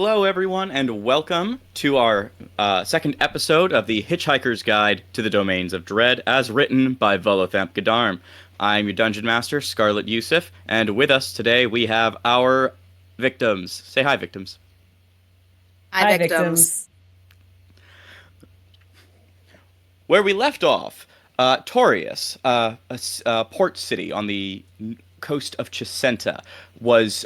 Hello, everyone, and welcome to our second episode of the Hitchhiker's Guide to the Domains of Dread, as written by Volothamp Gadarm. I'm your Dungeon Master, Scarlet Yousif, and with us today we have our victims. Say hi, victims. Hi, Hi, victims. victims. Where we left off, Torius, a port city on the coast of Chisenta, was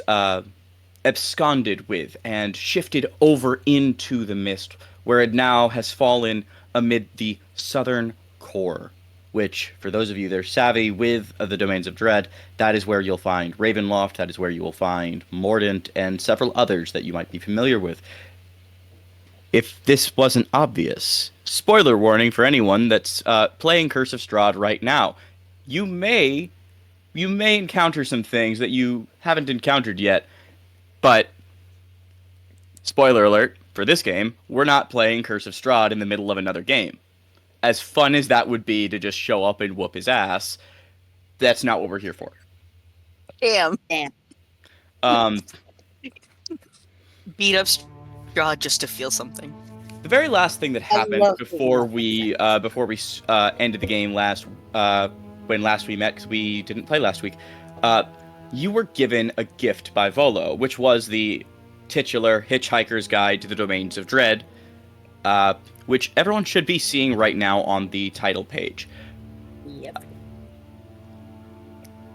absconded with and shifted over into the mist, where it now has fallen amid the southern core. Which, for those of you that are savvy with the Domains of Dread, that is where you'll find Ravenloft, that is where you will find Mordant, and several others that you might be familiar with. If this wasn't obvious, spoiler warning for anyone that's playing Curse of Strahd right now. You may you may encounter some things that you haven't encountered yet, but spoiler alert for this game, we're not playing Curse of Strahd in the middle of another game. As fun as that would be to just show up and whoop his ass, that's not what we're here for. Damn. Um, Beat up straw just to feel something. the very last thing that happened love before being we ended the game when last we met, because we didn't play last week, you were given a gift by Volo, which was the titular Hitchhiker's Guide to the Domains of Dread, which everyone should be seeing right now on the title page. Yep.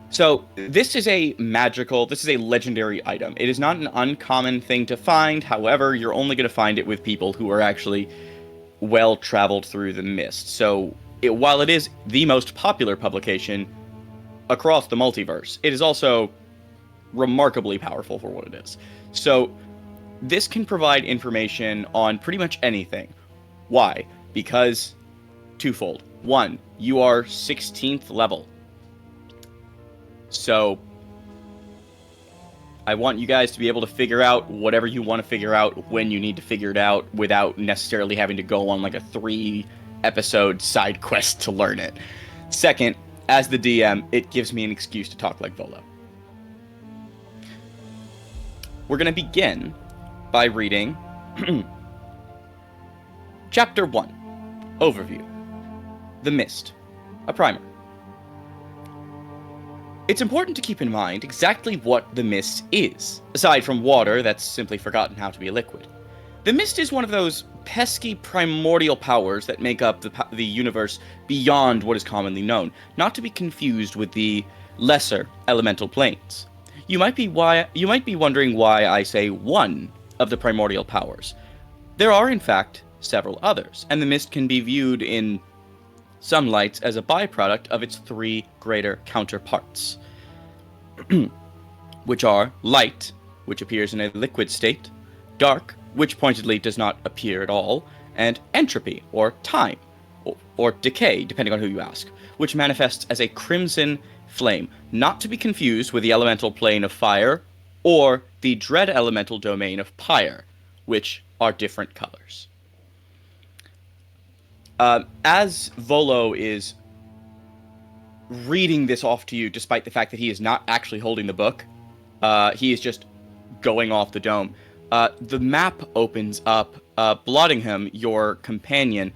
So this is a legendary item. It is not an uncommon thing to find. However, you're only going to find it with people who are actually well traveled through the mist. So while it is the most popular publication across the multiverse, it is also remarkably powerful for what it is. So this can provide information on pretty much anything. Why? Because twofold. One, you are 16th level. So I want you guys to be able to figure out whatever you want to figure out when you need to figure it out without necessarily having to go on like a 3-episode side quest to learn it. Second, as the DM, it gives me an excuse to talk like Volo. We're going to begin by reading Chapter 1, Overview. The Mist, a primer. It's important to keep in mind exactly what the mist is, aside from water that's simply forgotten how to be a liquid. The mist is one of those pesky primordial powers that make up the universe beyond what is commonly known, not to be confused with the lesser elemental planes. You might be wondering why I say one of the primordial powers. There are, in fact, several others, and the mist can be viewed in some lights as a byproduct of its 3 greater counterparts, which are light, which appears in a liquid state, dark, which pointedly does not appear at all, and entropy, or time, or decay, depending on who you ask, which manifests as a crimson flame, not to be confused with the elemental plane of fire, or the dread elemental domain of pyre, which are different colors. As Volo is reading this off to you, despite the fact that he is not actually holding the book, he is just going off the dome. The map opens up. Blottingham, your companion,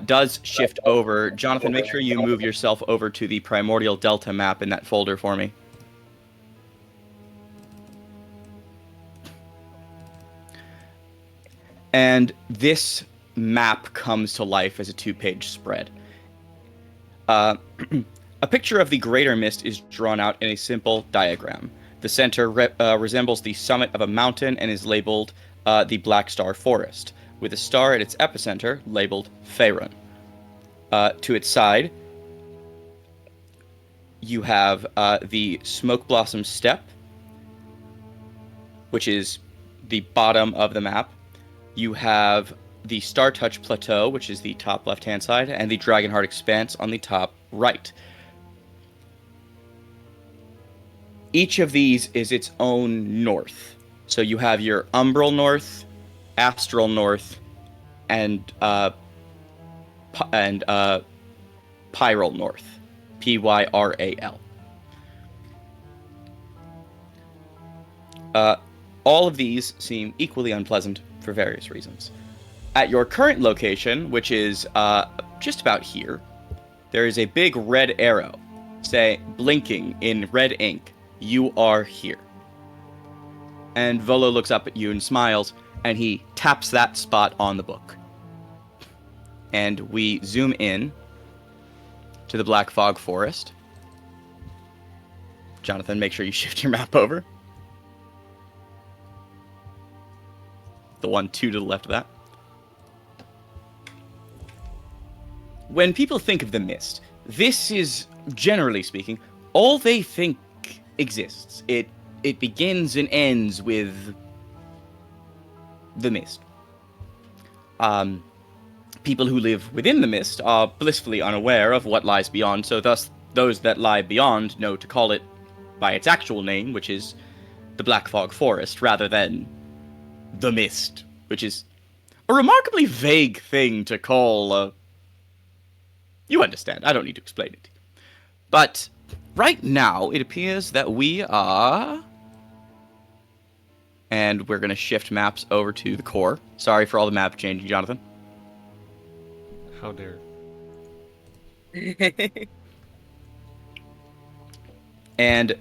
does shift over. Jonathan, make sure you move yourself over to the Primordial Delta map in that folder for me. And this map comes to life as a 2-page spread. A picture of the Greater Mist is drawn out in a simple diagram. The center resembles the summit of a mountain and is labeled the Black Star Forest, with a star at its epicenter labeled Faerun. To its side, you have the Smoke Blossom Steppe, which is the bottom of the map. You have the Star Touch Plateau, which is the top left-hand side, and the Dragonheart Expanse on the top right. Each of these is its own north. So you have your Umbral North, Astral North, and Pyral North. Pyral. all of these seem equally unpleasant for various reasons. At your current location, which is just about here, there is a big red arrow, blinking in red ink. You are here. And Volo looks up at you and smiles, and he taps that spot on the book. And we zoom in to the Black Fog Forest. Jonathan, make sure you shift your map over. The 1, 2 to the left of that. When people think of the mist, this is, generally speaking, all they think exists. It begins and ends with the mist. People who live within the mist are blissfully unaware of what lies beyond, so thus those that lie beyond know to call it by its actual name, which is the Black Fog Forest, rather than the mist, which is a remarkably vague thing to call. You understand, I don't need to explain it. But right now, it appears that we are... And we're going to shift maps over to the core. Sorry for all the map changing, Jonathan. How dare. And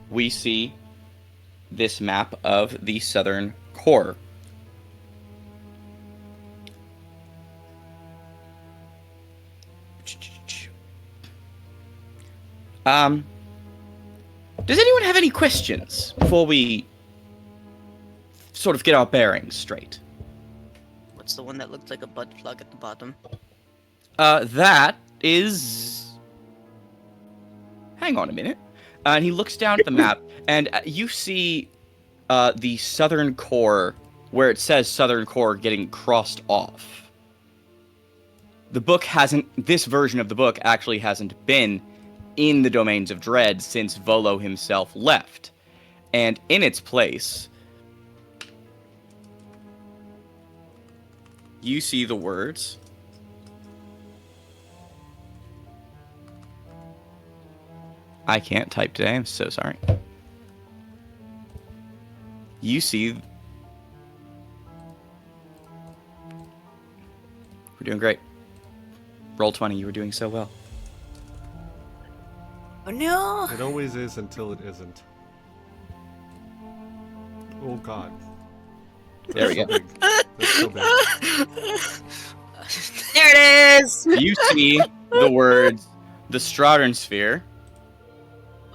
we see this map of the southern core. Does anyone have any questions before we sort of get our bearings straight? What's the one that looked like a butt plug at the bottom? That is... Hang on a minute. And he looks down at the map, and you see the southern core, where it says southern core, getting crossed off. The book hasn't... This version of the book actually hasn't been in the Domains of Dread since Volo himself left. And in its place, you see the words... I can't type today, I'm so sorry. You see... We're doing great. Roll 20, you were doing so well. Oh no! It always is until it isn't. Oh god. There we go. That's so big. There it is! You see the words, the Strauden Sphere.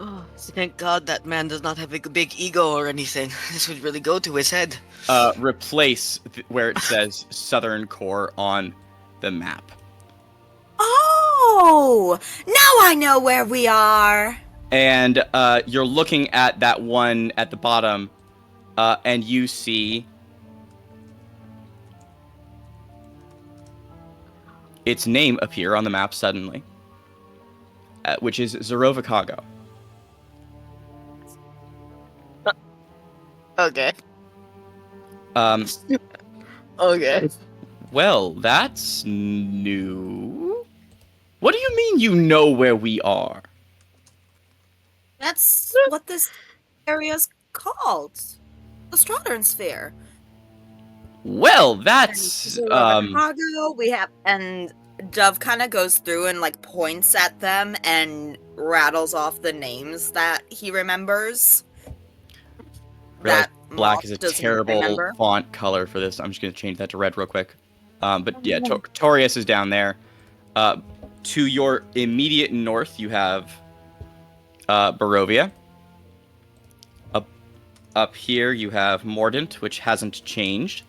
Oh, thank God that man does not have a big ego or anything. This would really go to his head. Replace where it says Southern Core on the map. Oh! Now I know where we are! And you're looking at that one at the bottom, and you see its name appear on the map suddenly, which is Zerovikago. Okay. Okay. Well, that's new. What do you mean you know where we are? That's what this area's called. The Strauden Sphere. Well, that's Chicago, we have, and Dove kind of goes through and like points at them and rattles off the names that he remembers. Black Moth is a doesn't terrible remember. font color for this. I'm just going to change that to red real quick. But yeah, Torius is down there. To your immediate north, you have Barovia. Up here, you have Mordant, which hasn't changed.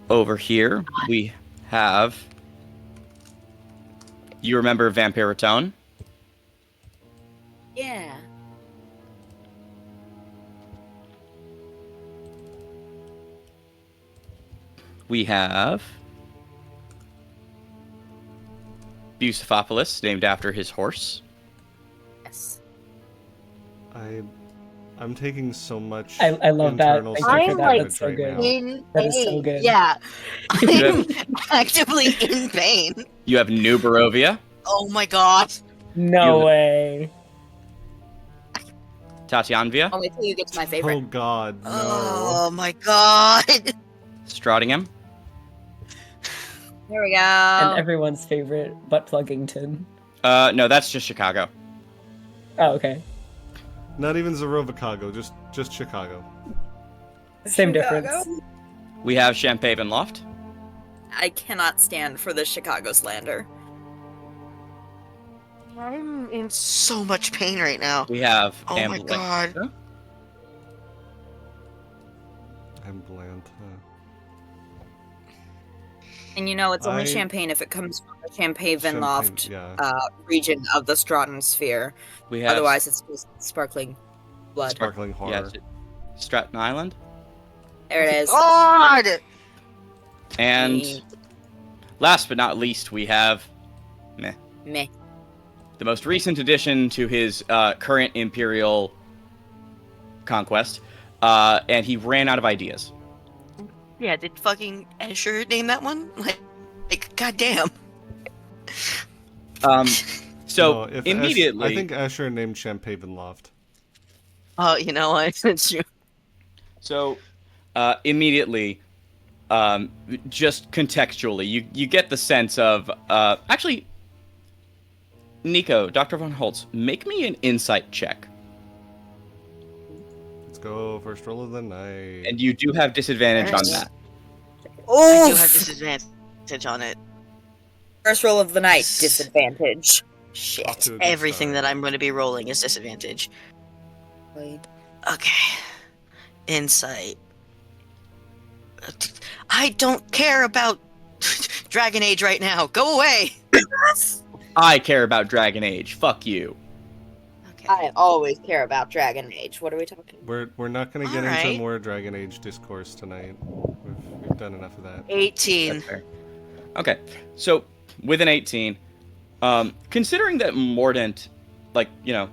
Over here, we have... You remember Vampiritone? Yeah. We have Bucephalus, named after his horse. Yes. I'm taking so much. I love that. internal Thank you for that. psychopathology That's so right good. now. In That is so pain. good. Yeah. You I'm actively in pain. You have New Barovia. Oh my god. No You- way. Tatianvia, Oh, wait till you get to my Oh favorite. God, no. Oh my god. Strodingham. Here we go. And everyone's favorite, Butt Pluggington. No, that's just Chicago. Oh, okay. Not even Zerovicago, just Chicago. Same Chicago? difference. We have Champaven Loft. I cannot stand for the Chicago slander. I'm in so much pain right now. We have Oh my god. I'm bland. And you know, it's only I- champagne if it comes from the Champaven Champagne, Loft yeah. region of the Stratton sphere. We have Otherwise, it's just sparkling blood. Sparkling horror. yeah, Stratton Island. There it is. God! And last but not least, we have Meh. the most recent addition to his current Imperial conquest, and he ran out of ideas. Yeah, did fucking Escher name that one? Like goddamn. So No, if immediately, I think Asher named Champaven Loft. Oh, you know what? It's true. so immediately, just contextually, you get the sense of actually, Nico, Dr. Von Holtz, make me an insight check, Let's go, first roll of the night. and you do have disadvantage on that. I do have disadvantage on it. First roll of the night, disadvantage. Off Shit. to a good Everything start. that I'm going to be rolling is disadvantage. Okay. Insight. I don't care about Dragon Age right now. Go away. I care about Dragon Age. Fuck you. Okay. I always care about Dragon Age. What are we talking? We're not gonna get Alright. into more Dragon Age discourse tonight. We've done enough of that. 18. That's fair. Okay, so with an 18, considering that Mordant, like, you know,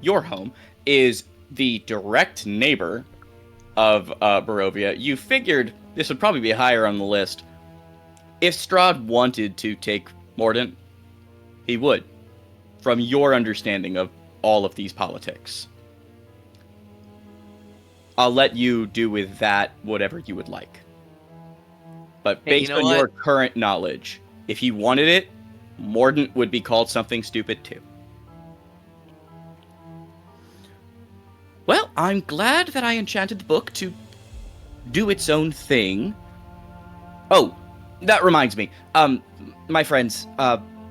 your home, is the direct neighbor of Barovia, you figured this would probably be higher on the list. If Strahd wanted to take Mordant, he would, from your understanding of all of these politics. I'll let you do with that whatever you would like. But Hey, you based know on what? your current knowledge, if he wanted it, Mordant would be called something stupid too. Well, I'm glad that I enchanted the book to do its own thing. Oh, that reminds me. My friends,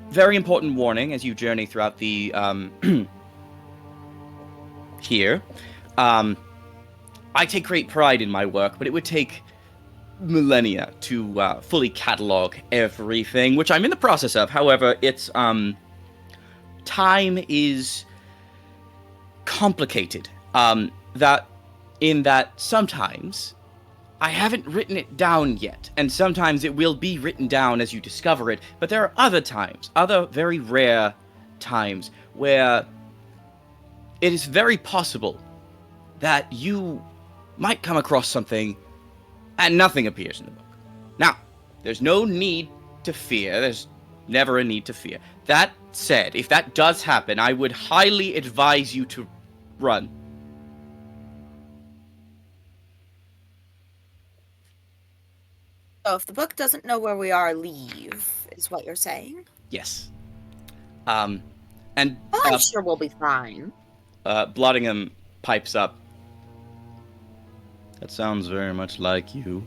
very important warning as you journey throughout the, here. I take great pride in my work, but it would take millennia to fully catalog everything, which I'm in the process of. However, it's time is complicated. That sometimes I haven't written it down yet, and sometimes it will be written down as you discover it, but there are other times, other very rare times, where it is very possible that you might come across something and nothing appears in the book. Now, there's no need to fear. There's never a need to fear. That said, if that does happen, I would highly advise you to run. So if the book doesn't know where we are, leave, is what you're saying? Yes. And I'm sure we'll be fine. Blottingham pipes up. That sounds very much like you.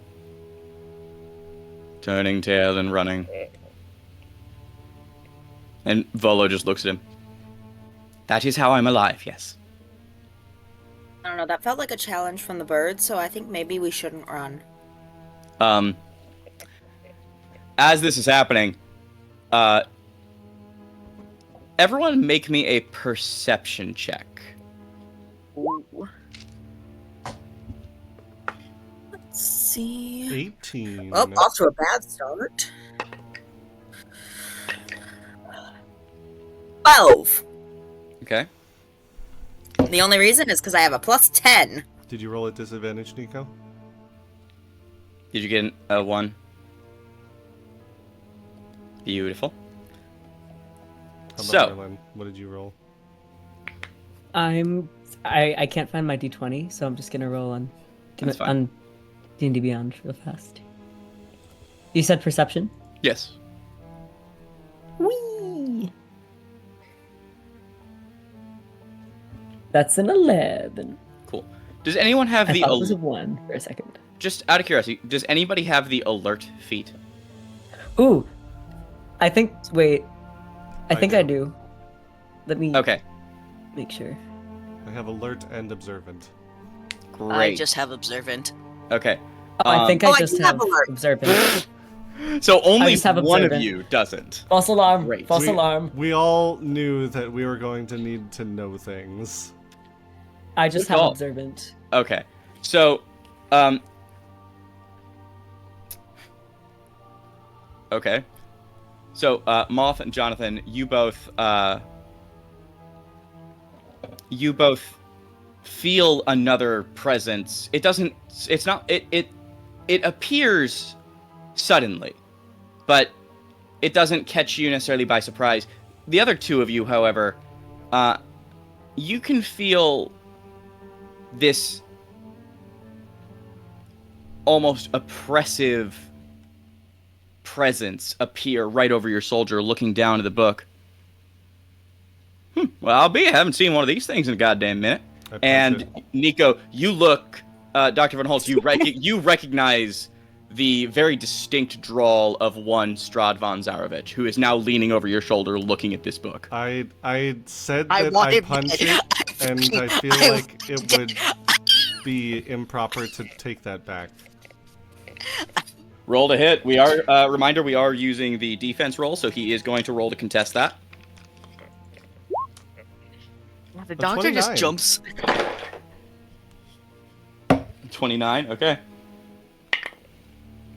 Turning tail and running. And Volo just looks at him. That is how I'm alive, yes. I don't know, that felt like a challenge from the bird, so I think maybe we shouldn't run. As this is happening, everyone make me a perception check. Ooh. Let's see. 18. Well, off to a bad start. 12. Okay. The only reason is because I have a plus 10. Did you roll at disadvantage, Nico? Did you get a 1? Beautiful. How about So- Merlin? What did you roll? I can't find my d20, so I'm just gonna roll on That's fine. on D&D Beyond real fast. You said perception? Yes. Whee! That's an 11. Cool. Does anyone have I the thought it was a 1 for a second. just out of curiosity? Does anybody have the alert feat? Ooh, I think. Wait, I I think do. I do. Let me Okay. make sure. I have alert and observant. Great. I just have observant. Okay. Oh, I think I I just do have have alert. observant. So only just have one of observant. you doesn't. False alarm. Great. False we, alarm. We all knew that we were going to need to know things. I just Good have call. observant. Okay. So, okay. So, Moth and Jonathan, you both feel another presence. It doesn't. It's not. It appears suddenly, but it doesn't catch you necessarily by surprise. The other two of you, however, you can feel this almost oppressive presence appear right over your shoulder, looking down at the book. Well, I'll be. I haven't seen one of these things in a goddamn minute. I punch And it. Nico, you look, Dr. Van Holtz, you recognize the very distinct drawl of one Strad von Zarovich, who is now leaning over your shoulder looking at this book. I said I that I wanted punch it. it, and I feel like it would be improper to take that back. Roll to hit. We are, reminder, we are using the defense roll, so he is going to roll to contest that. The doctor just 29. jumps. 29, okay.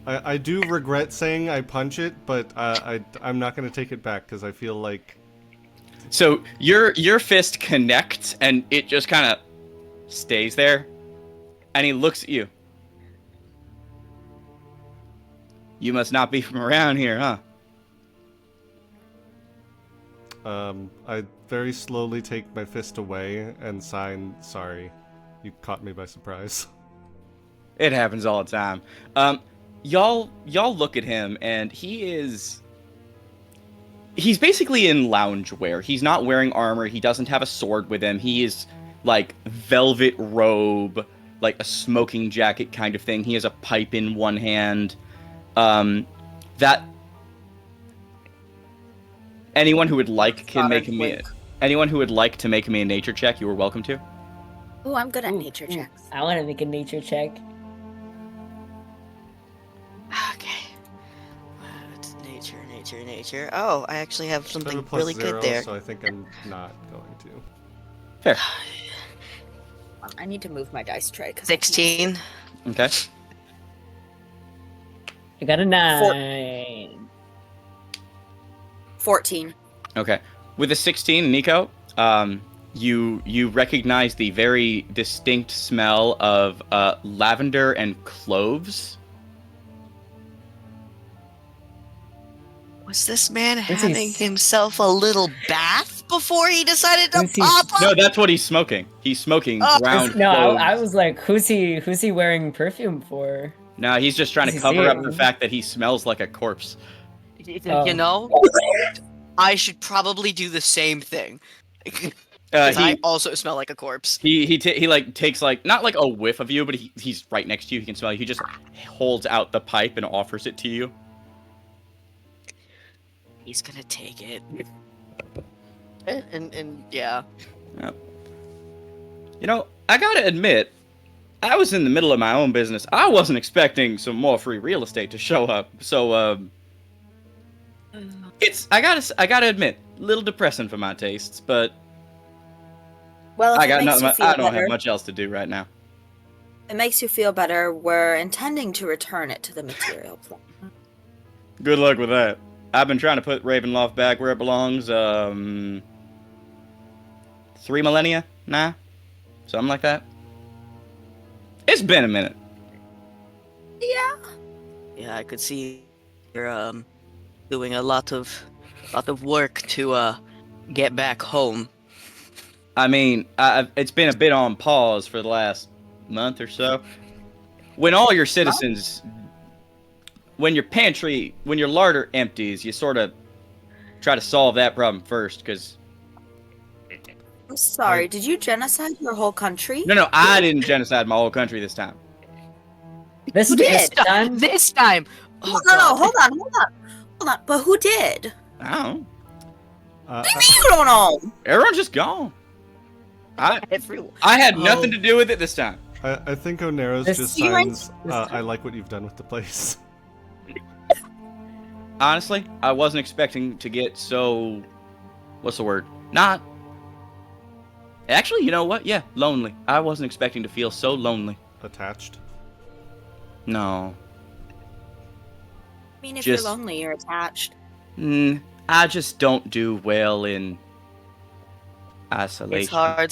I do regret saying I punch it, but I'm not going to take it back because I feel like So your fist connects, and it just kind of stays there, and he looks at you. You must not be from around here, huh? I very slowly take my fist away and sign, sorry. You caught me by surprise. It happens all the time. Y'all look at him, and he's basically in loungewear. He's not wearing armor. He doesn't have a sword with him. He is like velvet robe, like a smoking jacket kind of thing. He has a pipe in one hand. That anyone who would like can make me. Anyone who would like to make me a nature check, you are welcome to. Oh, I'm good at nature checks. I want to make a nature check. Okay. It's nature. Oh, I actually have I have something a plus really 0, good there. so I think I'm not going to. Fair. I need to move my dice tray. 16. Okay. I got a 9. 14. Okay. With a 16, Nico, you recognize the very distinct smell of lavender and cloves. Was this man This having is- himself a little bath before he decided to This is- pop up? No, that's what he's smoking. He's smoking Oh. ground No, cloves. I was like, who's he wearing perfume for? No, he's just trying to He's cover up the seeing. fact that he smells like a corpse. Oh. You know, I should probably do the same thing. Uh, 'Cause I he also smell like a corpse. he like takes like not like a whiff of you, but he's right next to you. He can smell you. He just holds out the pipe and offers it to you. He's gonna take it. And yeah. You know, I gotta admit, I was in the middle of my own business. I wasn't expecting some more free real estate to show up. So it's I gotta admit, a little depressing for my tastes, but Well, if I it got makes nothing. you feel I don't better, have much else to do right now. it makes you feel better. We're intending to return it to the material plane. Good luck with that. I've been trying to put Ravenloft back where it belongs. 3 millennia now, something like that. It's been a minute. Yeah. Yeah, I could see you're doing a lot of work to get back home. I mean, it's been a bit on pause for the last month or so. When all your citizens, when your larder empties, you sort of try to solve that problem first, because... I'm sorry, did you genocide your whole country? No, I didn't genocide my whole country this time. This Who did? time. This time. Oh, No, God. hold on. But who did? I don't know. Uh, You don't know. Everyone's just gone. Everyone. I had nothing to do with it this time. I think Onero's This- just You went- signs, I like what you've done with the place. Honestly, I wasn't expecting to get so... What's the word? Not... Actually, you know what? Yeah, lonely. I wasn't expecting to feel so lonely. Attached. No. I mean, if Just- you're lonely, you're attached. I just don't do well in isolation. It's hard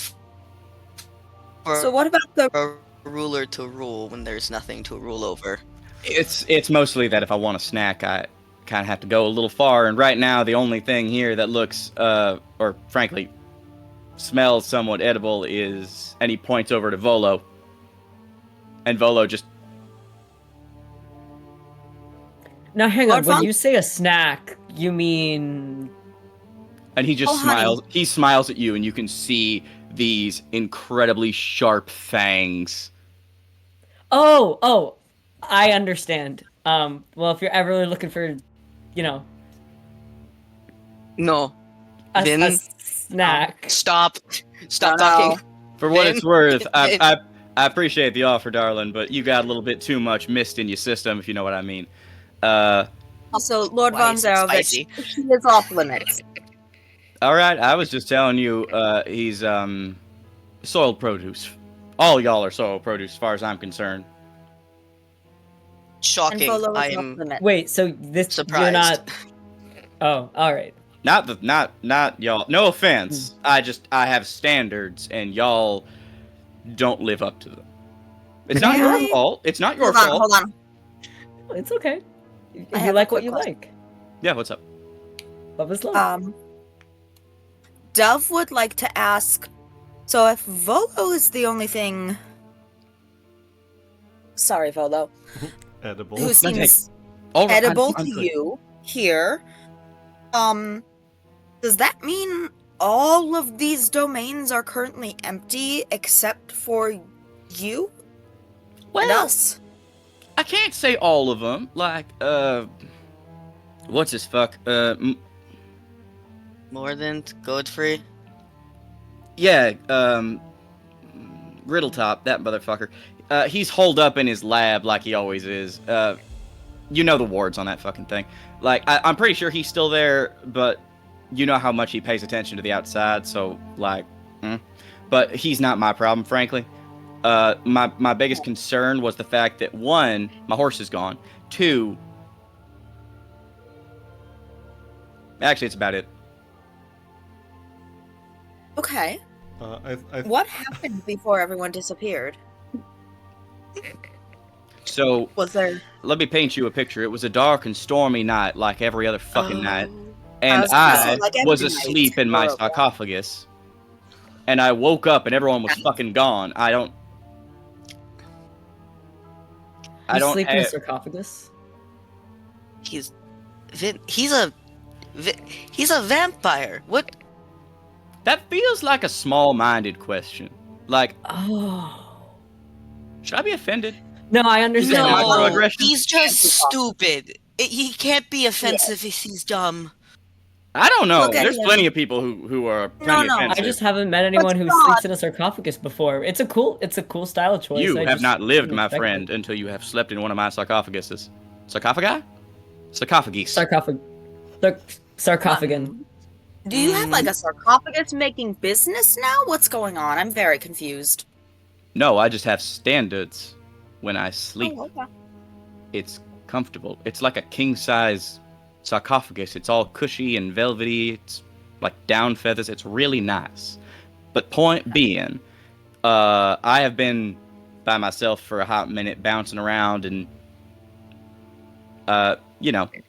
for So what about the... a ruler to rule when there's nothing to rule over. It's mostly that if I want a snack, I kind of have to go a little far. And right now, the only thing here that looks, or frankly, smells somewhat edible is... And he points over to Volo. And Volo just... Now, hang on. Lord When Von- you say a snack, you mean... And he just Oh, honey. smiles. He smiles at you, and you can see these incredibly sharp fangs. Oh, I understand. Well, if you're ever looking for, you know, No. a Vin? snack. Stop Oh, talking. no. For what Vin? it's worth, Vin. I appreciate the offer, darling, but you got a little bit too much mist in your system, if you know what I mean. Also, Lord Why Von is it spicy? Zarovich, he is off limits. All right, I was just telling you, he's soiled produce. All y'all are soiled produce, as far as I'm concerned. And Shocking. Volo I is off am limits. Wait, so this surprised. you're not? Oh, all right. Not y'all. No offense. I have standards, and y'all don't live up to them. It's not your Really? fault. It's not your Hold on, fault. hold on. It's okay. You I have a like what quick you question. like. Yeah, what's up? Love is love. Dove would like to ask, so if Volo is the only thing... Sorry, Volo. Edible. Who seems All right, edible I'm to good. you here, does that mean all of these domains are currently empty except for you and Well, us? I can't say all of them. Like, what's his fuck? Mordant, Godfrey. Yeah, Riddletop, that motherfucker. He's holed up in his lab like he always is. You know the wards on that fucking thing. Like, I'm pretty sure he's still there, but you know how much he pays attention to the outside, so, like, But he's not my problem, frankly. My biggest concern was the fact that, one, my horse is gone. Two, actually, it's about it. Okay. I What happened before everyone disappeared? So, Was there... let me paint you a picture. It was a dark and stormy night, like every other fucking night. Oh. And was gonna say, I like every was night, asleep in my horrible. sarcophagus. And I woke up and everyone was fucking gone. I don't You sleep in a have- sarcophagus? He's a vampire. What? That feels like a small-minded question. Like, Oh. should I be offended? No, I understand. No, that. microaggression? He's just stupid. He can't be offensive if he's dumb. I don't know. Look at There's him. plenty of people who are plenty no, I offensive. I just haven't met anyone who God. sleeps in a sarcophagus before. It's a cool style choice. You I have just not lived, didn't my expect friend, it. until you have slept in one of my sarcophaguses. Sarcophagi? Sarcophagus. Sarcophagan. Do you have like a sarcophagus making business now? What's going on? I'm very confused. No, I just have standards when I sleep. Oh, okay. It's comfortable. It's like a king-size sarcophagus. It's all cushy and velvety. It's like down feathers. It's really nice. But point being, I have been by myself for a hot minute, bouncing around and,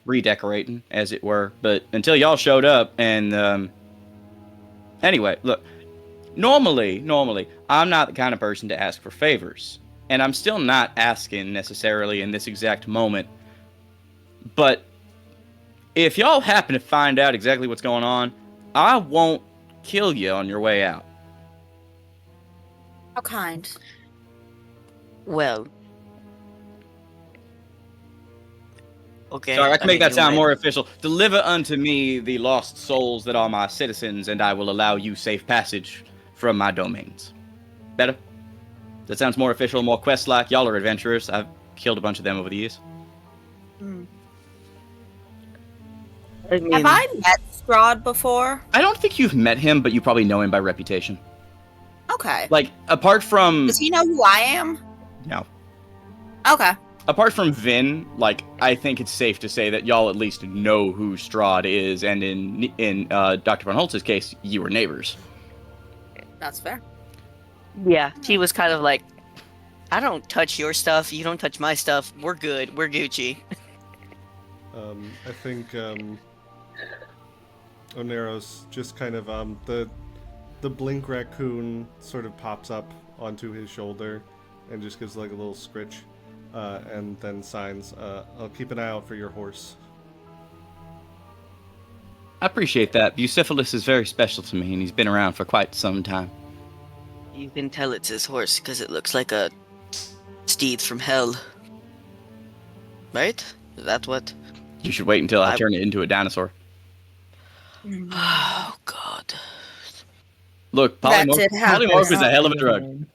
redecorating, as it were. But until y'all showed up, and anyway, look, Normally, I'm not the kind of person to ask for favors, and I'm still not asking necessarily in this exact moment. But if y'all happen to find out exactly what's going on, I won't kill you on your way out. How kind. Well. Okay. Sorry, I can make that you sound might- more official. Deliver unto me the lost souls that are my citizens, and I will allow you safe passage from my domains. Better? That sounds more official, more quest-like. Y'all are adventurers. I've killed a bunch of them over the years. I mean, Have I met Strahd before? I don't think you've met him, but you probably know him by reputation. Okay. Like, apart from... Does he know who I am? No. Okay. Apart from Vin, like, I think it's safe to say that y'all at least know who Strahd is, and in Dr. Von Holtz's case, you were neighbors. That's fair. Yeah, he was kind of like, I don't touch your stuff, you don't touch my stuff, we're good, we're Gucci. I think Oneros just kind of the blink raccoon sort of pops up onto his shoulder and just gives like a little scritch, and then signs, I'll keep an eye out for your horse. I appreciate that. Bucephalus is very special to me, and he's been around for quite some time. You can tell it's his horse because it looks like a steed from hell. Right? Is that what? You should wait until I turn it into a dinosaur. Oh, God. Look, That did happen. polymorph is a hell of a drug. You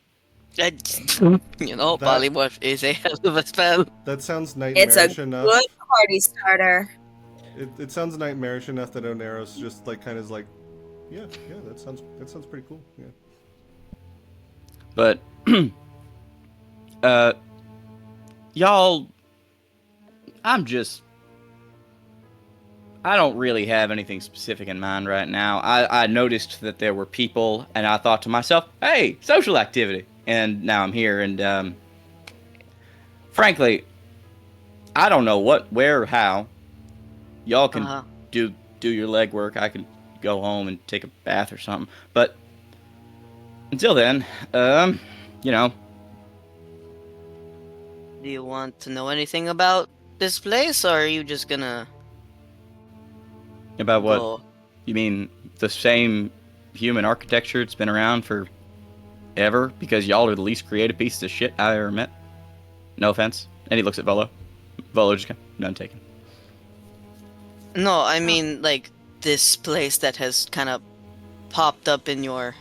know, That- polymorph is a hell of a spell. That sounds It's nightmarish a enough. good party starter. It sounds nightmarish enough that Oneros just like kind of is like, yeah, that sounds pretty cool. Yeah. But, y'all, I don't really have anything specific in mind right now. I noticed that there were people, and I thought to myself, hey, social activity. And now I'm here, and, frankly, I don't know what, where, or how. Y'all can do your legwork. I can go home and take a bath or something. But until then, you know. Do you want to know anything about this place, or are you just gonna About what? go? You mean the same human architecture that's been around for ever? Because y'all are the least creative pieces of shit I ever met. No offense. And he looks at Volo. Volo just none taken. No, I mean, like, this place that has kind of popped up in your...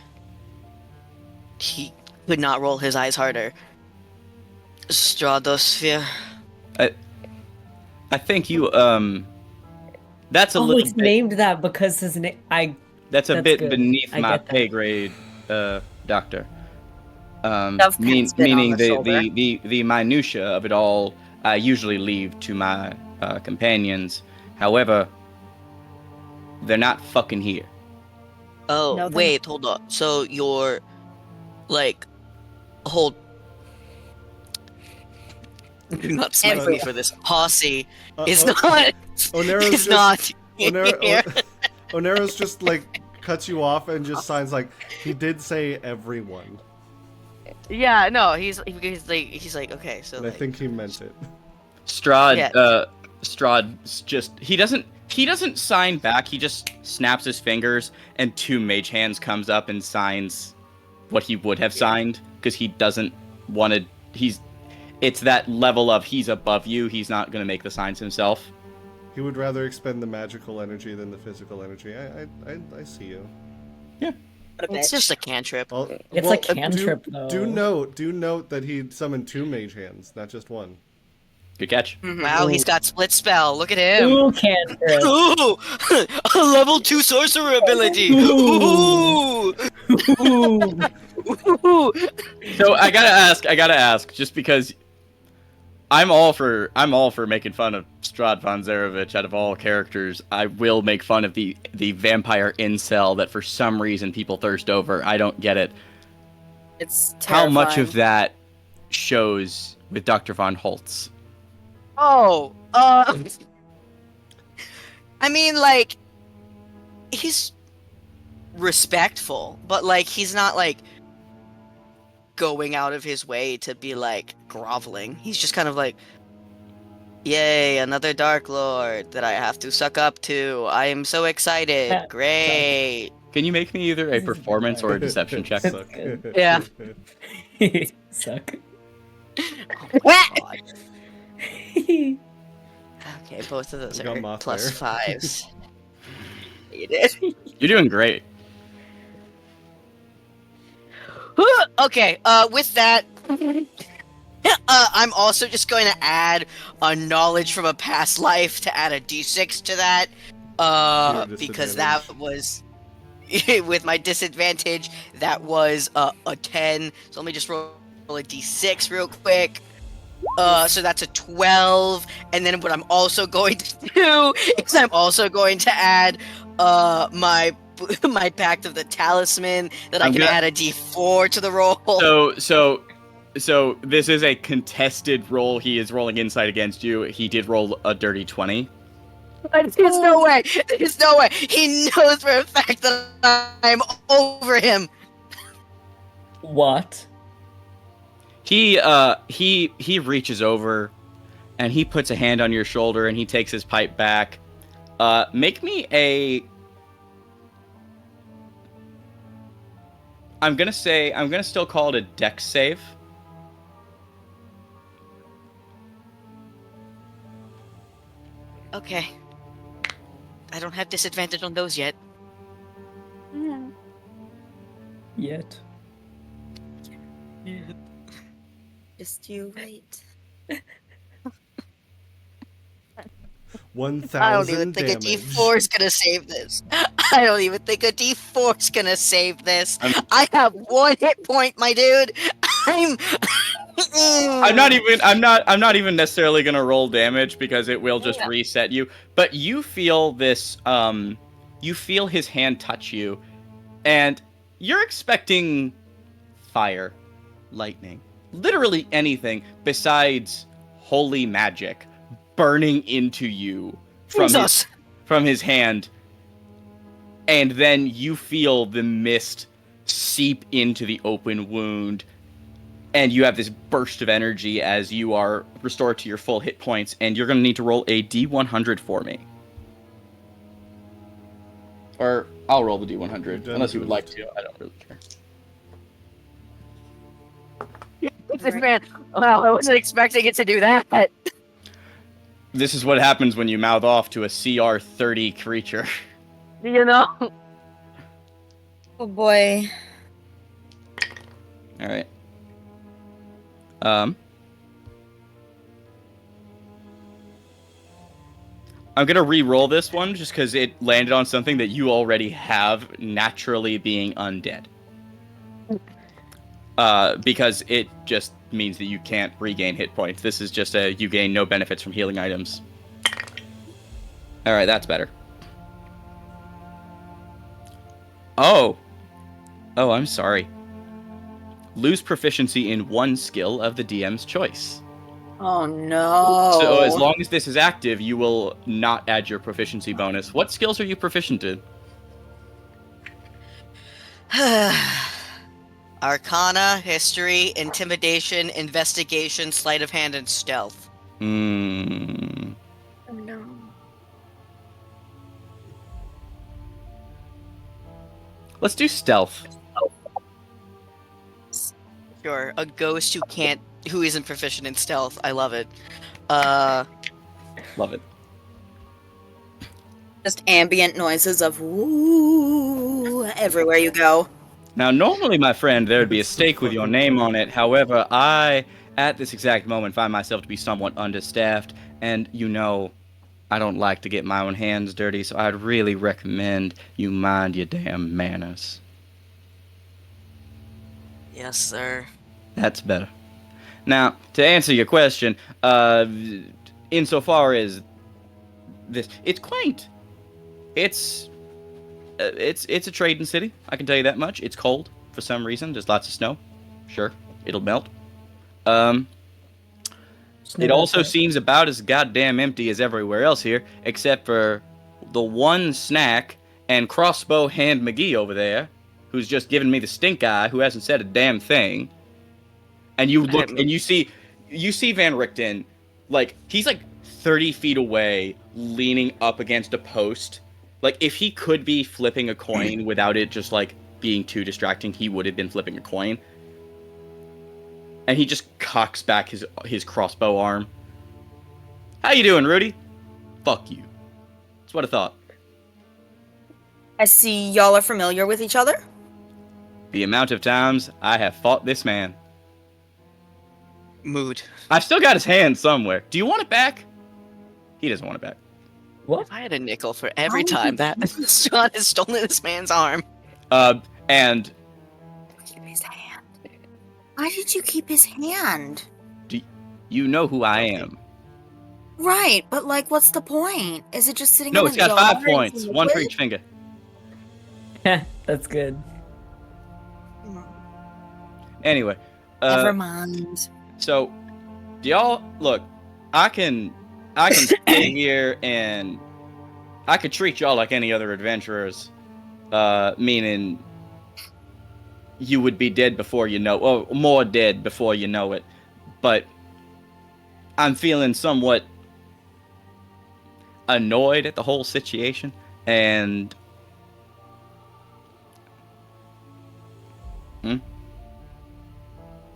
He could not roll his eyes harder. Stratosphere. I think you that's a Oh, little it's bit, named that because his name. that's a that's bit good. beneath I my get that. pay grade, Doctor. Dove Pen's been on Meaning the shoulder. the minutia of it all I usually leave to my companions. However, they're not fucking here. Oh, No, then- wait, hold on. So you're, like, hold... Do not smite me Everyone. for this. Posse is Oh, not... Onero's It's just- not... Onero, Oneros just like cuts you off and just signs like he did say everyone, Yeah, no, he's like, okay, so and I like, think he meant it. Strahd, Yeah. Strahd's just he doesn't sign back. He just snaps his fingers, and two mage hands comes up and signs what he would have signed because he doesn't want to. It's that level of he's above you. He's not gonna make the signs himself. He would rather expend the magical energy than the physical energy. I see you. it's just a cantrip. Well, It's well, a cantrip, though. Do note that he summoned 2 mage hands, not just one. Good catch. Wow, he's got split spell. Look at him. Ooh, cantrip. Ooh, a level 2 sorcerer ability. Ooh. Ooh. Ooh. Ooh. So I gotta ask, just because I'm all for making fun of Strahd von Zarevich out of all characters. I will make fun of the vampire incel that for some reason people thirst over. I don't get it. It's How much of terrifying. that shows with Dr. von Holtz? Oh, I mean, like, he's respectful, but like he's not like going out of his way to be like groveling. He's just kind of like, yay, another Dark Lord that I have to suck up to. I am so excited. Yeah, Great. Can you make me either a This is performance or a deception check? Suck. Good. Yeah. Suck. God. Okay, both of those We got are Moth plus there. fives. You did. You're doing great. Okay, with that, I'm also just going to add a knowledge from a past life to add a d6 to that, To your because that disadvantage. was, with my disadvantage, that was a 10, so let me just roll a d6 real quick. So that's a 12, and then what I'm also going to do is I'm also going to add my Pact of the Talisman that I I'm can gonna- add a d4 to the roll. So this is a contested roll. He is rolling insight against you. He did roll a dirty 20. There's no way. There's no way. He knows for a fact that I'm over him. What? He reaches over and he puts a hand on your shoulder and he takes his pipe back. Make me a I'm gonna still call it a dex save. Okay. I don't have disadvantage on those yet. Yet. Just you wait. 1,000 I don't even think damage. a D4 is gonna save this. I don't even think a D4 is gonna save this. I have 1 hit point, my dude. I'm I'm not even necessarily gonna roll damage because it will just reset you. But you feel this you feel his hand touch you, and you're expecting fire, lightning, literally anything besides holy magic burning into you Jesus. from his hand. And then you feel the mist seep into the open wound. And you have this burst of energy as you are restored to your full hit points, and you're going to need to roll a D100 for me. Or I'll roll the D100, unless you would like to. I don't really care. This man. Wow, I wasn't expecting it to do that. This is what happens when you mouth off to a CR 30 creature. You know. Oh boy. All right. I'm gonna re-roll this one just because it landed on something that you already have, naturally being undead. Because it just means that you can't regain hit points. This is just you gain no benefits from healing items. All right, that's better. Oh, I'm sorry. Lose proficiency in one skill of the DM's choice. Oh no. So as long as this is active, you will not add your proficiency bonus. What skills are you proficient in? Arcana, history, intimidation, investigation, sleight of hand, and stealth. Hmm. Oh no. Let's do stealth. Sure, a ghost who isn't proficient in stealth. I love it. Love it. Just ambient noises of woo everywhere you go. Now, normally, my friend, there would be a stake with your name on it. However, I, at this exact moment, find myself to be somewhat understaffed, and I don't like to get my own hands dirty, so I'd really recommend you mind your damn manners. Yes, sir. That's better. Now, to answer your question, insofar as this, it's quaint. It's a trading city. I can tell you that much. It's cold for some reason. There's lots of snow. Sure, it'll melt. It also seems about as goddamn empty as everywhere else here, except for the one snack and crossbow hand McGee over there, who's just giving me the stink eye, who hasn't said a damn thing. And you look and you see Van Richten, like he's like 30 feet away, leaning up against a post. Like if he could be flipping a coin without it just like being too distracting, he would have been flipping a coin. And he just cocks back his crossbow arm. How you doing, Rudy? Fuck you. That's what I thought. I see y'all are familiar with each other. The amount of times I have fought this man. Mood. I've still got his hand somewhere. Do you want it back? He doesn't want it back. What? If I had a nickel for every time that Sean has stolen this man's arm. And Keep his hand. Why did you keep his hand? you know who I am. Right, but like, what's the point? Is it just sitting No, in it's a got jar 5 points. and 1 for liquid? each finger. That's good. Anyway. Never mind. So, do y'all look? I can stay here and I could treat y'all like any other adventurers. Meaning you would be dead before you know, or more dead before you know it. But I'm feeling somewhat annoyed at the whole situation, and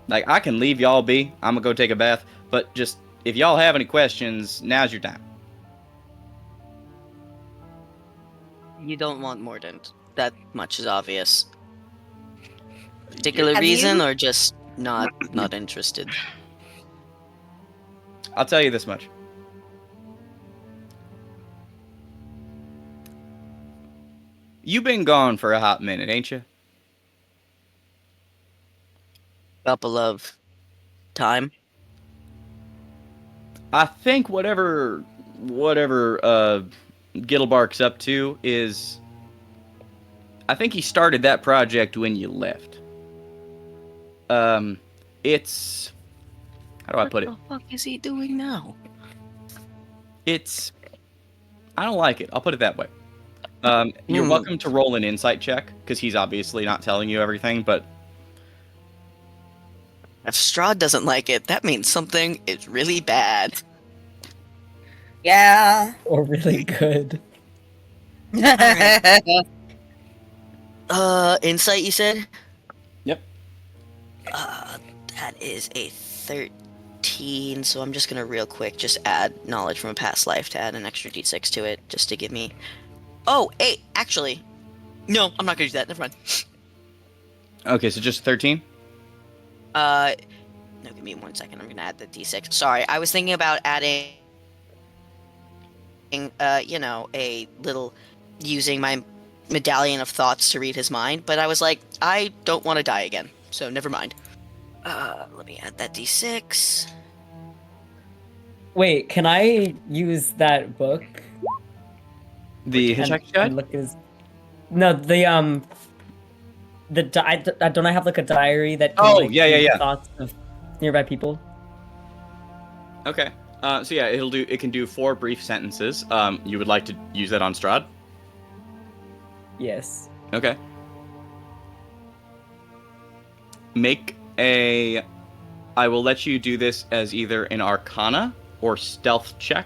like I can leave y'all be. I'm gonna go take a bath, but just if y'all have any questions, now's your time. You don't want Mordant. That much is obvious. Particular Have reason, you- or just not interested? I'll tell you this much. You've been gone for a hot minute, ain't you? Couple of time. I think whatever Gittlebark's up to is, I think he started that project when you left. It's, how do I put it? What the fuck is he doing now? It's, I don't like it. I'll put it that way. You're welcome to roll an insight check, because he's obviously not telling you everything, but If Strahd doesn't like it, that means something is really bad. Yeah. Or really good. Insight, you said? Yep. That is a 13, so I'm just gonna real quick just add knowledge from a past life to add an extra d6 to it, just to give me... Oh, 8, actually. No, I'm not gonna do that, never mind. Okay, so just 13? No, give me 1 second, I'm gonna add the d6. Sorry, I was thinking about adding... a little... using my medallion of thoughts to read his mind, but I was like, I don't want to die again, so never mind. Let me add that d6. Wait, can I use that book? The And- Hitchhiker's and Guide? look at his... No, don't I have like a diary that can, Oh, like, yeah, read yeah. thoughts of nearby people? Okay. So yeah, it can do 4 brief sentences. You would like to use that on Strahd? Yes. Okay. I will let you do this as either an Arcana or Stealth check.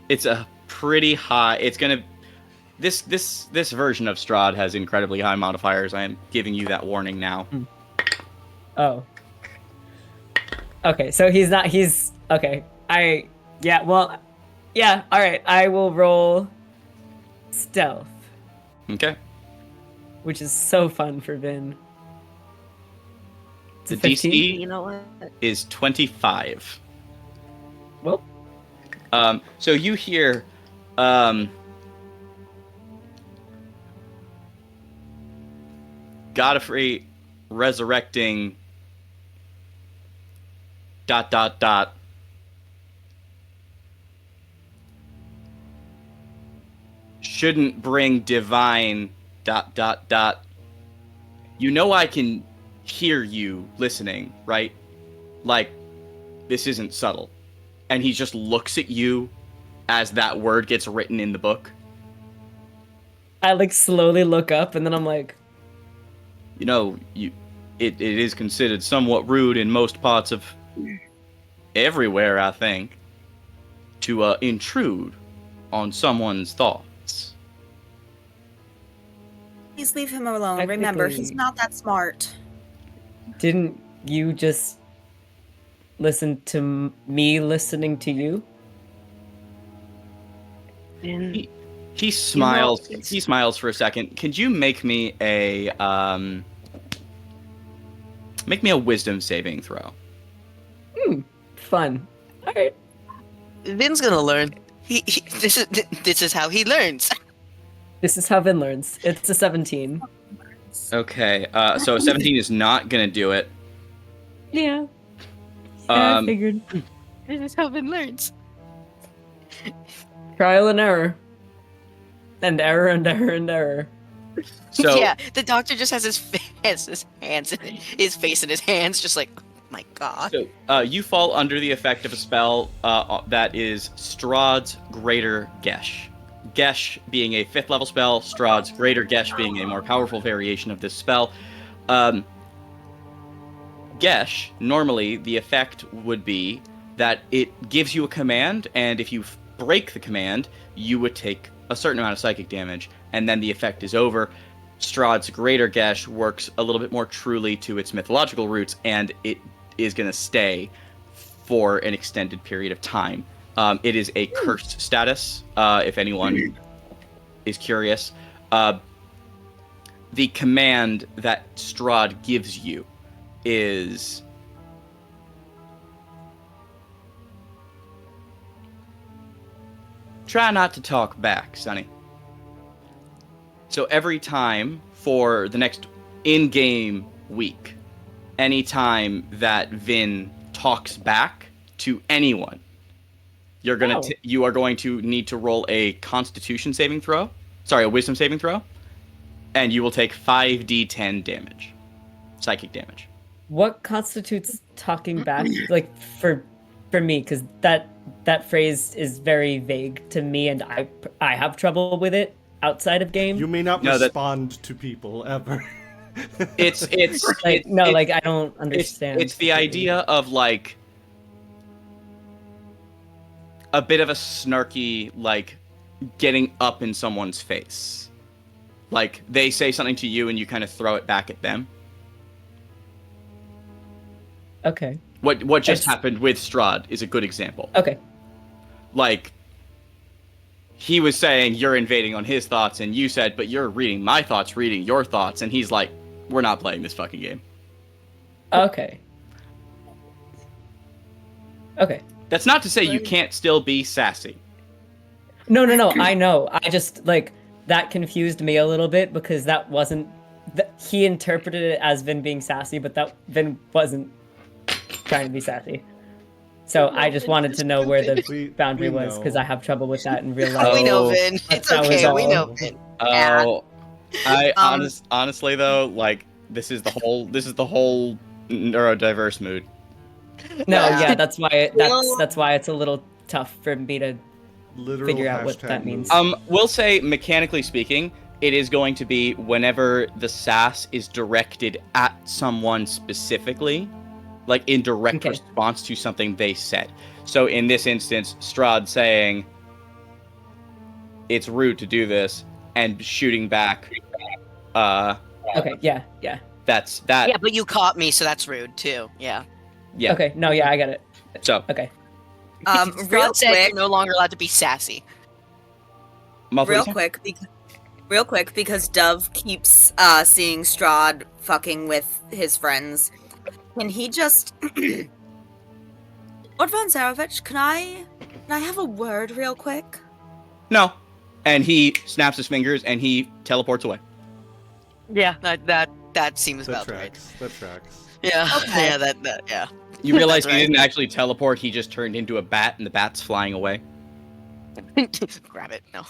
It's a pretty high. It's gonna. This version of Strahd has incredibly high modifiers. I am giving you that warning now. Oh. Okay, so he's not. He's okay. Yeah. Well. Yeah. All right. I will roll stealth, Okay. which is so fun for Vin. It's The a 15. DC You know what? is 25. Well, So you hear, Godfrey resurrecting ... shouldn't bring divine ... You know I can hear you listening, right? Like, this isn't subtle. And he just looks at you as that word gets written in the book. I like slowly look up, and then I'm like, You know, it is considered somewhat rude in most parts of everywhere, I think, to intrude on someone's thoughts. Please leave him alone. Remember, he's Technically- not that smart. didn't you just listen to me listening to you? He smiles. it's- He smiles for a second. Could you make me a wisdom saving throw? Fun. All right. Vin's gonna learn. This is how he learns. This is how Vin learns. It's a 17. Okay. So a 17 is not gonna do it. Yeah. I Um, figured. This is how Vin learns. Trial and error. And error and error and error. So Yeah, the doctor just has his hands, his face in his hands, just like, oh my god. So, you fall under the effect of a spell that is Strahd's Greater Gesh. Gesh being a 5th level spell, Strahd's Greater Gesh being a more powerful variation of this spell. Gesh, normally the effect would be that it gives you a command, and if you break the command, you would take a certain amount of psychic damage, and then the effect is over. Strahd's Greater Gesh works a little bit more truly to its mythological roots, and it is going to stay for an extended period of time. It is a cursed status, if anyone is curious. The command that Strahd gives you is... Try not to talk back, Sonny. So every time for the next in-game week, anytime that Vin talks back to anyone, you are going to need to roll a Constitution saving throw. Sorry, a Wisdom saving throw, and you will take 5d10 damage, psychic damage. What constitutes talking back? Like for me, because that phrase is very vague to me, and I have trouble with it outside of game. You may not No, that- respond to people ever. It's like it's- no, it's- like I don't understand. It's the idea of like a bit of a snarky, like getting up in someone's face. Like they say something to you and you kind of throw it back at them. Okay. What just It's- happened with Strahd is a good example. Okay. Like he was saying you're invading on his thoughts and you said, but you're reading my thoughts, reading your thoughts, and he's like, we're not playing this fucking game. Okay. Okay. That's not to say you can't still be sassy. No. I know. I just like that confused me a little bit because that wasn't. He interpreted it as Vin being sassy, but that Vin wasn't trying to be sassy. So I just wanted to know where the We- boundary we was know. because I have trouble with that in real life. We know, Oh, Vin. that It's was okay. We all. know, Vin. Oh, I Um, honestly though, like this is the whole neurodiverse mood. No, Yeah. yeah, that's why that's why it's a little tough for me to Literal figure out what hashtag that means. move. We'll say mechanically speaking, it is going to be whenever the sass is directed at someone specifically, like in direct Okay. response to something they said. So in this instance, Strahd saying it's rude to do this and shooting back. Okay, yeah. That's that. Yeah, but you caught me, so that's rude too. Yeah. Yeah. Okay, no, yeah, I get it. So Okay. Strahd Real said quick, you're no longer allowed to be sassy. Muffled, real you say? quick, real quick, because Dove keeps seeing Strahd fucking with his friends. Can he just, Lord von Zarovich? Can I have a word real quick? No. And he snaps his fingers and he teleports away. Yeah, that seems That about right. tracks. That tracks. Yeah. Okay. Yeah. That. Yeah. You realize That's he right. didn't actually teleport, he just turned into a bat and the bat's flying away. Grab it. No.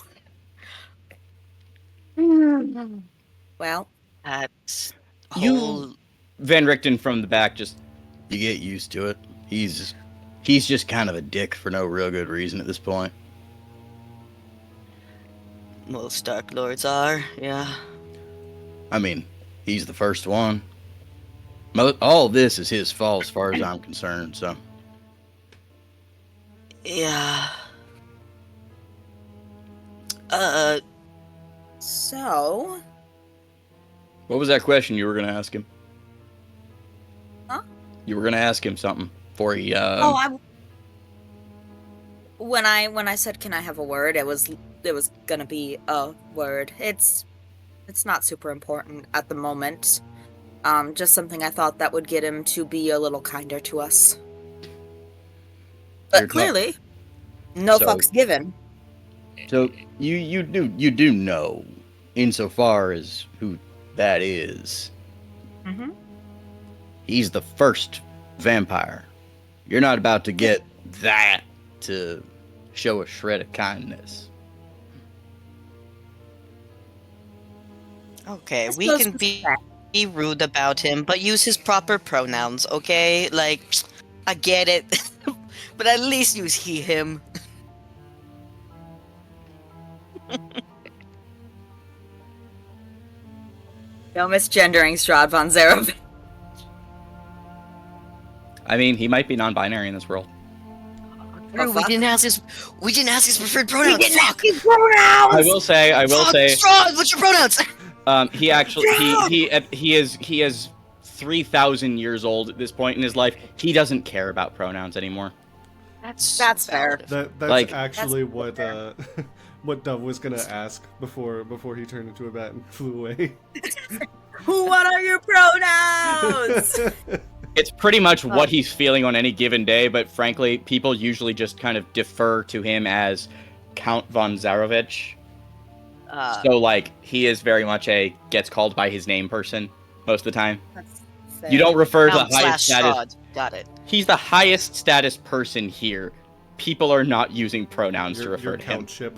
Well, That's You- whole. Van Richten from the back just, you get used to it. He's just kind of a dick for no real good reason at this point. most Dark Lords are, yeah. I mean, he's the first one. All this is his fault as far as I'm concerned, so. Yeah. So, What was that question you were going to ask him? Huh? You were going to ask him something before he, when I said, "Can I have a word?" It was gonna be a word. It's not super important at the moment. Just something I thought that would get him to be a little kinder to us. But You're clearly, no So- fucks given. So you do know, insofar as who that is. Mm-hmm. He's the first vampire. You're not about to get that to show a shred of kindness. Okay, I we suppose can with be that- rude about him, but use his proper pronouns, okay? Like, I get it, but at least use he, him. No misgendering Strahd von Zerov. I mean, he might be non-binary in this world. Drew, we fuck? didn't ask his preferred pronouns. Fuck. I will say, Strahd, what's your pronouns? he actually he is 3,000 years old at this point in his life. He doesn't care about pronouns anymore. That's fair. That's Like- actually what what Dove was gonna ask before he turned into a bat and flew away. What are your pronouns? It's pretty much what he's feeling on any given day, but frankly, people usually just kind of defer to him as Count von Zarovich. So, like, he is very much a gets called by his name person most of the time. You don't refer to the Count highest slash status. Strahd. Got it. He's the highest status person here. People are not using pronouns to Your refer to him. countship.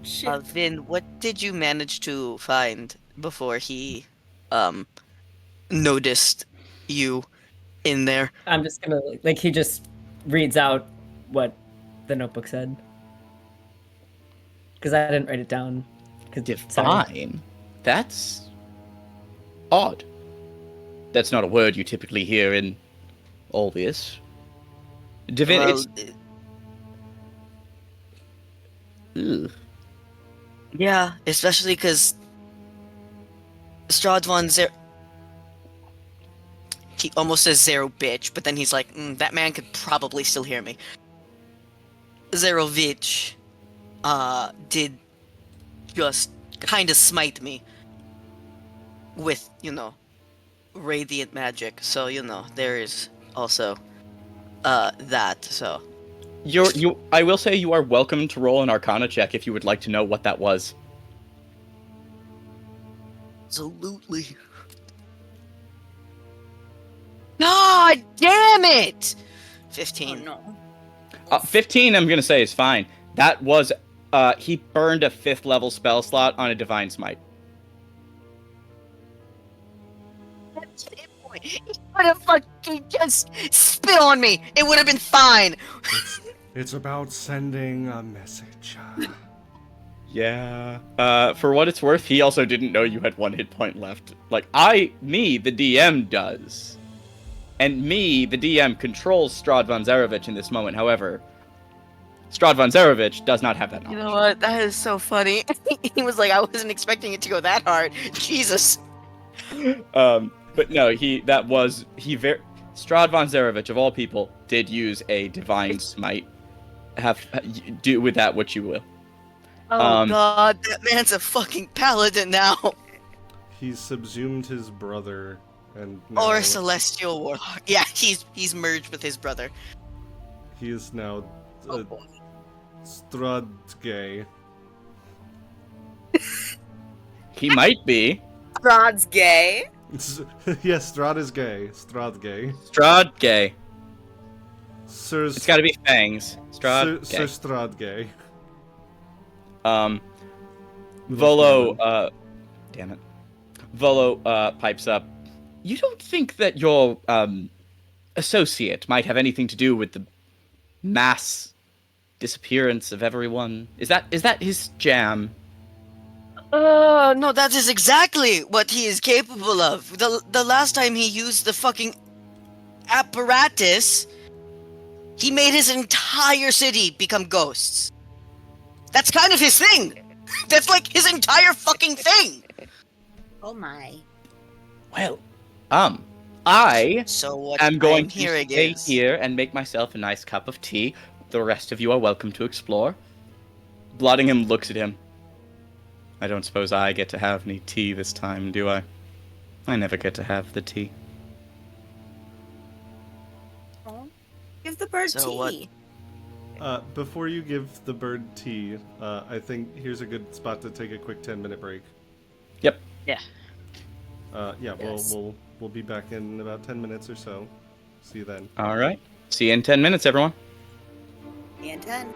Shit. Vin, what did you manage to find before he, noticed you in there? I'm just gonna like he just reads out what the notebook said because I didn't write it down. Sorry. Divine? That's odd. That's not a word you typically hear in all this. Divine, Well, Ugh. yeah, especially because Strahd von Zer... He almost says Zero bitch, but then he's like, that man could probably still hear me. Zerovich, did just kind of smite me with, radiant magic. So, there is also, that, so. I will say you are welcome to roll an Arcana check if you would like to know what that was. Absolutely. God damn it! 15. Oh, no. 15, I'm gonna say is fine. That was, he burned a 5th level spell slot on a Divine Smite. He could have fucking just spit on me. It would have been fine. It's about sending a message. Yeah. For what it's worth, he also didn't know you had 1 hit point left. Like, the DM does. And me, the DM, controls Strahd von Zarovich in this moment. However, Strahd von Zarovich does not have that knowledge. You know what? That is so funny. He was like, I wasn't expecting it to go that hard. Jesus. But no, Strahd von Zarovich, of all people, did use a Divine Smite. Do with that what you will. Oh god, that man's a fucking paladin now. He's subsumed his brother and Or now a celestial warlock. Yeah, he's merged with his brother. he is now Oh boy. Strahd gay. He might be. Strahd's gay. Yes, Strahd is gay. Strahd gay. Strahd gay. Sir, It's gotta be fangs. Strahd Sir gay. Strahd gay. Volo, damn it. Volo, pipes up. You don't think that your, associate might have anything to do with the mass disappearance of everyone. Is that his jam? No, that is exactly what he is capable of. The last time he used the fucking apparatus, he made his entire city become ghosts. That's kind of his thing. That's like his entire fucking thing. Oh my. Well, I So what am going I'm to hearing stay is here and make myself a nice cup of tea. The rest of you are welcome to explore. Bloodingham looks at him. I don't suppose I get to have any tea this time, do I? I never get to have the tea. Oh. Give the bird So what- tea. Before you give the bird tea, I think here's a good spot to take a quick 10-minute break. Yep. Yeah. Yeah, Yes. we'll be back in about 10 minutes or so. See you then. All right. See you in 10 minutes, everyone. And 10.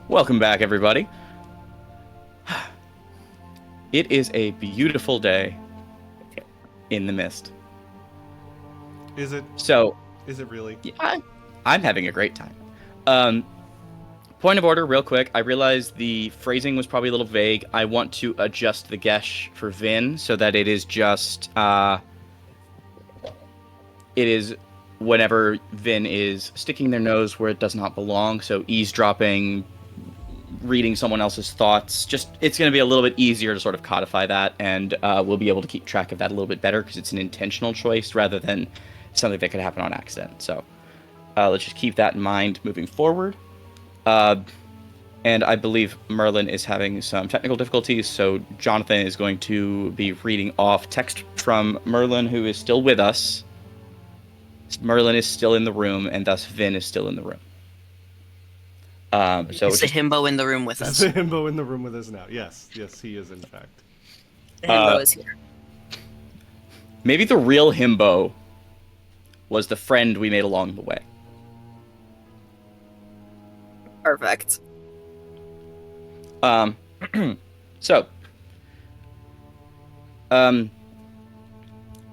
Welcome back, everybody. It is a beautiful day in the mist. Is it? So, Is it really? yeah, I'm having a great time. Point of order, real quick. I realize the phrasing was probably a little vague. I want to adjust the gesh for Vin so that it is just, it is whenever Vin is sticking their nose where it does not belong. So eavesdropping, reading someone else's thoughts. Just, it's going to be a little bit easier to sort of codify that, and we'll be able to keep track of that a little bit better because it's an intentional choice rather than something that could happen on accident. So let's just keep that in mind moving forward. And I believe Merlin is having some technical difficulties, so Jonathan is going to be reading off text from Merlin, who is still with us. Merlin is still in the room, and thus Vin is still in the room. So It's the himbo in the room with Is us. the himbo in the room with us now? Yes, he is in fact. The himbo is here. maybe the real himbo was the friend we made along the way. Perfect. So,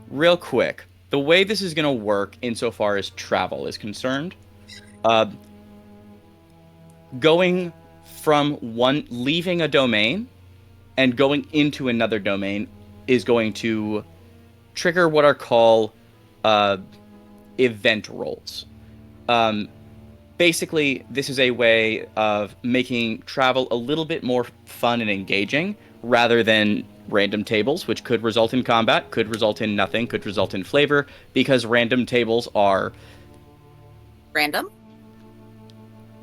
real quick, the way this is going to work insofar as travel is concerned, going from leaving a domain and going into another domain is going to trigger what are called event rolls. Basically, this is a way of making travel a little bit more fun and engaging rather than random tables, which could result in combat, could result in nothing, could result in flavor, because random tables are Random?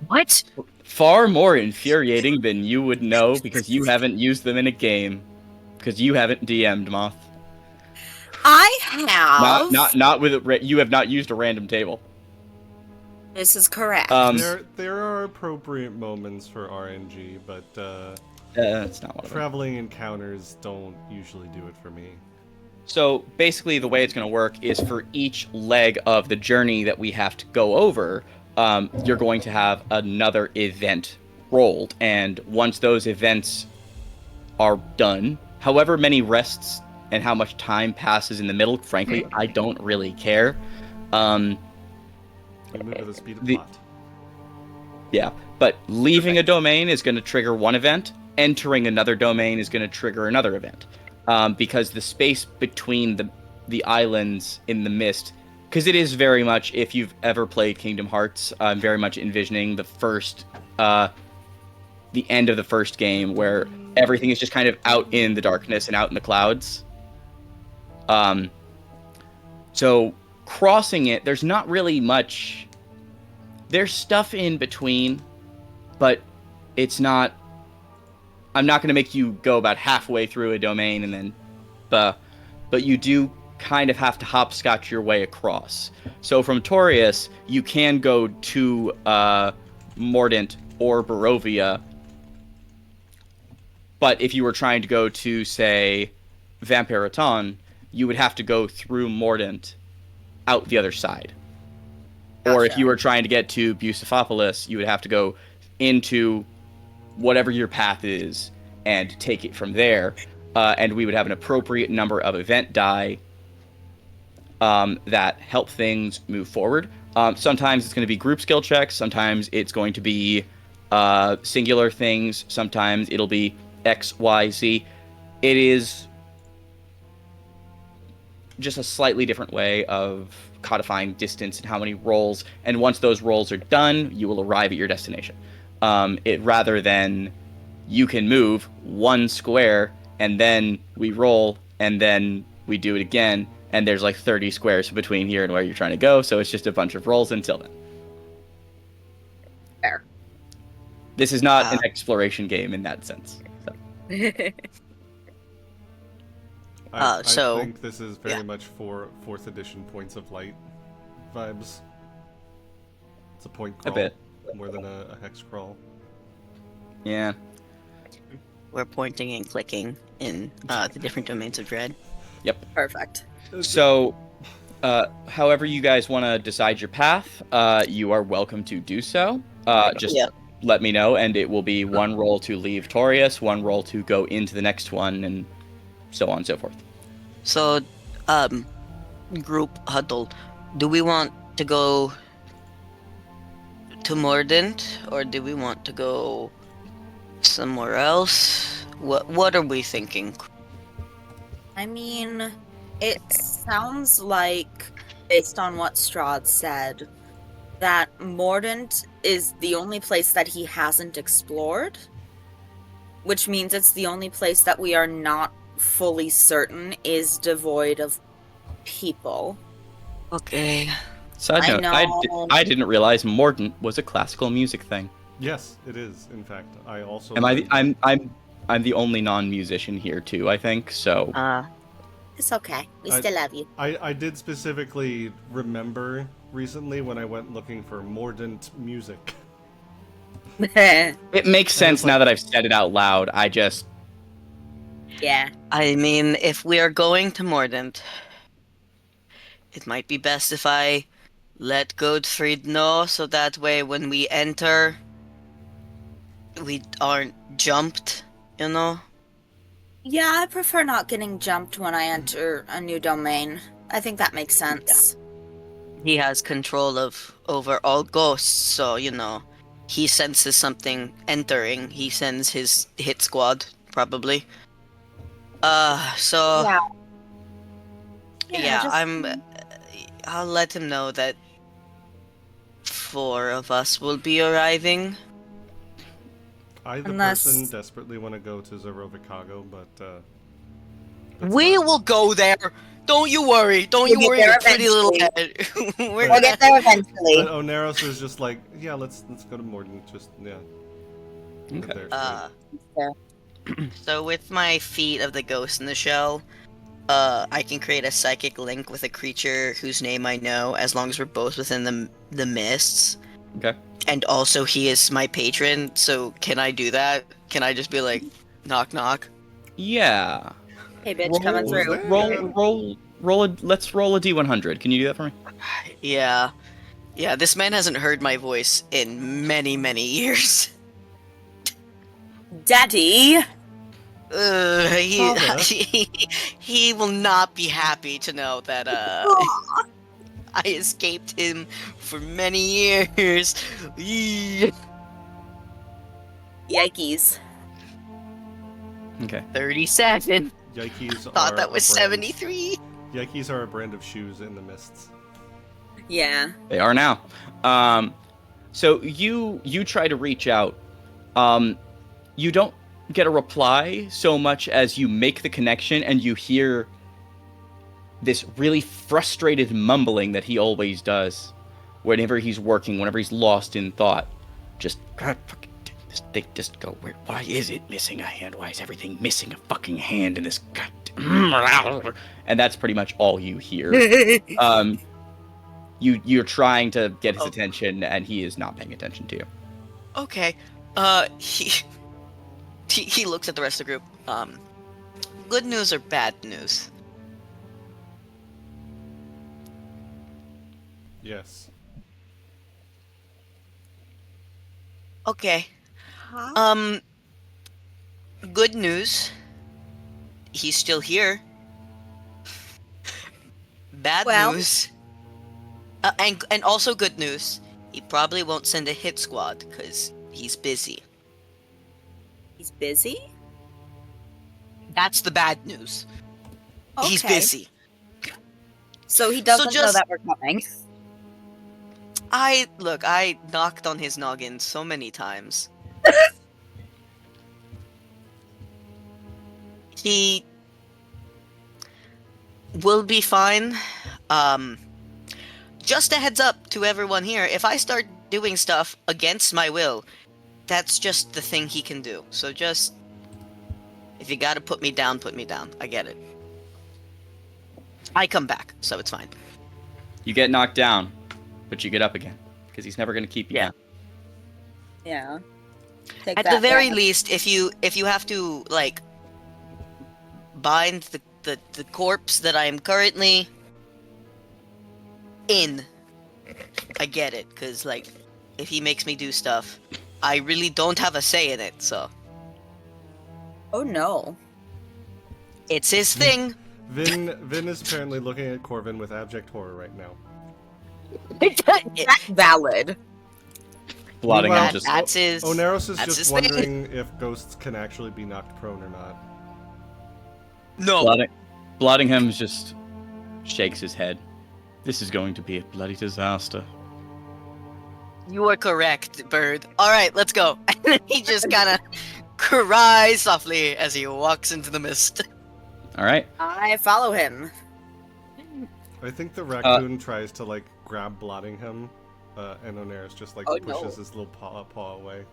What? far more infuriating than you would know because you haven't used them in a game, because you haven't DM'd, Moth. I have. Not with you have not used a random table. This is correct. There are appropriate moments for RNG, but That's not one of them. traveling encounters don't usually do it for me. So basically, the way it's going to work is for each leg of the journey that we have to go over, you're going to have another event rolled, and once those events are done, however many rests and how much time passes in the middle, frankly, I don't really care. You move at the speed of The- plot. Yeah, but leaving a domain is going to trigger one event. Entering another domain is going to trigger another event, because the space between the islands in the mist, because it is very much, if you've ever played Kingdom Hearts, I'm very much envisioning the end of the first game where everything is just kind of out in the darkness and out in the clouds. So crossing it, there's not really much. There's stuff in between, but it's not. I'm not going to make you go about halfway through a domain and then, but you do kind of have to hopscotch your way across. So from Torius, you can go to Mordant or Barovia, but if you were trying to go to, say, Vampiraton, you would have to go through Mordant out the other side. Or if Gotcha. you were trying to get to Bucephalus, you would have to go into whatever your path is and take it from there. And we would have an appropriate number of event die that help things move forward. Sometimes it's going to be group skill checks. Sometimes it's going to be singular things. Sometimes it'll be X, Y, Z. It is just a slightly different way of codifying distance and how many rolls. And once those rolls are done, you will arrive at your destination. Rather than you can move one square and then we roll and then we do it again, and there's like 30 squares between here and where you're trying to go, so it's just a bunch of rolls until then. Fair. This is not an exploration game in that sense. So. I so- think this is very yeah. much for 4th edition Points of Light vibes. It's a point crawl bit. more than a hex crawl. Yeah. We're pointing and clicking in the different domains of dread. Perfect. So, however you guys want to decide your path, you are welcome to do so. Just Yeah. let me know, and it will be one roll to leave Torius, one roll to go into the next one, and so on and so forth. So, group huddle. Do we want to go to Mordant, or do we want to go somewhere else? What are we thinking? I mean, it sounds like, based on what Strahd said, that Mordant is the only place that he hasn't explored, which means it's the only place that we are not fully certain is devoid of people. Okay. Side I note, know. I didn't realize Mordant was a classical music thing. Yes, it is. In fact, I also. I'm the only non-musician here too, I think. So It's okay. We I- still love you. I did specifically remember recently when I went looking for Mordant music. it makes sense it's now like- that I've said it out loud. I just Yeah. I mean, if we are going to Mordant, it might be best if I let Godfried know, so that way when we enter, we aren't jumped, you know? Yeah, I prefer not getting jumped when I enter a new domain. I think that makes sense. He has control over all ghosts, so, you know, he senses something entering, he sends his hit squad, probably. So... Yeah. Yeah, just- I'll let him know that 4 of us will be arriving. I, the Unless- person, desperately want to go to Zerovicago, but that's We not- will go there! Don't you worry! Don't you We'll worry, get your there pretty little eventually. head. We'll get there eventually. But Oneros is just like, yeah, let's go to Mordant. Just Get Okay. there. So with my feat of the Ghost in the Shell, I can create a psychic link with a creature whose name I know, as long as we're both within the mists. okay. And also, he is my patron, so can I do that? Can I just be like, knock knock? Yeah. Hey, bitch, coming was through. that? Let's roll a D100. Can you do that for me? Yeah. Yeah, this man hasn't heard my voice in many, many years. Daddy! Father. He will not be happy to know that, I escaped him for many years. Yikes. Okay. 37. Yikes Thought are that was a brand- 73. Yikes are a brand of shoes in the mists. Yeah. They are now. So you try to reach out. You don't get a reply so much as you make the connection and you hear this really frustrated mumbling that he always does whenever he's working, whenever he's lost in thought. Just God, fucking, this thing just go. Why is it missing a hand? Why is everything missing a fucking hand in this? God, and that's pretty much all you hear. You're trying to get his attention, and he is not paying attention to you. Okay. He looks at the rest of the group. Good news or bad news? Yes. Okay. Good news. He's still here. Bad Well- news. And also good news. He probably won't send a hit squad because he's busy. He's busy? That's the bad news. He's Okay. busy. So he doesn't know just- that we're coming. I knocked on his noggin so many times. He will be fine. Just a heads up to everyone here, if I start doing stuff against my will, that's just the thing he can do. So just, if you gotta put me down, put me down. I get it. I come back, so it's fine. You get knocked down, but you get up again because he's never going to keep you Yeah. down. Yeah. Take At that the very back. least, if you have to like bind the corpse that I am currently in, I get it, because like if he makes me do stuff, I really don't have a say in it, so Oh no. it's his thing. Vin is apparently looking at Corvin with abject horror right now. That's valid. Blottingham Meanwhile, just That's his. Oneros is that's just his thing. wondering if ghosts can actually be knocked prone or not. No. Blottingham just shakes his head. This is going to be a bloody disaster. You are correct, Bird. All right, let's go. And then he just kind of cries softly as he walks into the mist. All right. I follow him. I think the raccoon tries to like grab Blottingham, and Oneros just like Oh, pushes no. his little paw away.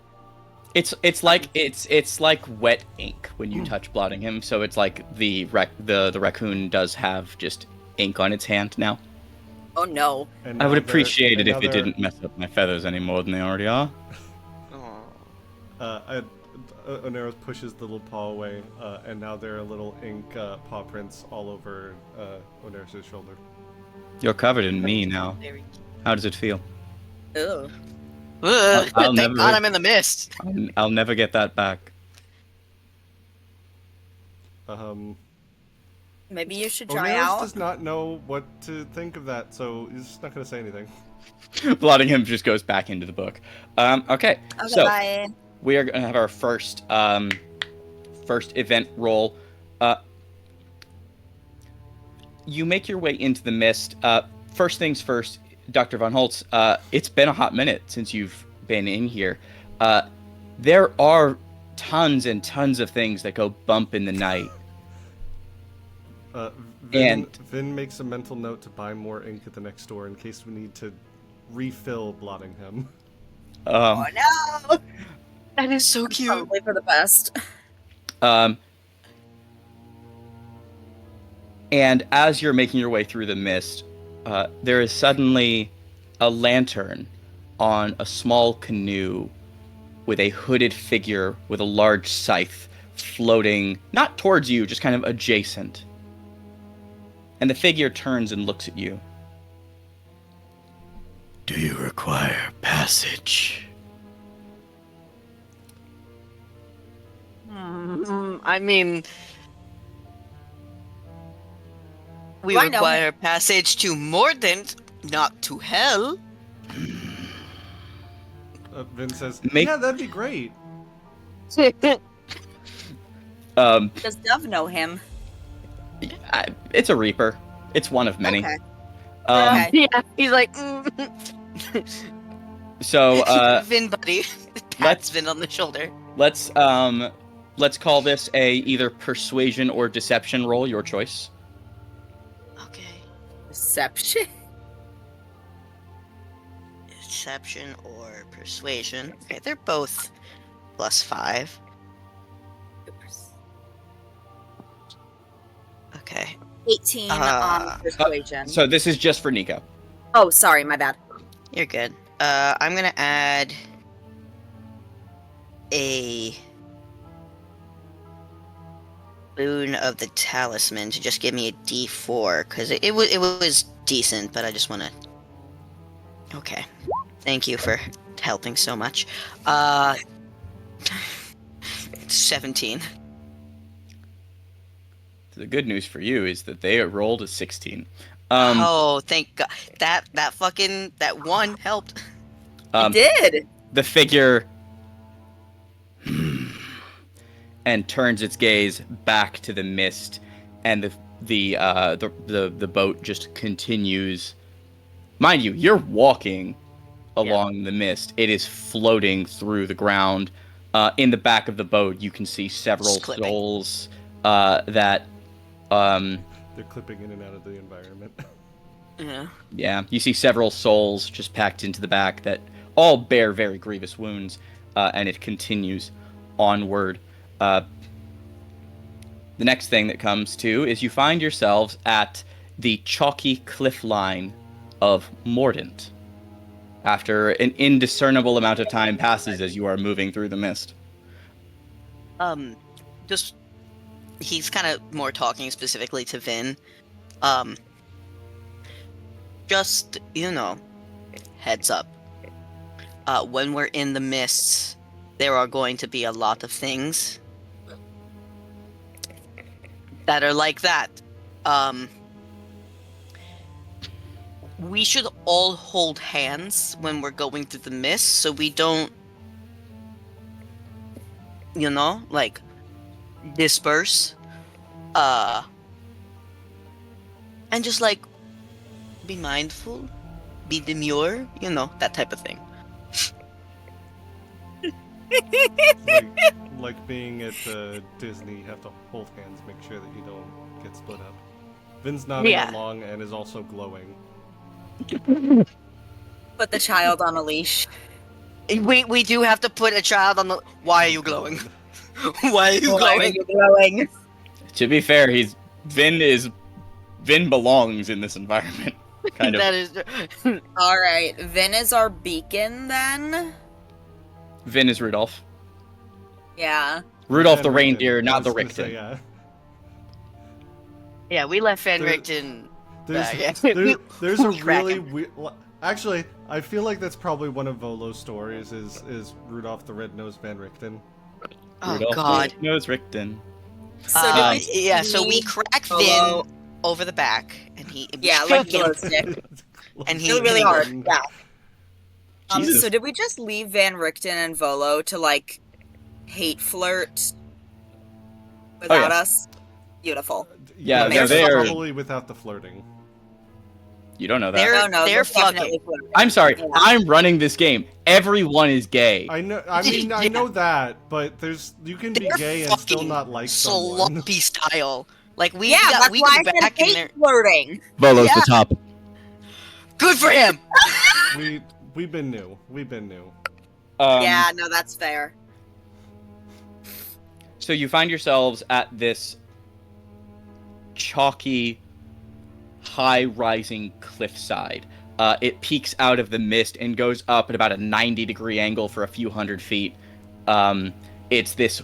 It's like wet ink when you touch Blottingham, so it's like the raccoon does have just ink on its hand now. Oh no. And I would now they're- appreciate it and if now it they're- didn't mess up my feathers any more than they already are. Oneros pushes the little paw away, and now there are little ink paw prints all over Oneros' shoulder. You're covered in me now. How does it feel? Ew. Ugh, I'll thank never- God I'm in the mist. I'll never get that back. Maybe you should try Oneros out. does not know what to think of that, so he's just not going to say anything. Blottingham just goes back into the book. Okay, Okay, so bye. we are going to have our first event roll. You make your way into the mist. First things first, Dr. Von Holtz, it's been a hot minute since you've been in here. There are tons and tons of things that go bump in the night. Vin makes a mental note to buy more ink at the next store in case we need to refill Blottingham. Oh no. That is so cute. Probably for the best. And as you're making your way through the mist, there is suddenly a lantern on a small canoe with a hooded figure with a large scythe floating, not towards you, just kind of adjacent. And the figure turns and looks at you. Do you require passage? I mean, we Do I know require passage to Mordant, not to hell. Vin says, Make- yeah, that'd be great. Does Dove know him? It's a reaper. It's one of many. Okay. Um, Okay. Yeah, he's like, So Vin buddy, let's- pats Vin on the shoulder. let's call this a either persuasion or deception roll, your choice. Okay, Deception. deception or persuasion. Okay, they're both +5. Okay. 18 persuasion. So this is just for Nico. Oh, sorry, my bad. You're good. I'm gonna add a boon of the talisman to just give me a D4 because it was decent, but I just want to. Okay, thank you for helping so much. 17. The good news for you is that they rolled a 16. Oh, thank God! That one helped. Um, Did. the figure and turns its gaze back to the mist, and the boat just continues. Mind you, you're walking along the mist. It is floating through the ground. In the back of the boat, you can see several Just clipping. souls that. They're clipping in and out of the environment. Yeah. Yeah, you see several souls just packed into the back that all bear very grievous wounds, and it continues onward. The next thing that comes to is you find yourselves at the chalky cliff line of Mordant. After an indiscernible amount of time passes as you are moving through the mist. Just he's kind of more talking specifically to Vin. Just, heads up. When we're in the mists, there are going to be a lot of things that are like that. We should all hold hands when we're going through the mist so we don't, like, disperse. And just, like, be mindful, be demure, that type of thing. Like being at Disney, you have to hold hands, make sure that you don't get split up. Vin's nodding Yeah. along and is also glowing. Put the child on a leash. We do have to put a child on the. Why are you glowing? Why are you Why are glowing? you glowing? To be fair, Vin belongs in this environment. Kind of. That is. All right, Vin is our beacon then. Vin is Rudolph. Yeah. Rudolph Van the Richten. reindeer, I not the was gonna say, Richten. yeah. Yeah, we left Van There- Richten. There's, Yeah. there's a we crack really him. weird. Actually, I feel like that's probably one of Volo's stories. Is Rudolph the Red-Nosed Van Richten? Oh Rudolph God. knows Richten. So Um, did we Yeah, so we need crack Volo- Vin over the back, and he. Yeah, we like shake him. glow stick. And he- Really, really hard. Yeah. Jesus. So did we just leave Van Richten and Volo to like hate flirt without yeah. us? Beautiful. Yeah, that's they're- probably without the flirting. You don't know that. They're- No, they're definitely fucking. flirting. I'm sorry. Yeah. I'm running this game. Everyone is gay. I know. I mean, I Yeah. know that, but you can be They're gay and still fucking not like someone. sloppy style. Like we Yeah, got that's we why go I said back in hate there. flirting. Volo's Yeah. the top. Good for him. We've been new. Yeah, no, that's fair. So you find yourselves at this chalky, high-rising cliffside. It peaks out of the mist and goes up at about a 90-degree angle for a few hundred feet. It's this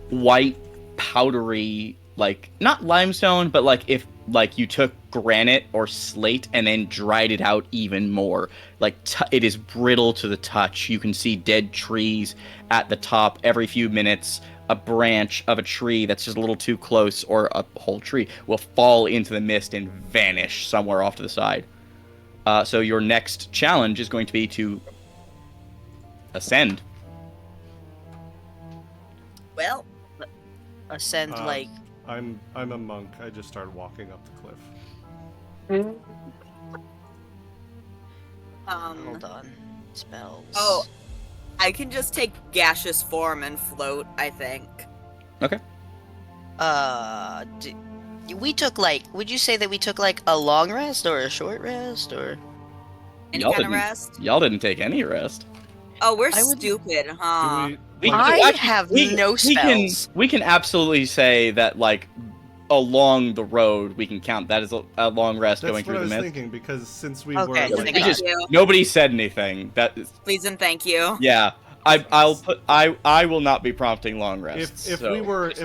white, powdery, like, not limestone, but like if like you took granite or slate and then dried it out even more. Like it is brittle to the touch. You can see dead trees at the top every few minutes. A branch of a tree that's just a little too close, or a whole tree, will fall into the mist and vanish somewhere off to the side. So your next challenge is going to be to ascend. Well, Ascend like I'm a monk. I just started walking up the cliff. hold on. Spells. Oh, I can just take gaseous form and float, I think. Okay. We took like. Would you say that we took like a long rest or a short rest or? Any Y'all kind of didn't- rest? Y'all didn't take any rest. Oh, we're I would- stupid, Do huh? we, I have no spells. We can absolutely say that, like, along the road, we can count that as a long rest that's going what through I the was mist. thinking, because since we Okay, were so like, they We got- just- you. Nobody said anything. That is, Please and thank you. yeah. I will not be prompting long rests. if so.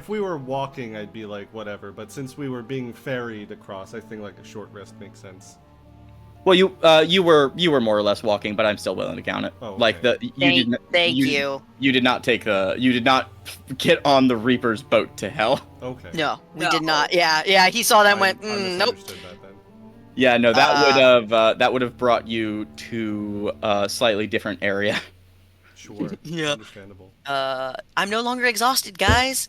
we were walking, I'd be like whatever. But since we were being ferried across, I think like a short rest makes sense. Well, you were more or less walking, but I'm still willing to count it. Oh, Like okay. Thank you. You did not get on the Reaper's boat to hell. Okay. No, we No. did not. Yeah. He saw that and went, I nope. misunderstood that then. Yeah, no, that would have brought you to a slightly different area. Sure. Yeah. Understandable. I'm no longer exhausted, guys.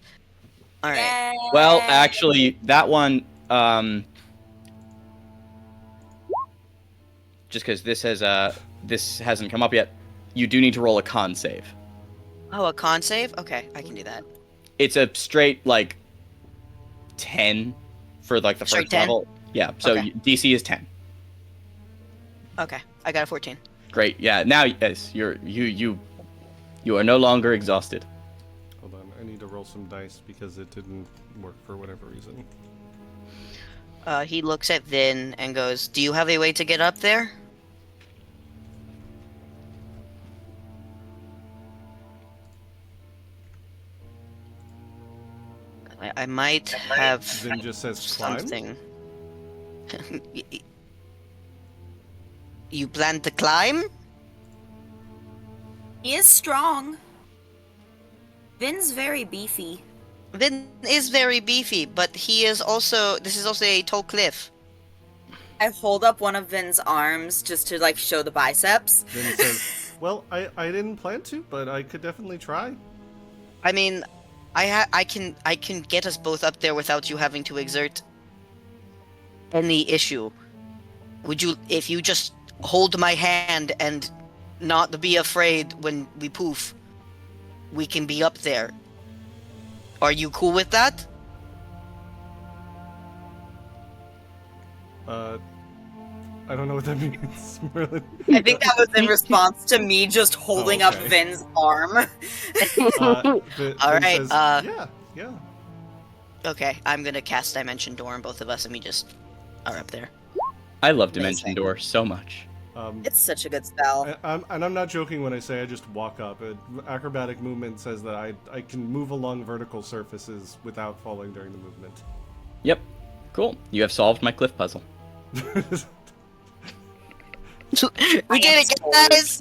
All right. Yay. Well, actually, that one, just because this hasn't come up yet, you do need to roll a con save. Oh, a con save? Okay, I can do that. It's a straight like 10 for like the Straight first 10? level. Yeah, so Okay. DC is 10. Okay, I got a 14. Great. Yeah, now yes, you are no longer exhausted. Hold on. I need to roll some dice because it didn't work for whatever reason. He looks at Vin and goes, "Do you have a way to get up there?" I might have Vin just says climb. something. You plan to climb? He is strong. Vin's very beefy. Vin is very beefy, but he is also. This is also a tall cliff. I hold up one of Vin's arms just to like show the biceps. Vin says, "Well, I didn't plan to, but I could definitely try." I mean, I can get us both up there without you having to exert any issue. Would you, if you just hold my hand and not be afraid when we poof, we can be up there. Are you cool with that? I don't know what that means, Merlin. I think that was in response to me just holding up okay. Vin's arm. Vin Alright, says, yeah. Okay, I'm gonna cast Dimension Door on both of us and we just are up there. I love Dimension Amazing. Door so much. It's such a good spell. I'm not joking when I say I just walk up. Acrobatic movement says that I can move along vertical surfaces without falling during the movement. Yep. Cool. You have solved my cliff puzzle. We did it, guys!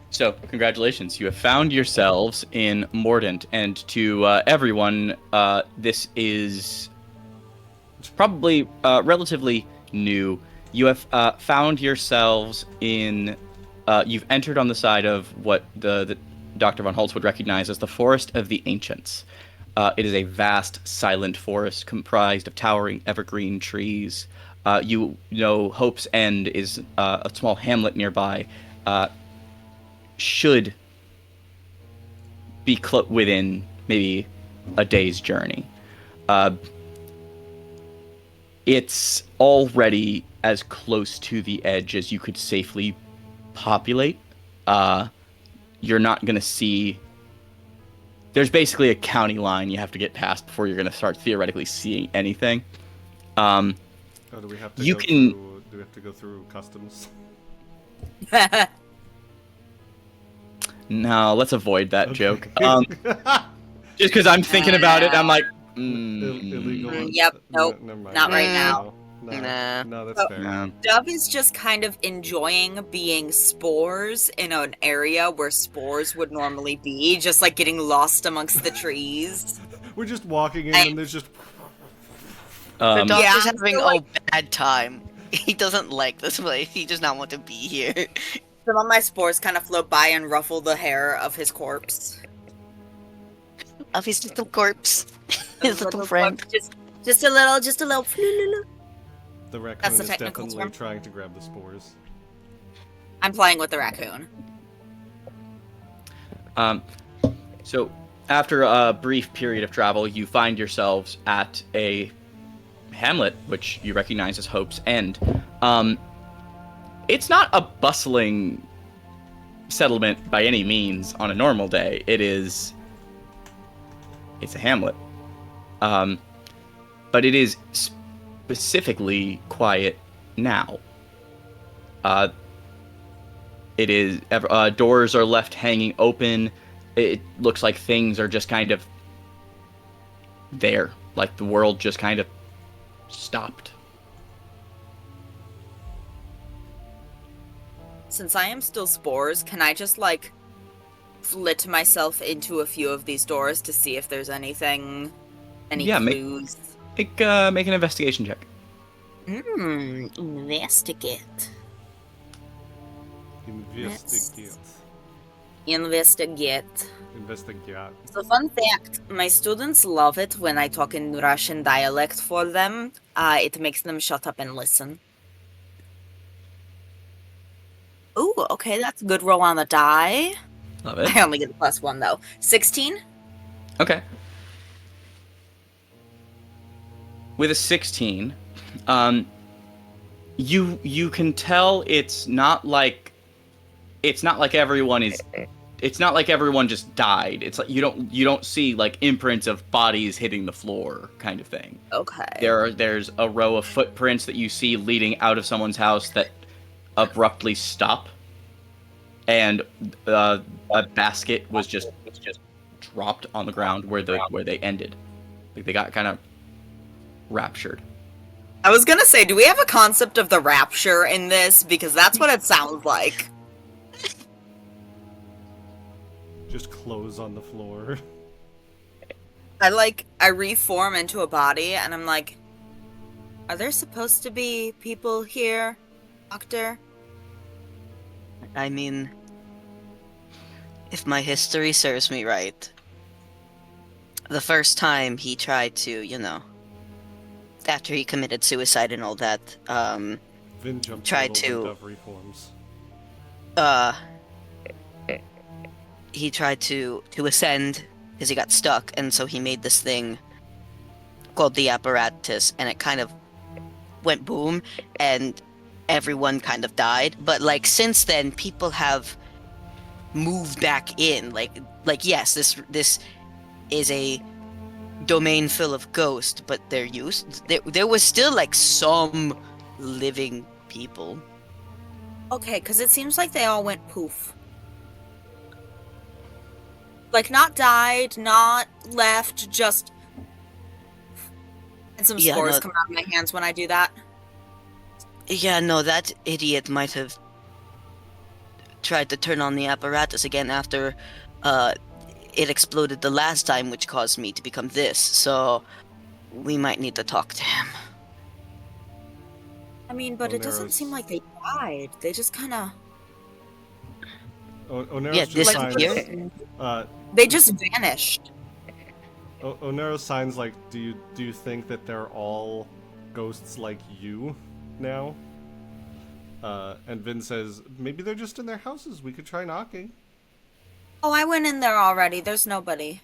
So, congratulations. You have found yourselves in Mordant, and to everyone, this is probably relatively new. You have found yourselves in... you've entered on the side of what the Dr. Von Holtz would recognize as the Forest of the Ancients. It is a vast, silent forest comprised of towering evergreen trees. You know Hope's End is a small hamlet nearby. Should be within maybe a day's journey. It's already as close to the edge as you could safely populate. You're not going to see... There's basically a county line you have to get past before you're going to start theoretically seeing anything. Do we have to do we have to go through customs? No, let's avoid that Okay. joke. Just because I'm thinking about it, I'm like, Illegal. Yep, nope, Never mind. not right now. Nah. No, that's Oh. fair. nah. Dove is just kind of enjoying being spores in an area where spores would normally be, just like getting lost amongst the trees. We're just walking in and there's just... The dog Yeah, is having so, like- a bad time. He doesn't like this place. He does not want to be here. Some of my spores kind of float by and ruffle the hair of his corpse. Of his little corpse. His little friend. Just a little. The raccoon That's the is technical definitely term. trying to grab the spores. I'm playing with the raccoon. So, after a brief period of travel, you find yourselves at a hamlet, which you recognize as Hope's End. It's not a bustling settlement by any means on a normal day. It's a hamlet. But it is specifically quiet now. It is doors are left hanging open. It looks like things are just kind of there, like the world just kind of stopped. Since I am still spores, can I just like flit myself into a few of these doors to see if there's any Yeah, clues? Make an investigation check. Investigate. Investigate. Investigate. Investigate. So fun fact, my students love it when I talk in Russian dialect for them. It makes them shut up and listen. Ooh, okay, that's a good roll on the die. Love it. I only get a +1 though. 16? Okay. With a 16, you can tell it's not like everyone just died. It's like you don't see like imprints of bodies hitting the floor kind of thing. Okay. There's a row of footprints that you see leading out of someone's house that abruptly stop, and a basket was just dropped on the ground where they ended. Like they got kind of raptured. I was gonna say, do we have a concept of the rapture in this? Because that's what it sounds like. just clothes on the floor. I reform into a body, and I'm like, are there supposed to be people here, Doctor? I mean, if my history serves me right, the first time he tried to, after he committed suicide and all that, Vin jumps Tried a little to- when Dove reforms. he tried to ascend because he got stuck, and so he made this thing called the apparatus, and it kind of went boom, and everyone kind of died. But like since then, people have moved back in. Like yes, this is a domain full of ghosts, but there was still like some living people. Okay, because it seems like they all went poof. Like, not died, not left, just... And some Yeah, spores no- come out of my hands when I do that. Yeah, no, that idiot might have tried to turn on the apparatus again after it exploded the last time, which caused me to become this. So we might need to talk to him. I mean, but it doesn't Onero's- seem like they died. They just kind of... Onero's Yeah, just disappear. signs. They just vanished. Onero signs like, do you think that they're all ghosts like you now? And Vin says, maybe they're just in their houses. We could try knocking. Oh, I went in there already. There's nobody.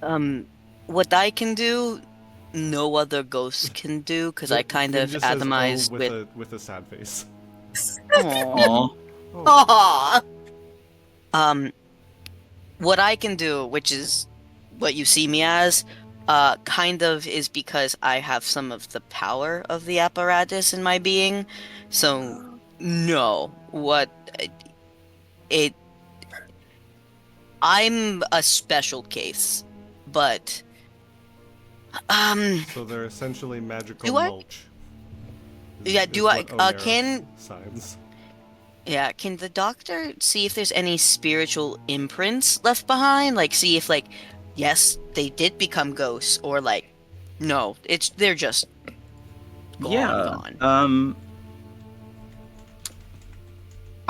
What I can do, no other ghosts can do, because I kind Vin of just says, atomized "Oh," with a sad face. Aw. Aw. Aww. What I can do, which is what you see me as, kind of is because I have some of the power of the apparatus in my being. So, no. I'm a special case, but, So they're essentially magical Do I- mulch. Yeah, do I- what Onero can- signs. yeah, can the doctor see if there's any spiritual imprints left behind? Like, see if, like, yes, they did become ghosts, or, like, no, they're just gone.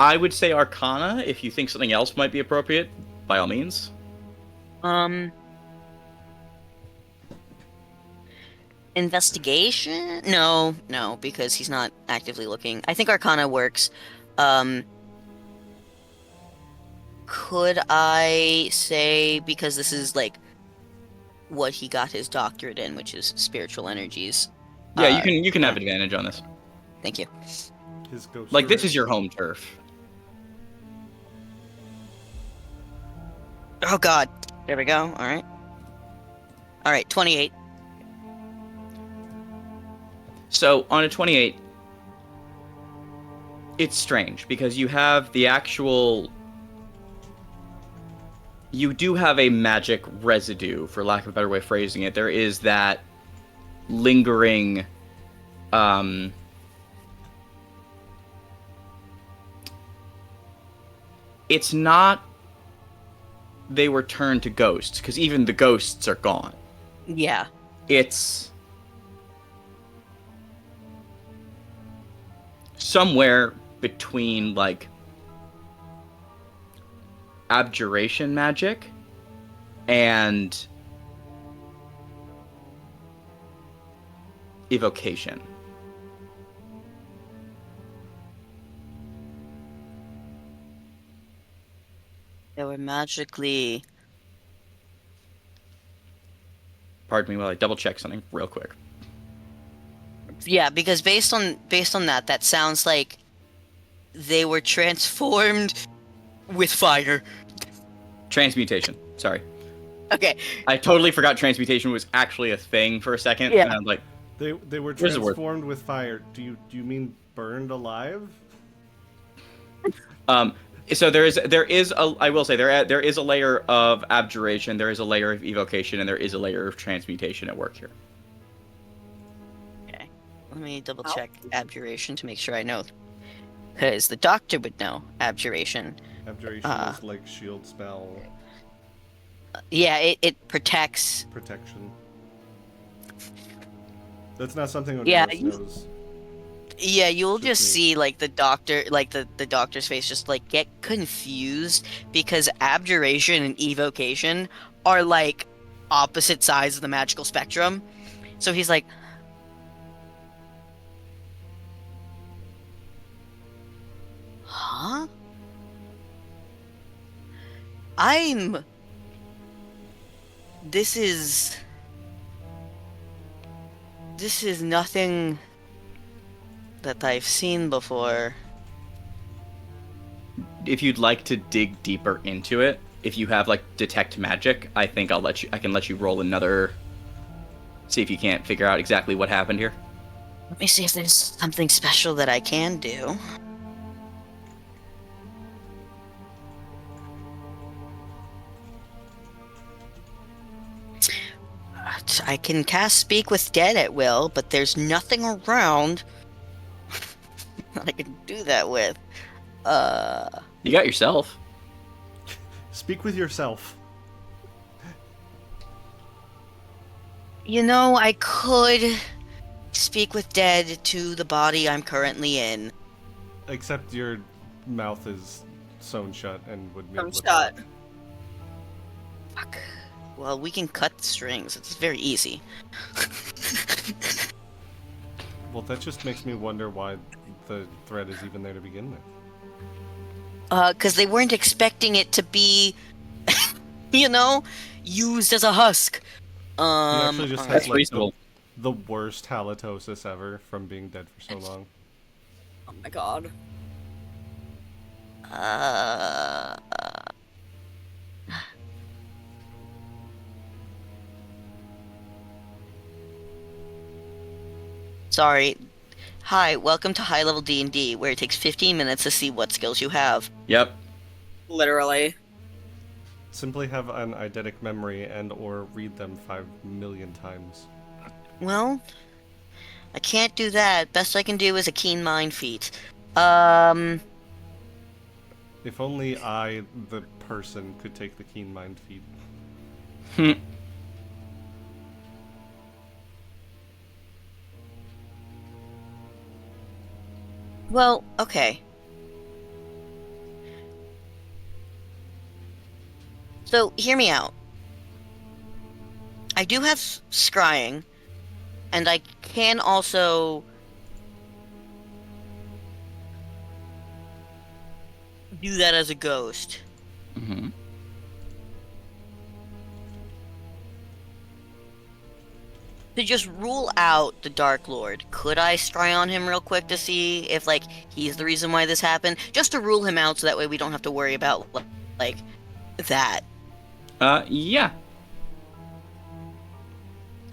I would say Arcana. If you think something else might be appropriate, by all means. Investigation? No, because he's not actively looking. I think Arcana works. Could I say, because this is like what he got his doctorate in, which is spiritual energies. Yeah, you can have advantage on this. Thank you. His ghost. Like, this is your home turf. Oh god. There we go. Alright. Alright, 28. So on a 28, it's strange because you have the actual. You do have a magic residue, for lack of a better way of phrasing it. There is that lingering. It's not. They were turned to ghosts, because even the ghosts are gone. Yeah. It's somewhere between, like, abjuration magic and evocation. They were magically... Pardon me while I double check something real quick. Yeah, because based on that sounds like they were transformed with fire. Transmutation. Sorry. Okay. I totally forgot transmutation was actually a thing for a second. Yeah. And I'm like, They were Where's the word? transformed with fire. Do you mean burned alive? so there is a, I will say there is a layer of abjuration, there is a layer of evocation, and there is a layer of transmutation at work here. Okay. Let me double check abjuration to make sure I know. Because the doctor would know abjuration. Abjuration Uh. is like shield spell Yeah, it protects. protection. That's not something Yeah, Oneris you- knows. Yeah, you'll Just just me. see like the doctor, like the doctor's face just like get confused because abjuration and evocation are like opposite sides of the magical spectrum. So he's like, huh? I'm. This is. This is nothing that I've seen before. If you'd like to dig deeper into it, if you have like detect magic, I think I can let you roll another. See if you can't figure out exactly what happened here. Let me see if there's something special that I can do. I can cast Speak with Dead at will, but there's nothing around that I can do that with. You got yourself. Speak with yourself. You know, I could speak with Dead to the body I'm currently in. Except your mouth is sewn shut and would be Sewn able to shut. talk. Fuck. Well, we can cut the strings. It's very easy. Well, that just makes me wonder why the thread is even there to begin with. Because they weren't expecting it to be, you know, used as a husk. He actually just alright. has That's like reasonable. the worst halitosis ever from being dead for so long. Oh my god. Sorry. Hi, welcome to High Level D&D, where it takes 15 minutes to see what skills you have. Yep. Literally. Simply have an eidetic memory and or read them 5 million times. Well, I can't do that. Best I can do is a keen mind feat. If only I, the person, could take the keen mind feat. Well, okay. So, hear me out. I do have scrying, and I can also do that as a ghost. Mm-hmm. To just rule out the Dark Lord, could I scry on him real quick to see if, like, he's the reason why this happened? Just to rule him out so that way we don't have to worry about, like, that. Yeah.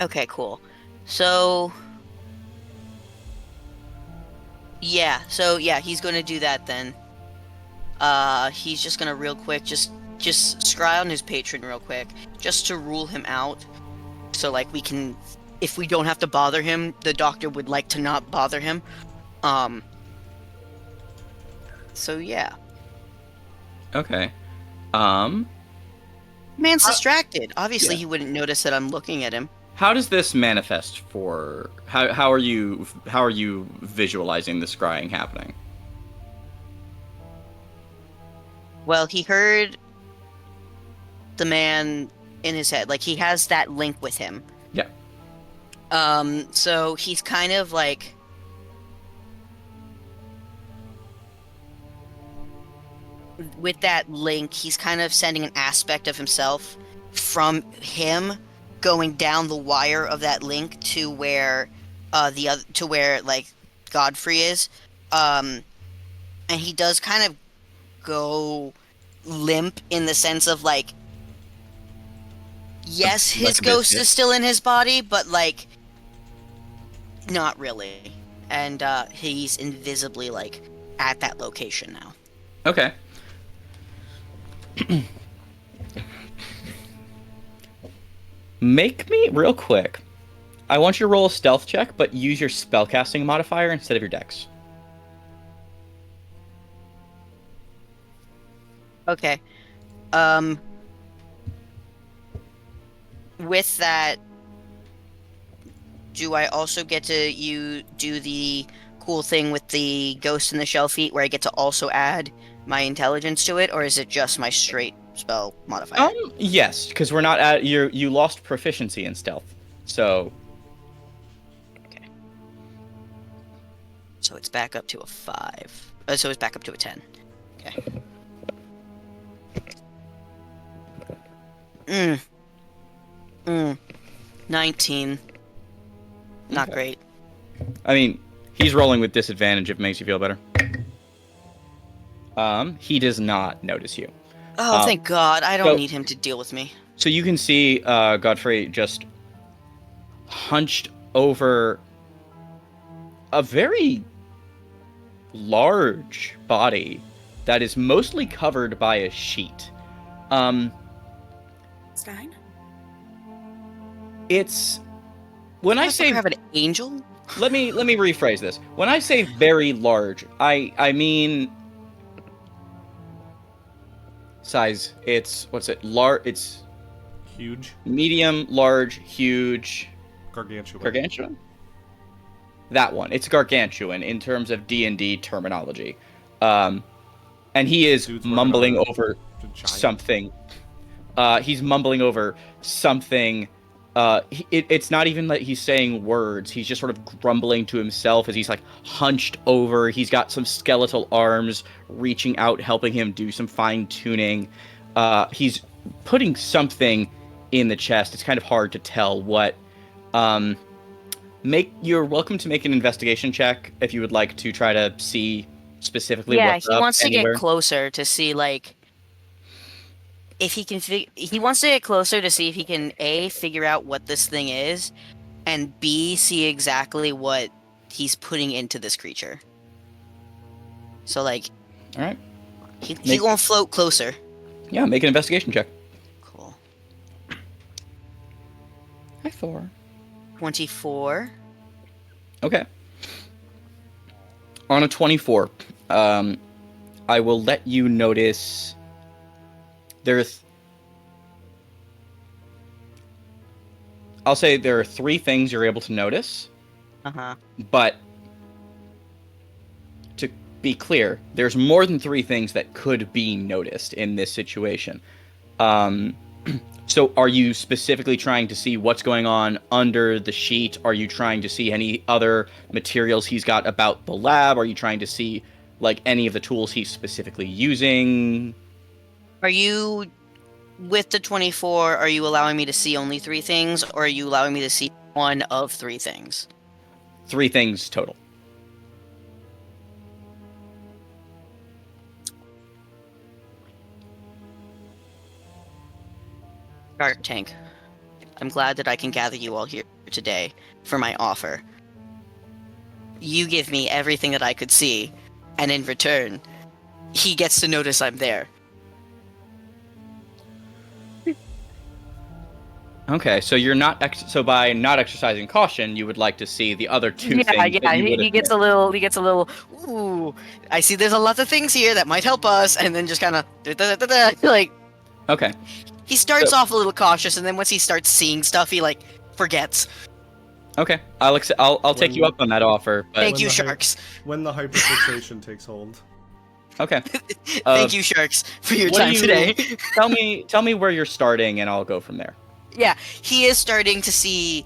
Okay, cool. So... yeah, he's gonna do that then. He's just gonna real quick, just scry on his patron real quick, just to rule him out. So, like, we can... if we don't have to bother him, the doctor would like to not bother him. So, yeah. Okay. Man's distracted. Obviously, Yeah. he wouldn't notice that I'm looking at him. How does this manifest for how are you visualizing the scrying happening? Well, he heard the man in his head. Like, he has that link with him. Yeah. So he's kind of like... with that link, he's kind of sending an aspect of himself from him going down the wire of that link to where like Godfrey is. And he does kind of go limp in the sense of like, yes, his Like a ghost biscuit. is still in his body, but like not really. And he's invisibly like at that location now. Okay. Make me real quick. I want you to roll a stealth check, but use your spellcasting modifier instead of your dex. Okay. With that, do I also get to do the cool thing with the ghost in the shell feat where I get to also add my intelligence to it, or is it just my straight spell modifier? Yes, because we're not at you lost proficiency in stealth. So Okay. So it's back up to a 5. So it's back up to a 10. Okay. Mm. 19. Not Okay. great. I mean, he's rolling with disadvantage if it makes you feel better. He does not notice you. Oh, thank God. I don't so- need him to deal with me. So you can see Godfrey just hunched over a very large body that is mostly covered by a sheet. Stein? It's when I say have an angel. let me rephrase this. When I say very large, I mean size. It's what's it? It's Huge. medium, large, huge, Gargantuan. gargantuan. That one. It's gargantuan in terms of D&D terminology. And he is Dude's working mumbling on over a giant. something. He's mumbling over something. It's not even that he's saying words. He's just sort of grumbling to himself as he's like hunched over. He's got some skeletal arms reaching out, helping him do some fine tuning. He's putting something in the chest. It's kind of hard to tell what. You're welcome to make an investigation check if you would like to try to see specifically Yeah, what's he up wants to anywhere. get closer to see like if he can. He wants to get closer to see if he can figure out what this thing is, and B see exactly what he's putting into this creature. So like, All right. he gonna float closer. Yeah, make an investigation check. Cool. Hi, Thor. 24. Okay. On a 24, I will let you notice there's. I'll say there are 3 things you're able to notice, Uh-huh. but to be clear, there's more than 3 things that could be noticed in this situation. So are you specifically trying to see what's going on under the sheet? Are you trying to see any other materials he's got about the lab? Are you trying to see like any of the tools he's specifically using? Are you with the 24? Are you allowing me to see only 3 things, or are you allowing me to see one of 3 things? 3 things total. Shark Tank. I'm glad that I can gather you all here today for my offer. You give me everything that I could see, and in return, he gets to notice I'm there. Okay, so you're not so by not exercising caution, you would like to see the other 2 things that you would he have gets a little, ooh, I see there's a lot of things here that might help us, and then just kind of, like, Okay. he starts So- off a little cautious, and then once he starts seeing stuff, he, like, forgets. Okay. I'll take you up on that offer, but Thank when you, the hy- Sharks. When the hyperfixation takes hold. okay. Thank you, Sharks, for your what do time you- today. Tell me where you're starting and I'll go from there. Yeah, he is starting to see.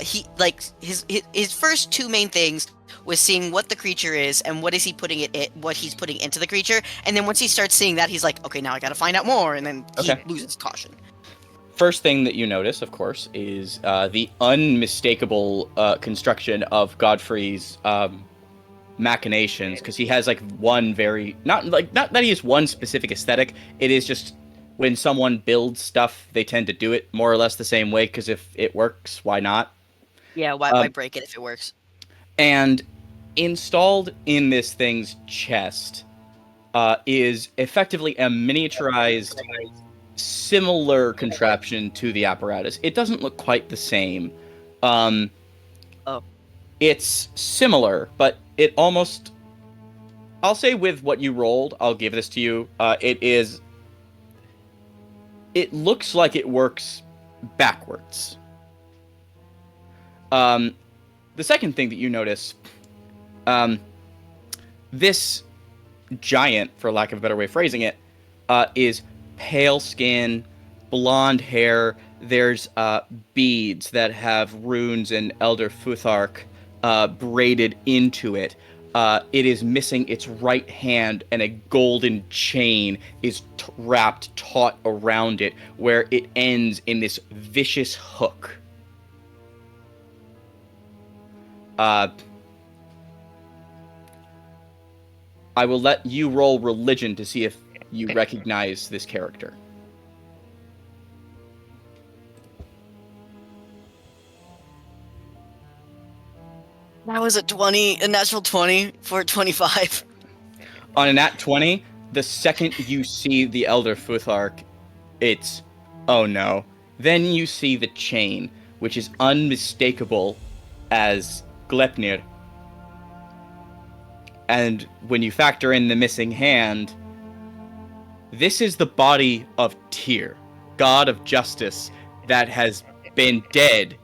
He like his first 2 main things was seeing what the creature is and what is he putting what he's putting into the creature, and then once he starts seeing that, he's like, okay, now I got to find out more, and then he Okay. loses caution. First thing that you notice, of course, is the unmistakable construction of Godfrey's machinations, because he has like one very not that he has one specific aesthetic. It is just when someone builds stuff, they tend to do it more or less the same way, because if it works, why not? Yeah, why break it if it works? And installed in this thing's chest is effectively a miniaturized, similar contraption to the apparatus. It doesn't look quite the same. Oh. It's similar, but it almost... I'll say with what you rolled, I'll give this to you. It is it looks like it works backwards. The second thing that you notice, this giant, for lack of a better way of phrasing it, is pale skin, blonde hair. There's beads that have runes and Elder Futhark braided into it. It is missing its right hand, and a golden chain is wrapped taut around it, where it ends in this vicious hook. I will let you roll religion to see if you recognize this character. That was a natural 20 for 25. On a nat 20, the second you see the Elder Futhark, it's, oh no. Then you see the chain, which is unmistakable as Glepnir. And when you factor in the missing hand, this is the body of Tyr, god of justice, that has been dead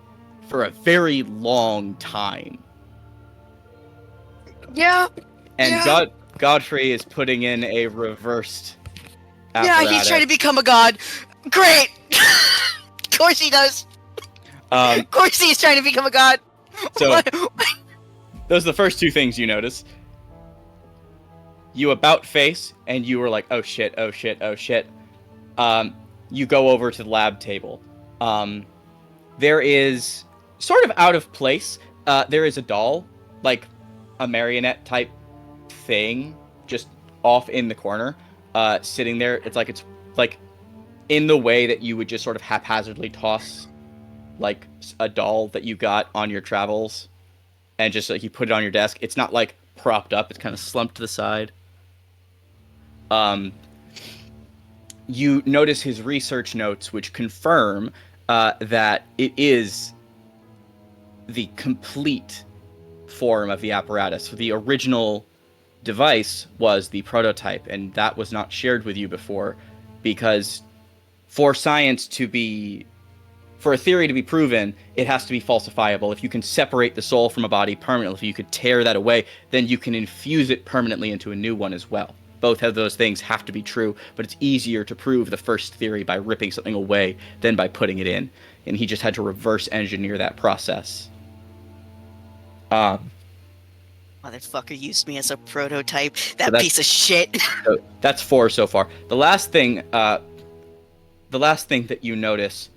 for a very long time. Yeah. And yeah. Godfrey is putting in a reversed Yeah, apparatus. he's trying to become a god. Great! Of course he does. Of course he's trying to become a god. So, those are the first two things you notice. You about face, and you were like, oh shit, oh shit, oh shit. You go over to the lab table. There is, sort of out of place, there is a doll, like a marionette type thing, just off in the corner, sitting there. It's like in the way that you would just sort of haphazardly toss like a doll that you got on your travels, and just like you put it on your desk. It's not like propped up, it's kind of slumped to the side. You notice his research notes, which confirm that it is the complete form of the apparatus. The original device was the prototype, and that was not shared with you before, because for a theory to be proven, it has to be falsifiable. If you can separate the soul from a body permanently, if you could tear that away, then you can infuse it permanently into a new one as well. Both of those things have to be true, but it's easier to prove the first theory by ripping something away than by putting it in. And he just had to reverse engineer that process. Motherfucker used me as a prototype. That piece of shit. So that's 4 so far. The last thing that you notice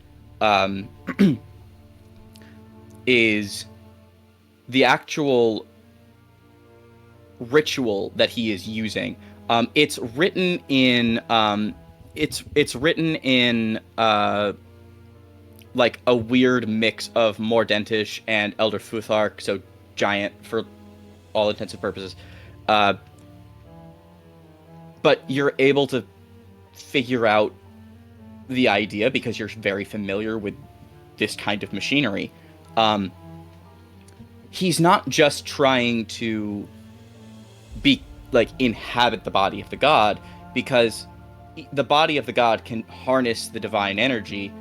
is the actual ritual that he is using. It's written in like a weird mix of Mordentish and Elder Futhark, so giant for all intents and purposes. But you're able to figure out the idea because you're very familiar with this kind of machinery. He's not just trying to inhabit the body of the god, because the body of the god can harness the divine energy,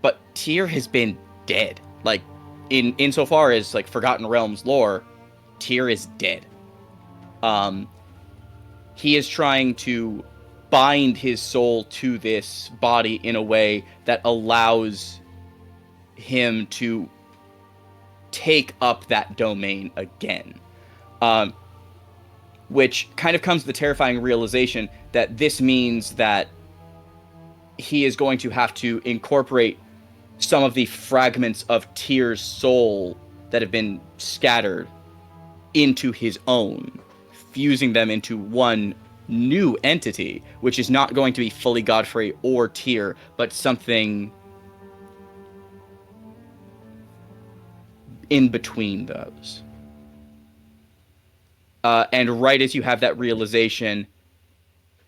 but Tyr has been dead. Like, insofar as like Forgotten Realms lore, Tyr is dead. He is trying to bind his soul to this body in a way that allows him to take up that domain again. Which kind of comes to the terrifying realization that this means that he is going to have to incorporate some of the fragments of Tyr's soul that have been scattered into his own, fusing them into one new entity, which is not going to be fully Godfrey or Tyr, but something in between those. And right as you have that realization,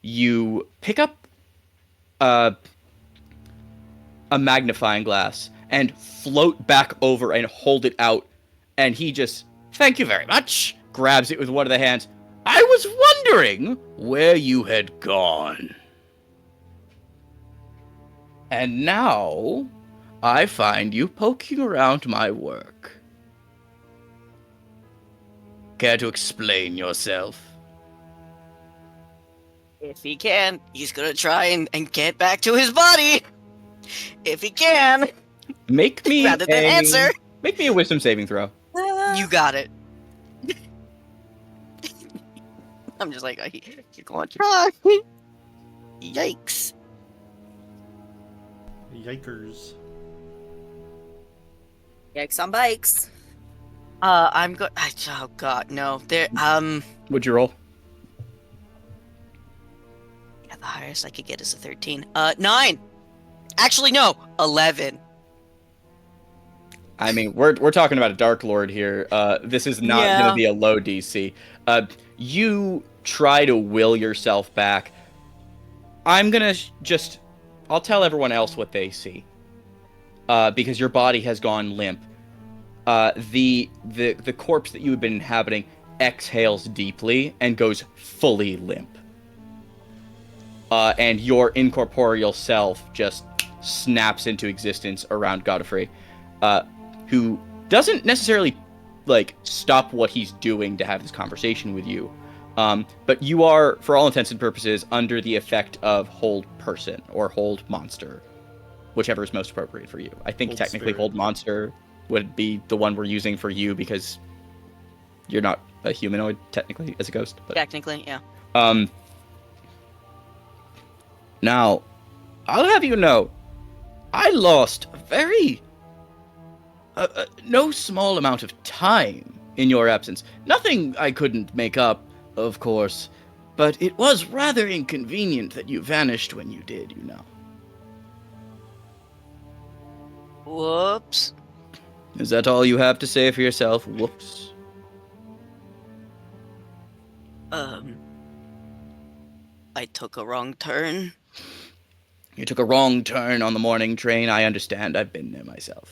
you pick up a magnifying glass and float back over and hold it out. And he just, thank you very much, grabs it with one of the hands. I was wondering where you had gone. And now, I find you poking around my work. Care to explain yourself? If he can, he's gonna try and get back to his body. If he can, Make me rather than answer. Make me a wisdom saving throw. You got it. I'm just like, you're going to try. Yikes. Yikers. Yikes on bikes. I'm good. Oh god, no. There. What'd you roll? Yeah, the highest I could get is a 13. 9. Actually, no. 11. I mean, we're talking about a Dark Lord here. This is not going to be a low DC. You try to will yourself back. I'm gonna I'll tell everyone else what they see. Because your body has gone limp. The corpse that you have been inhabiting exhales deeply and goes fully limp. And your incorporeal self just snaps into existence around Godfrey, who doesn't necessarily stop what he's doing to have this conversation with you. But you are, for all intents and purposes, under the effect of hold person or hold monster, whichever is most appropriate for you. I think Hold technically spirit. hold monster would be the one we're using for you because you're not a humanoid technically as a ghost. But, Technically, yeah. now, I'll have you know, I lost no small amount of time in your absence. Nothing I couldn't make up, of course, but it was rather inconvenient that you vanished when you did, you know. Whoops. Is that all you have to say for yourself? Whoops. I took a wrong turn. You took a wrong turn on the morning train. I understand. I've been there myself.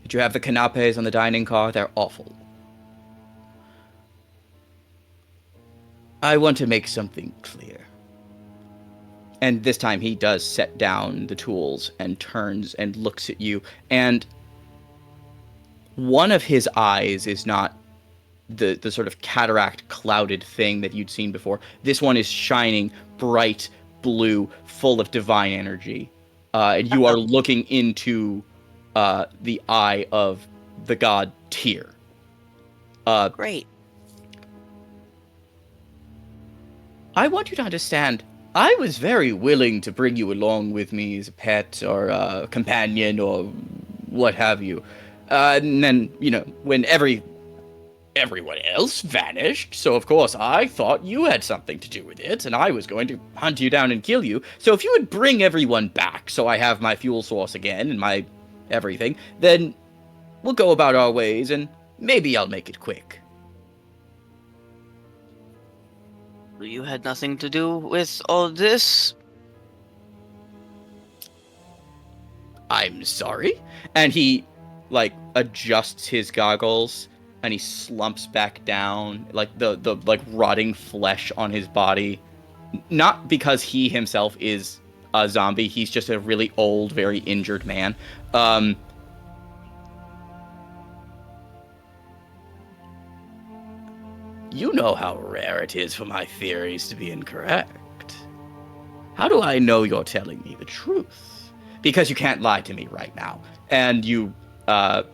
Did you have the canapes on the dining car? They're awful. I want to make something clear. And this time he does set down the tools and turns and looks at you. And one of his eyes is not the sort of cataract clouded thing that you'd seen before. This one is shining bright blue, full of divine energy. And you are looking into the eye of the god Tyr. Great. I want you to understand, I was very willing to bring you along with me as a pet or a companion or what have you. And then, when everyone else vanished, so of course I thought you had something to do with it, and I was going to hunt you down and kill you. So if you would bring everyone back so I have my fuel source again and my everything, then we'll go about our ways and maybe I'll make it quick. You had nothing to do with all this? I'm sorry? And he, adjusts his goggles, and he slumps back down, the rotting flesh on his body. Not because he himself is a zombie, he's just a really old, very injured man. You know how rare it is for my theories to be incorrect. How do I know you're telling me the truth? Because you can't lie to me right now. And you are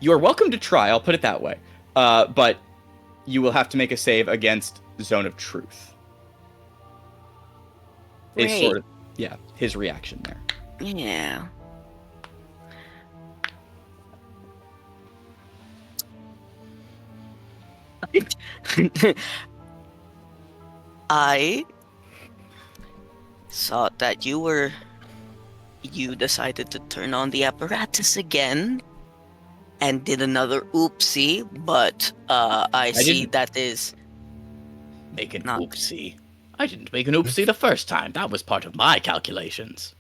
welcome to try, I'll put it that way. But you will have to make a save against Zone of Truth. Is Great. sort of, his reaction there. Yeah. I thought that you decided to turn on the apparatus again and did another oopsie, but I see didn't that is make an not- oopsie. I didn't make an oopsie the first time. That was part of my calculations.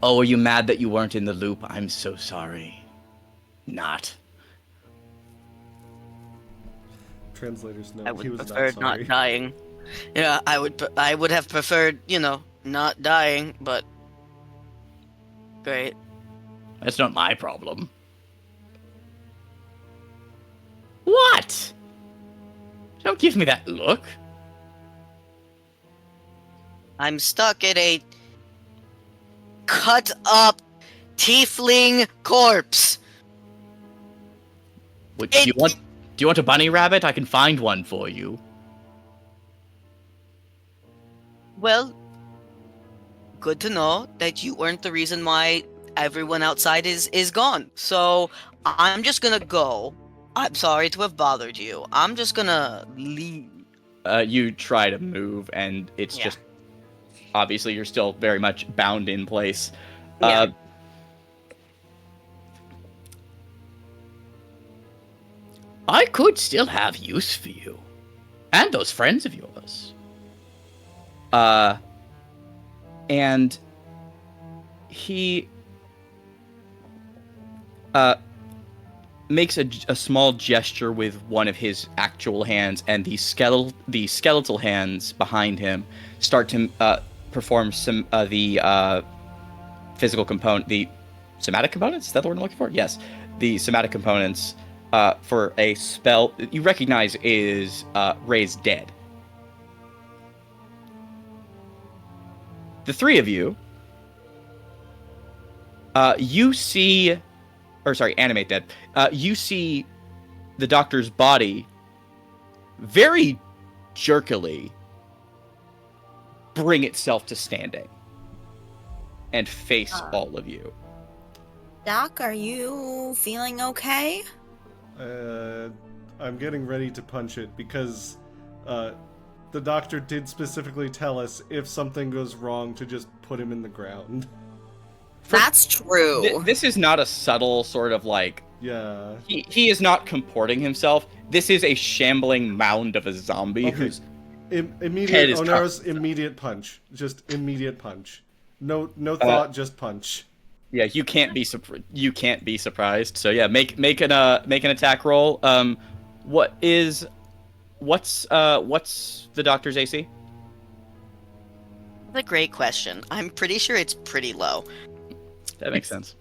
Oh, are you mad that you weren't in the loop? I'm so sorry. Not. Translator's note. I He would was prefer not sorry. not dying. Yeah, I would have preferred, not dying, but great. That's not my problem. What? Don't give me that look. I'm stuck at a cut up tiefling corpse. What, do you want a bunny rabbit? I can find one for you. Well, good to know that you weren't the reason why everyone outside is gone. So I'm just gonna go. I'm sorry to have bothered you. I'm just gonna leave. You try to move, and it's Yeah. just obviously you're still very much bound in place. Yeah. I could still have use for you, and those friends of yours. And he makes a small gesture with one of his actual hands, and the skeletal hands behind him start to perform some the physical component, the somatic components. Is that the word I'm looking for? Yes, the somatic components for a spell you recognize is Raise Dead. The three of you, you see, or sorry, Animate Dead. You see the doctor's body very jerkily bring itself to standing and face all of you. Doc, are you feeling okay? I'm getting ready to punch it because the doctor did specifically tell us if something goes wrong to just put him in the ground. That's true. This is not a subtle sort of like. Yeah. He is not comporting himself. This is a shambling mound of a zombie Okay. who's head Immediate is Onero's cocked. immediate punch. Just immediate punch. No thought, just punch. yeah. You can't be surprised. So yeah, make an attack roll. What's the doctor's AC? That's a great question. I'm pretty sure it's pretty low. That makes sense.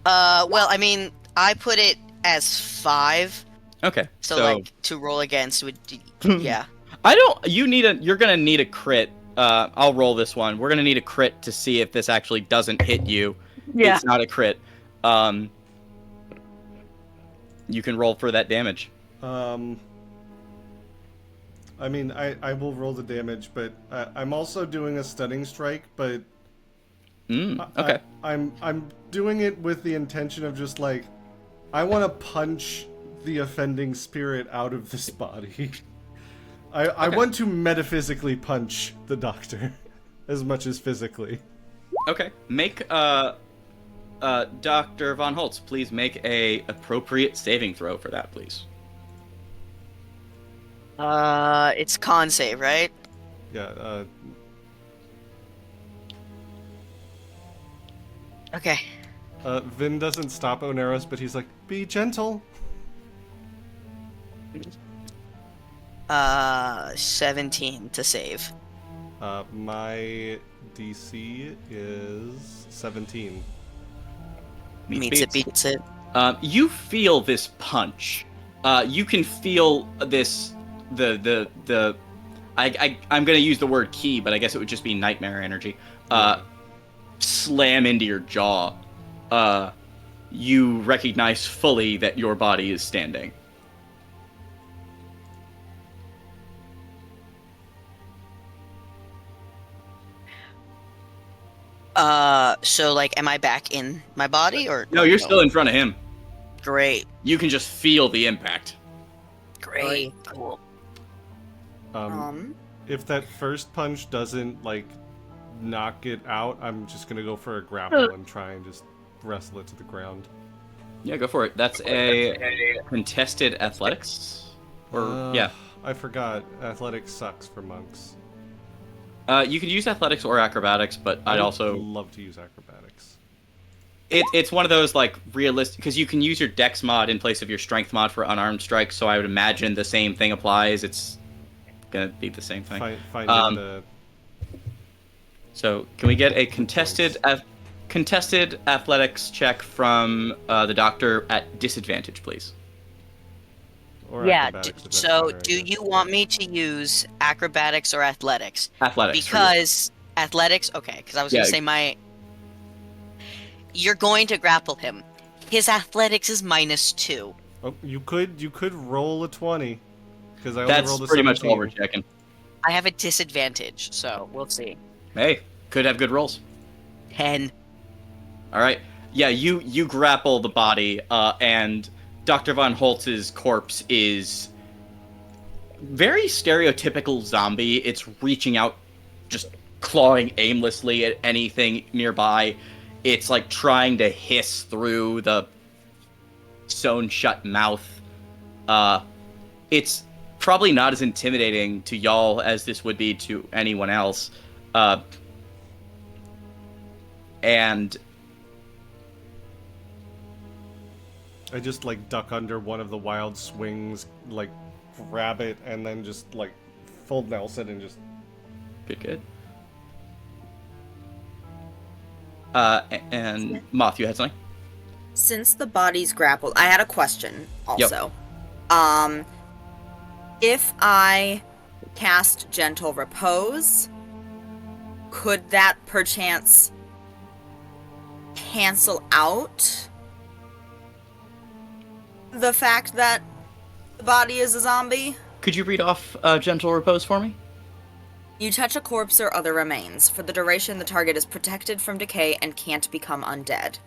Well, I mean, I put it as 5, Okay. so like to roll against would, yeah. You're gonna need a crit. I'll roll this one. We're gonna need a crit to see if this actually doesn't hit you. Yeah. It's not a crit. You can roll for that damage. I mean, I will roll the damage, but I'm also doing a stunning strike, but Okay. I'm doing it with the intention of just like, I want to punch the offending spirit out of this body. I want to metaphysically punch the doctor as much as physically. Okay. Make Dr. Von Holtz, please make a appropriate saving throw for that, please. It's con save, right? Yeah, Okay. Vin doesn't stop Oneros, but he's like, be gentle. 17 to save. My DC is 17. Meets it, beats it. You feel this punch. You can feel this. I'm gonna use the word key, but I guess it would just be nightmare energy. Slam into your jaw. You recognize fully that your body is standing. So like, am I back in my body or? No, you're still in front of him. Great. You can just feel the impact. Great. Cool. If that first punch doesn't like knock it out, I'm just gonna go for a grapple and try and just wrestle it to the ground. Yeah, go for it. That's a contested athletics. Or yeah. I forgot. Athletics sucks for monks. You could use athletics or acrobatics, but I'd would also love to use acrobatics. It's one of those like realistic because you can use your Dex mod in place of your Strength mod for unarmed strikes. So I would imagine the same thing applies. It's gonna be the same thing. Finding the. So can we get a contested athletics check from the doctor at disadvantage, please? Or Yeah. acrobatics, if that's So, better, I do guess. you want me to use acrobatics or athletics? Athletics. Because athletics, okay. Because I was gonna Yeah. say you're going to grapple him. His athletics is -2. Oh, you could roll a 20, because I only That's rolled a pretty 17. much all we're checking. I have a disadvantage, so we'll see. Hey, could have good rolls. 10. All right. Yeah, you grapple the body, and Dr. Von Holtz's corpse is very stereotypical zombie. It's reaching out, just clawing aimlessly at anything nearby. It's like trying to hiss through the sewn shut mouth. It's probably not as intimidating to y'all as this would be to anyone else. And I just like duck under one of the wild swings, like grab it, and then just like full Nelson and just. good. And Moth, you had something? Since the body's grappled, I had a question also. If I cast Gentle Repose, could that perchance cancel out the fact that the body is a zombie? Could you read off Gentle Repose for me? You touch a corpse or other remains. For the duration, the target is protected from decay and can't become undead.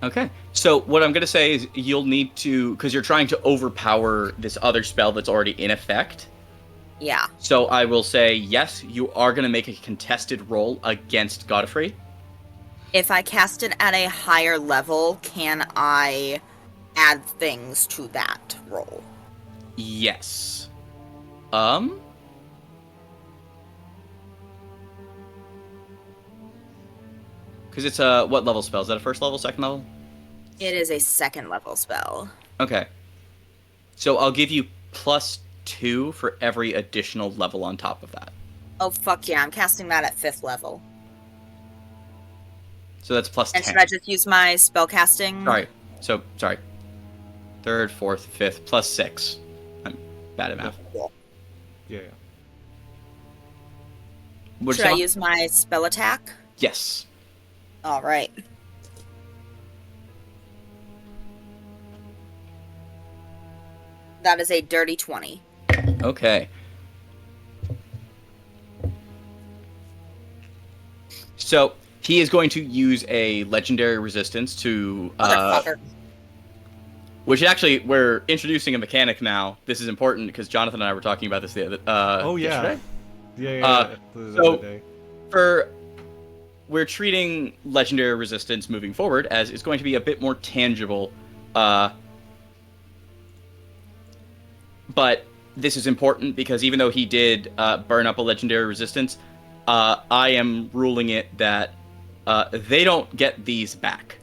Okay. So what I'm going to say is you'll need to, because you're trying to overpower this other spell that's already in effect. Yeah. So I will say, yes, you are going to make a contested roll against Godfrey. If I cast it at a higher level, can I add things to that roll? Yes. Because it's a, what level spell? Is that a first level, second level? It is a second level spell. Okay. So I'll give you +2 for every additional level on top of that. Oh, fuck yeah, I'm casting that at 5th level. So that's +10. And should I just use my spell casting? Sorry. So, sorry. 3rd, 4th, 5th, +6. I'm bad at math. Yeah. What'd Should you I say? use my spell attack? Yes. Alright. That is a dirty 20. Okay. So, he is going to use a legendary resistance to... Motherfucker. which actually, we're introducing a mechanic now. This is important because Jonathan and I were talking about this the other Oh yeah. yesterday. Yeah. The so- other day. We're treating legendary resistance moving forward as it's going to be a bit more tangible. But this is important because even though he did burn up a legendary resistance, I am ruling it that they don't get these back.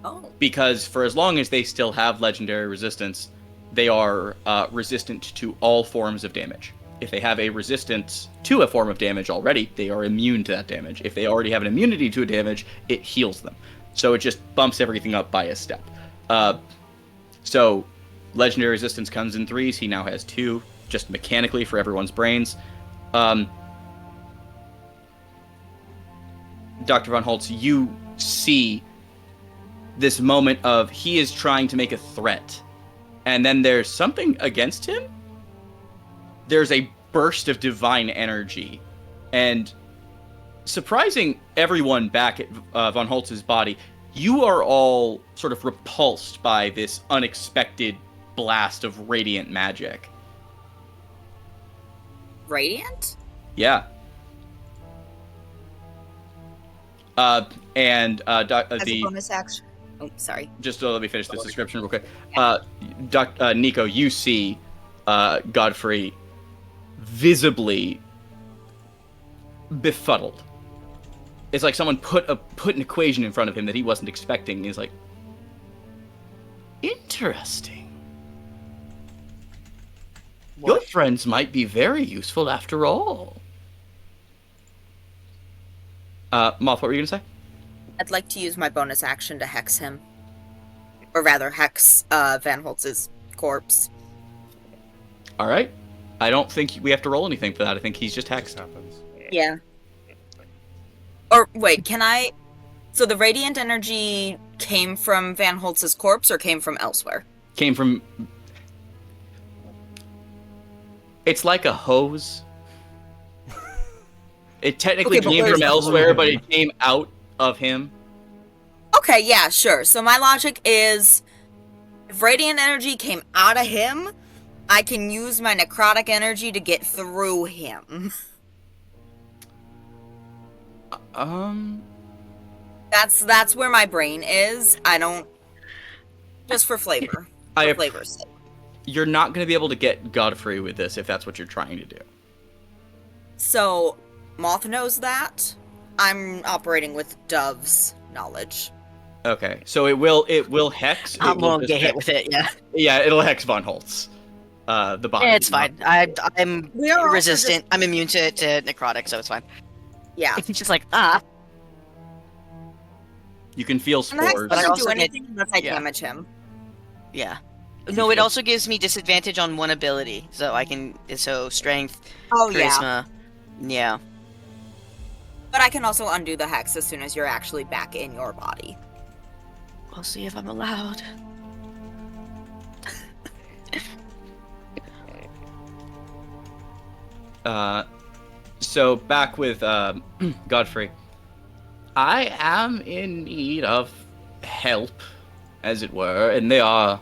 Oh. Because for as long as they still have legendary resistance, they are resistant to all forms of damage. If they have a resistance to a form of damage already, they are immune to that damage. If they already have an immunity to a damage, it heals them. So it just bumps everything up by a step. So legendary resistance comes in 3s. He now has 2, just mechanically for everyone's brains. Dr. Von Holtz, you see this moment of he is trying to make a threat, and then there's something against him. There's a burst of divine energy, and surprising everyone back at Von Holtz's body, you are all sort of repulsed by this unexpected blast of radiant magic. Radiant? Yeah. As a the bonus action. Oh, sorry. just let me finish this description real quick. Nico, you see Godfrey visibly befuddled. it's like someone put an equation in front of him that he wasn't expecting. He's like, interesting. Your friends might be very useful after all. Moth, what were you gonna say? I'd like to use my bonus action to hex him. Or rather, hex Van Holtz's corpse. All right. I don't think we have to roll anything for that. I think he's just This hexed. happens. Yeah. Or, wait, can I... So the radiant energy came from Van Holtz's corpse or came from elsewhere? Came from... It's like a hose. It technically Okay, but came where's from the elsewhere, hose? but it came out of him. Okay, yeah, sure. So my logic is, if radiant energy came out of him, I can use my necrotic energy to get through him. That's where my brain is. I don't... Just for flavor. I For ap- flavor's sake. You're not going to be able to get Godfrey with this if that's what you're trying to do. So, Moth knows that. I'm operating with Dove's knowledge. Okay, so it will hex. I it will won't just get hit hex- with it. Yeah, Yeah, it'll hex Von Holtz. The body. it's fine. I'm We are also resistant. I'm immune to necrotic, so it's fine. Yeah. It's just like ah. You can feel And the hex spores. But I doesn't also do get- anything unless I yeah. damage him. Yeah. No, it also gives me disadvantage on one ability, so I can strength, Oh, yeah. charisma. Yeah. But I can also undo the hex as soon as you're actually back in your body. We'll see if I'm allowed. So back with Godfrey. I am in need of help, as it were, and they are,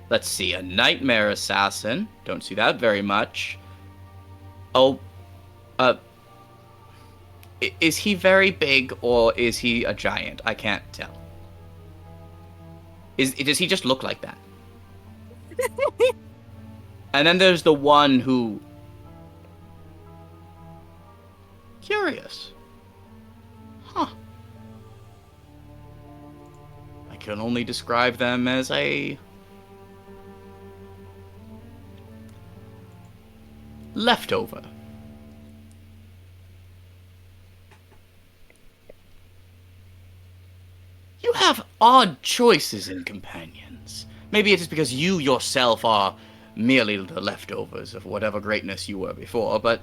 let's see, a nightmare assassin. Don't see that very much. Oh, is he very big or is he a giant? I can't tell. Does he just look like that? And then there's the one who... Curious. Huh. I can only describe them as a... leftover. You have odd choices in companions. Maybe it is because you yourself are merely the leftovers of whatever greatness you were before, but...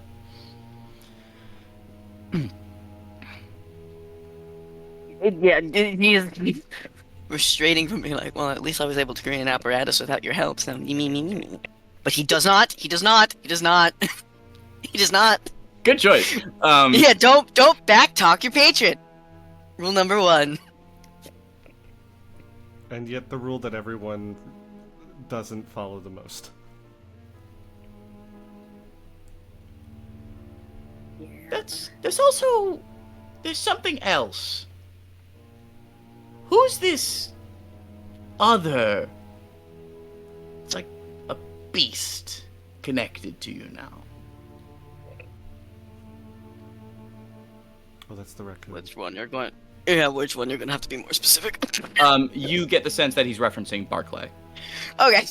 Yeah, he's restraining from me like, well, at least I was able to create an apparatus without your help, so me. But he does not. He does not. He does not. He does not. Good choice. Yeah, don't backtalk your patron. Rule number 1. And yet the rule that everyone doesn't follow the most. There's something else. Who's this other? It's like a beast connected to you now. Oh, that's the raccoon. Which one you're going? Yeah, which one you're gonna have to be more specific. You get the sense that he's referencing Barclay. Okay.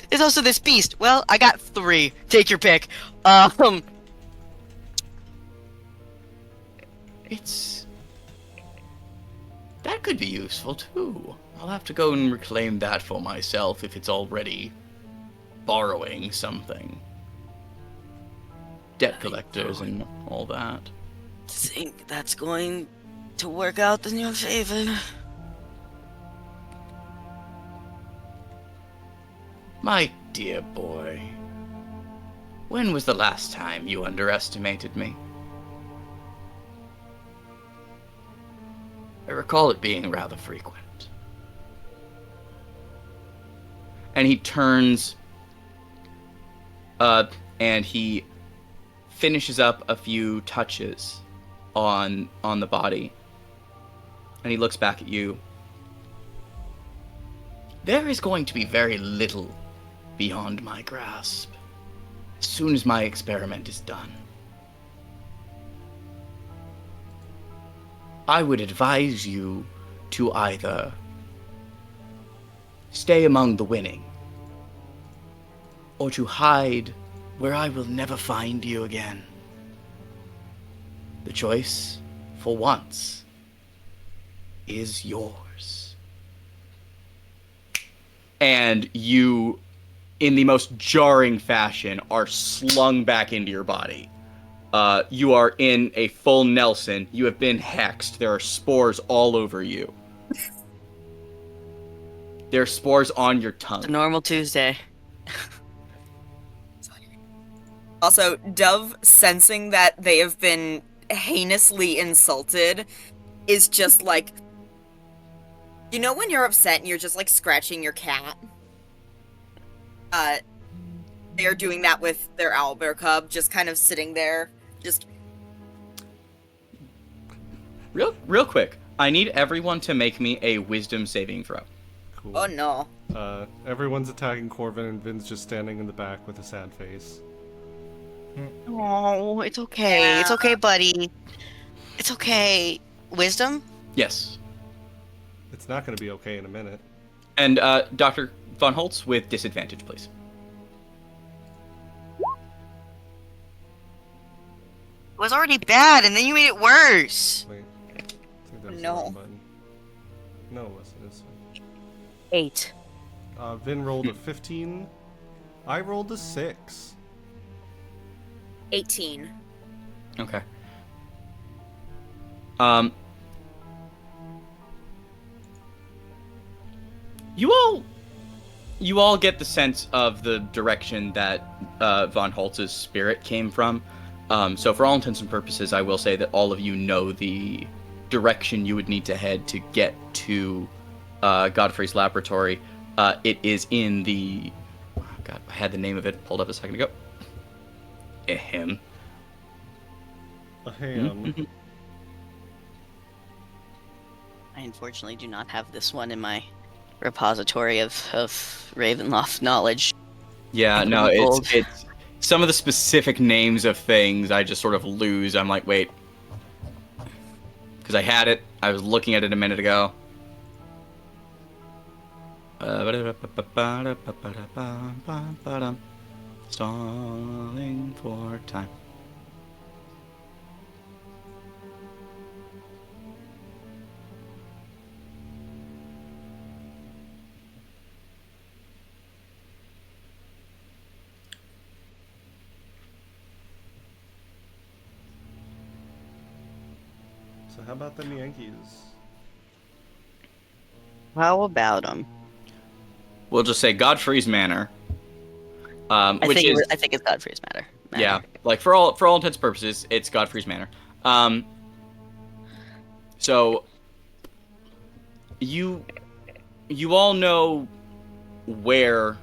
There's also this beast. Well, I got 3. Take your pick. It's... That could be useful, too. I'll have to go and reclaim that for myself if it's already borrowing something. Debt collectors and all that. Think that's going to work out in your favor. My dear boy, when was the last time you underestimated me? I recall it being rather frequent. And he turns, and he finishes up a few touches on the body. And he looks back at you. There is going to be very little beyond my grasp as soon as my experiment is done. I would advise you to either stay among the winning, or to hide where I will never find you again. The choice, for once, is yours. And you, in the most jarring fashion, are slung back into your body. You are in a full Nelson. You have been hexed. There are spores all over you. There are spores on your It's a tongue. normal Tuesday. Also, Dove, sensing that they have been heinously insulted, is just like, you know when you're upset and you're just like scratching your cat? They're doing that with their owlbear cub, just kind of sitting there, just... Real quick, I need everyone to make me a wisdom saving throw. Cool. Oh no. Everyone's attacking Corvin, and Vin's just standing in the back with a sad face. Oh, it's okay. It's okay, buddy. It's okay. Wisdom? Yes. It's not going to be okay in a minute. And Dr. Von Holtz with disadvantage, please. It was already bad, and then you made it worse. Wait. I think that was No. the wrong button. No, it wasn't. This one. 8. Vin rolled a 15. I rolled a 6. 18. Okay. You all get the sense of the direction that Von Holtz's spirit came from. So for all intents and purposes, I will say that all of you know the direction you would need to head to get to Godfrey's laboratory. It is in the... Oh God, I had the name of it pulled up a second ago. Ahem. Ahem. I unfortunately do not have this one in my repository of Ravenloft knowledge. Yeah, no, Gold. it's some of the specific names of things I just sort of lose. I'm like, wait. Because I had it. I was looking at it a minute ago. Stalling for time. So how about them Yankees? How about them? We'll just say Godfrey's Manor. I Which think is I think it's Godfrey's Matter. yeah, like for all intents and purposes, it's Godfrey's Manor. So you all know where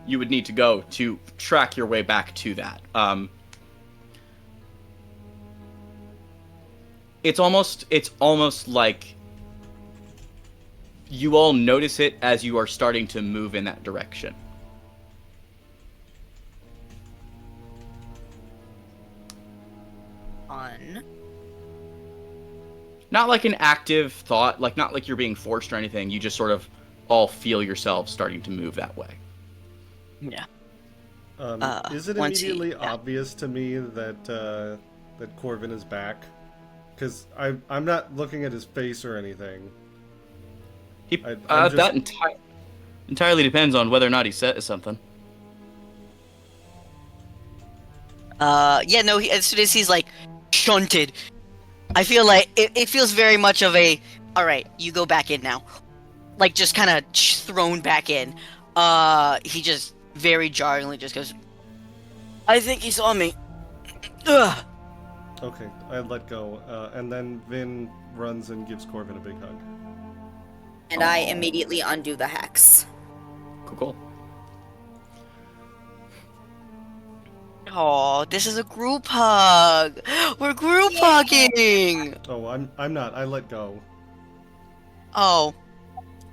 you would need to go to track your way back to that. It's almost like you all notice it as you are starting to move in that direction. Fun. Not like an active thought, like not like you're being forced or anything. You just sort of all feel yourselves starting to move that way. Yeah. Is it once he- immediately yeah. obvious to me that that Corvin is back? Because I'm not looking at his face or anything. I'm That entirely depends on whether or not he says something. Yeah, no, as soon as he's like shunted, I feel like it feels very much of a, all right, you go back in now. Like just kind of thrown back in. He just very jarringly just goes, I think he saw me. Ugh. Okay, I let go, and then Vin runs and gives Corvin a big hug. And I immediately undo the hex. Cool. Oh, this is a group hug. We're group hugging. Oh, I'm not. I let go. Oh,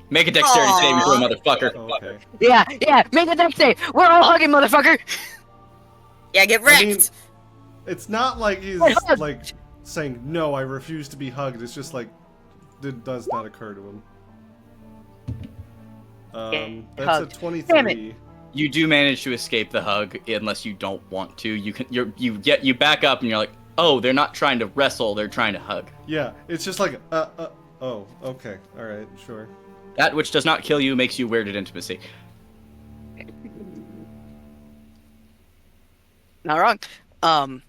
Make a dexterity Aw. saving throw, motherfucker. Oh, okay. yeah, make the next day. We're all hugging, motherfucker. Yeah, get I wrecked! mean, it's not like he's Wait, hold on. like saying, no, I refuse to be hugged. It's just like, it does not occur to him. That's Hugged. a Damn 23. You do manage to escape the hug unless you don't want to. You back up and you're like, oh, they're not trying to wrestle, they're trying to hug. Yeah, it's just like, oh, okay, alright, sure. That which does not kill you makes you weird at intimacy. Not wrong.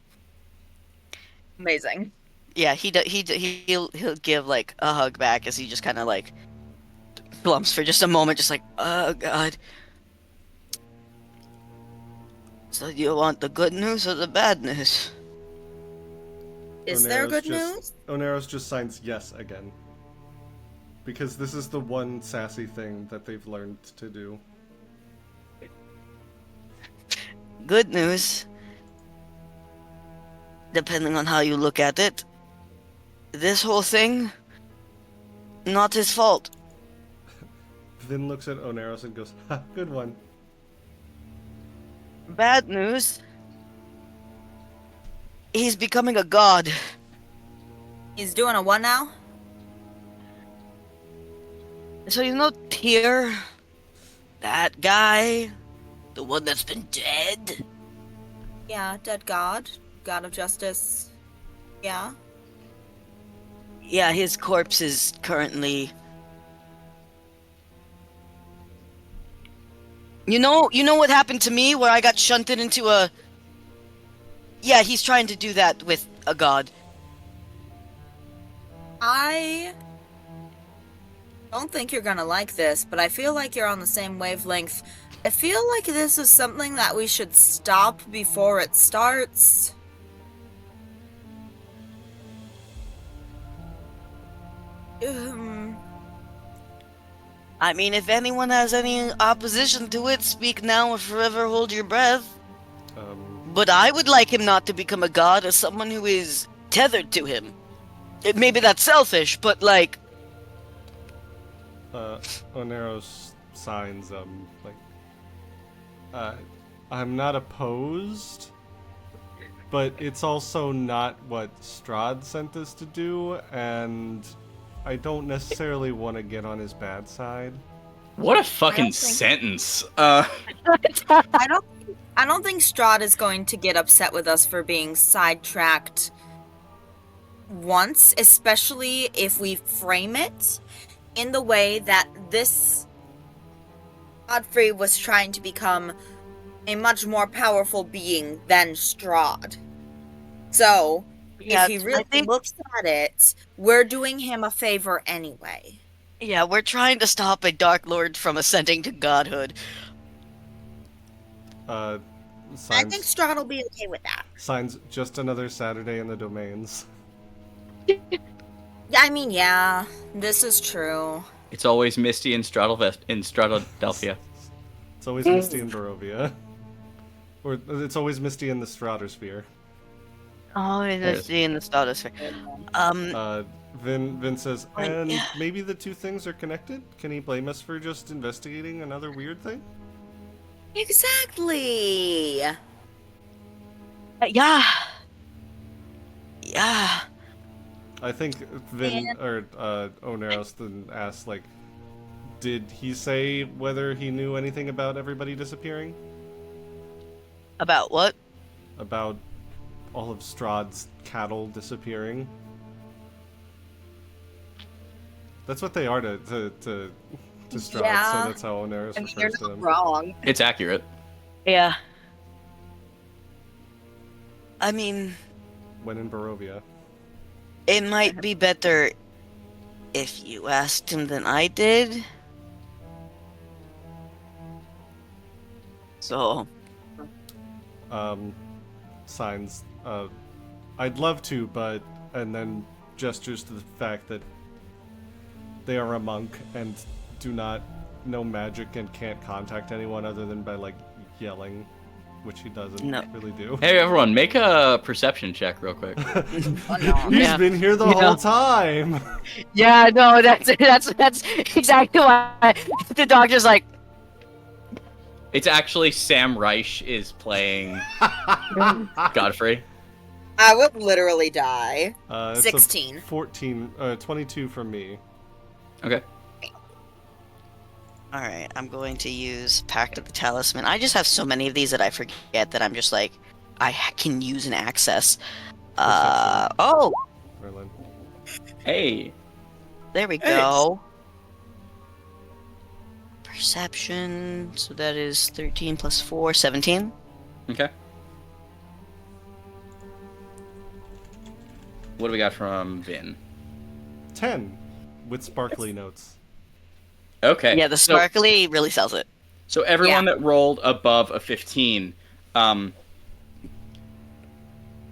Amazing. Yeah, he'll give like a hug back as he just kind of like slumps for just a moment, just like, oh god. So you want the good news or the bad news? Is there Onero's good just- news? Onero's just signs yes again. Because this is the one sassy thing that they've learned to do. Good news. Depending on how you look at it, this whole thing, not his fault. Vin looks at Oneros and goes, ha, good one. Bad news. He's becoming a god. He's doing a what now? So you know Tyr? That guy? The one that's been dead? Yeah, dead god. God of justice. Yeah. Yeah, his corpse is currently... You know what happened to me where I got shunted into a... Yeah, he's trying to do that with a god. I don't think you're gonna like this, but I feel like you're on the same wavelength. I feel like this is something that we should stop before it starts. I mean, if anyone has any opposition to it, speak now or forever hold your breath. But I would like him not to become a god as someone who is tethered to him. Maybe that's selfish, but like... Oneros signs, I'm not opposed, but it's also not what Strahd sent us to do, and I don't necessarily want to get on his bad side. What a fucking think- sentence. I don't think Strahd is going to get upset with us for being sidetracked once, especially if we frame it in the way that this Godfrey was trying to become a much more powerful being than Strahd. So, Yeah, if he really I think- looks at it, we're doing him a favor anyway. Yeah, we're trying to stop a Dark Lord from ascending to godhood. I Signs, think Strahd will be okay with that. signs just another Saturday in the domains. I mean, yeah, this is true. It's always misty in Stradelphia. It's always misty in Barovia. Or it's always misty in the Stratosphere. Oh, it's in the stratosphere. Vin says, Right, and yeah. maybe the two things are connected? Can he blame us for just investigating another weird thing? Exactly. Yeah. Yeah. I think Vin, or Oneros then asks, like, did he say whether he knew anything about everybody disappearing? About what? About all of Strahd's cattle disappearing? That's what they are to Strahd, Yeah. so that's how Oneros I mean, you're refers to not them. wrong. It's accurate. Yeah. I mean, When in Barovia. it might be better if you asked him than I did. So, Signs, I'd love to, but... And then gestures to the fact that they are a monk and do not know magic and can't contact anyone other than by, like, yelling, which he doesn't No. really do. Hey everyone, make a perception check real quick. Oh, no. He's Yeah. been here the Yeah. whole time! yeah, no, that's exactly why the doctor's like, It's actually Sam Reich is playing Godfrey. I would literally die. It's a 16. 22 from me. Okay. Alright, I'm going to use Pact of the Talisman. I just have so many of these that I forget that I'm just like, can use an access. Oh, Merlin. Hey. there we go. Perception, so that is 13 plus 4, 17. Okay. What do we got from Vin? 10 with sparkly notes. Okay. Yeah, the sparkly really sells it. So everyone that rolled above a 15,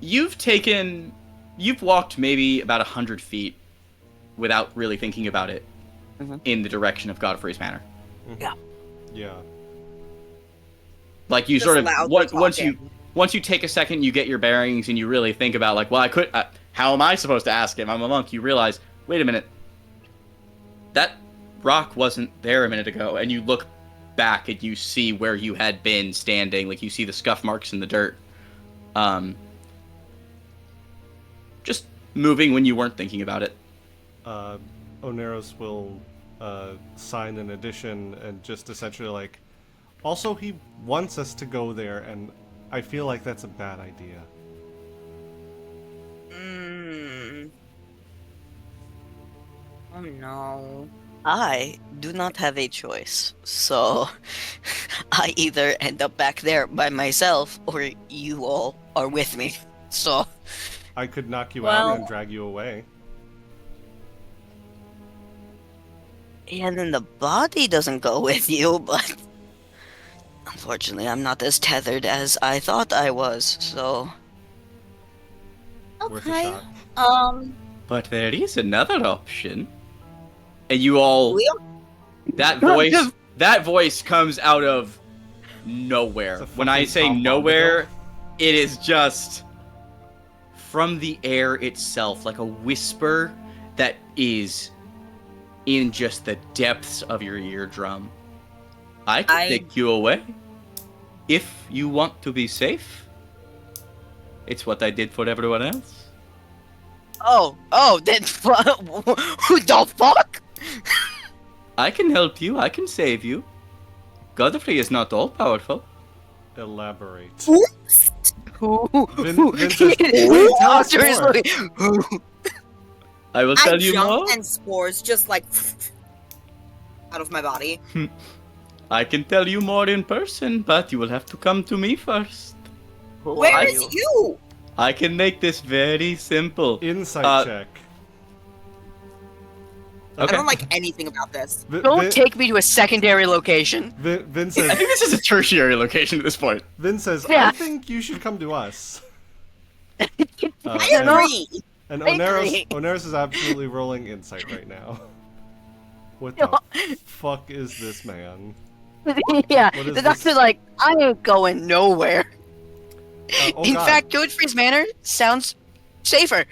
you've walked maybe about 100 feet without really thinking about it in the direction of Godfrey's Manor. Yeah. Yeah. Like you Just sort of loudly once you take a second, you get your bearings and you really think about like, well, how am I supposed to ask him? I'm a monk. You realize, wait a minute, that rock wasn't there a minute ago, and you look back and you see where you had been standing, like you see the scuff marks in the dirt. Just moving when you weren't thinking about it. Oneros will sign an addition and just essentially like, also he wants us to go there, and I feel like that's a bad idea. Oh no. I do not have a choice, so I either end up back there by myself, or you all are with me. So I could knock you Well- out and drag you away. and then the body doesn't go with you, but unfortunately I'm not as tethered as I thought I was, so Worth a Okay. shot. But there is another option. And you all We'll- that voice comes out of nowhere. It's a When I fucking say Tom nowhere, Bombadil. it is just from the air itself, like a whisper that is in just the depths of your eardrum. I can take you away if you want to be safe. It's what I did for everyone else. then who the fuck? I can help you. I can save you. Godfrey is not all powerful. Elaborate. Who? Vin says, "Wait, tell us Oscar is more." looking- who? I will I tell you jump more. and spores just like out of my body. I can tell you more in person, but you will have to come to me first. Who Where are is you? I can make this very simple. Insight check. Okay. I don't like anything about this. Don't take me to a secondary location. Vin I says, think this is a tertiary location at this point. Vin says, Yeah. I think you should come to us. I And- agree. And I agree. Oneros is absolutely rolling insight right now. What the fuck is this man? Yeah, What is the doctor this? like, I ain't going nowhere. Oh In God. fact, Godfrey's Manor sounds safer.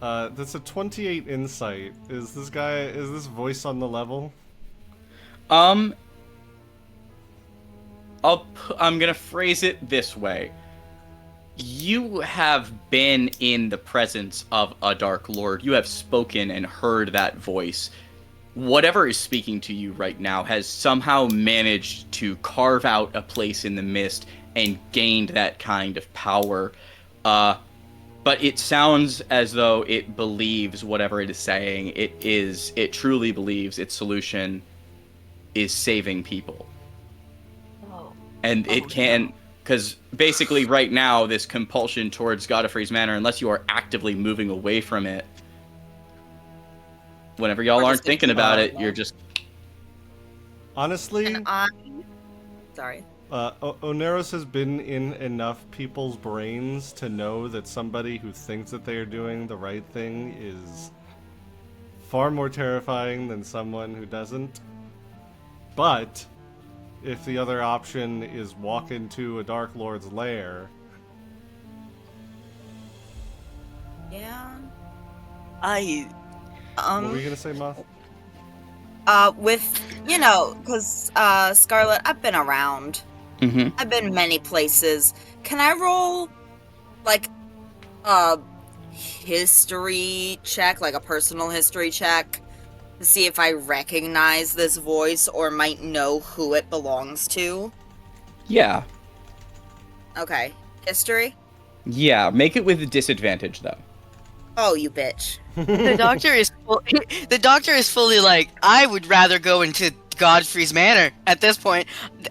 That's a 28 insight. Is this voice on the level? I'm gonna phrase it this way. You have been in the presence of a Dark Lord. You have spoken and heard that voice. Whatever is speaking to you right now has somehow managed to carve out a place in the mist and gained that kind of power. But it sounds as though it believes whatever it is saying. It truly believes its solution is saving people. And it can, because basically right now, this compulsion towards Godfrey's Manor, unless you are actively moving away from it, whenever y'all We're aren't just gonna thinking keep about on it, you're just, Honestly, And I... Sorry. Oneros has been in enough people's brains to know that somebody who thinks that they are doing the right thing is far more terrifying than someone who doesn't. But if the other option is walk into a Dark Lord's lair, Yeah. what were you gonna say, Moth? With, because, Scarlet, I've been around. mm-hmm. I've been many places. Can I roll, like, a history check, like a personal history check, to see if I recognize this voice or might know who it belongs to? Yeah. Okay. History? Yeah, make it with a disadvantage, though. Oh, you bitch. The doctor is the doctor is fully like, I would rather go into Godfrey's manor at this point.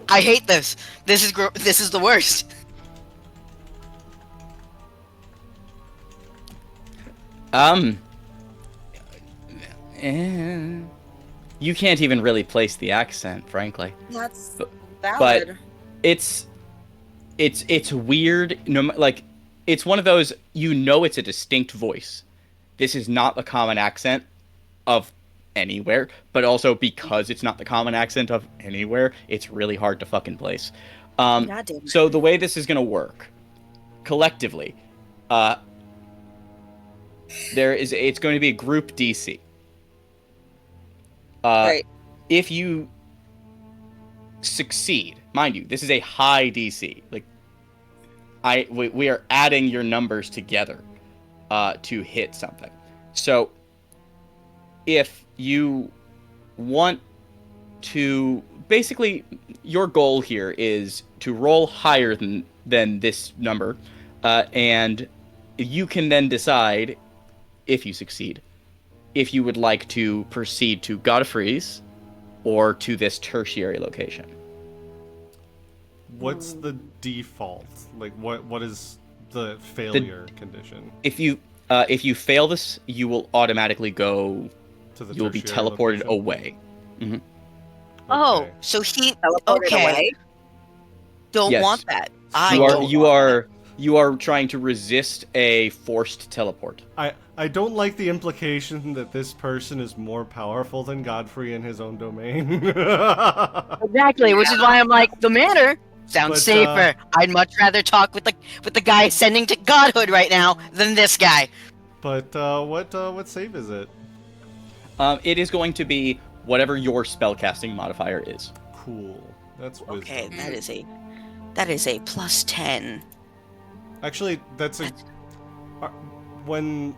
I hate this. This is the worst. You can't even really place the accent, frankly. That's But valid. it's weird. No, like it's one of those, it's a distinct voice. This is not the common accent of anywhere, but also because it's not the common accent of anywhere, it's really hard to fucking place. God damn it. So the way this is gonna work, collectively, it's going to be a group DC. Right. If you succeed, mind you, this is a high DC. Like, we are adding your numbers together to hit something. So, if you want to, basically, your goal here is to roll higher than this number, and you can then decide, if you succeed, if you would like to proceed to Godfrey's or to this tertiary location. What's the default? Like, what is the failure condition? If you fail this, you will automatically go. To the You will be tertiary teleported location? away. Oh, Okay. so he Teleported okay. away? Don't Yes. want that. I You are don't you want are you are trying to resist a forced teleport. I don't like the implication that this person is more powerful than Godfrey in his own domain. that. Exactly, which is why I'm like, the manor sounds But, safer. I'd much rather talk with the guy ascending to godhood right now than this guy. But what save is it? It is going to be whatever your spellcasting modifier is. Cool. That's wisdom. Okay, that is a plus 10. Actually, that's a when.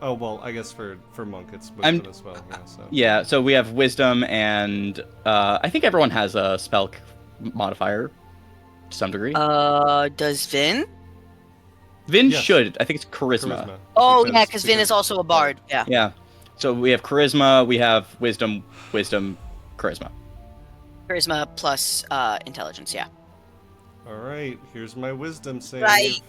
Oh well, I guess for monk it's wisdom as well. Yeah. So. Yeah, so we have wisdom, and I think everyone has a spell modifier to some degree. Does Vin? Vin Yes. should. I think it's charisma. Oh yeah, because Vin is also a bard. Yeah. Yeah. So we have charisma, we have wisdom, charisma. Charisma plus intelligence. Yeah. All right, here's my wisdom save. Right.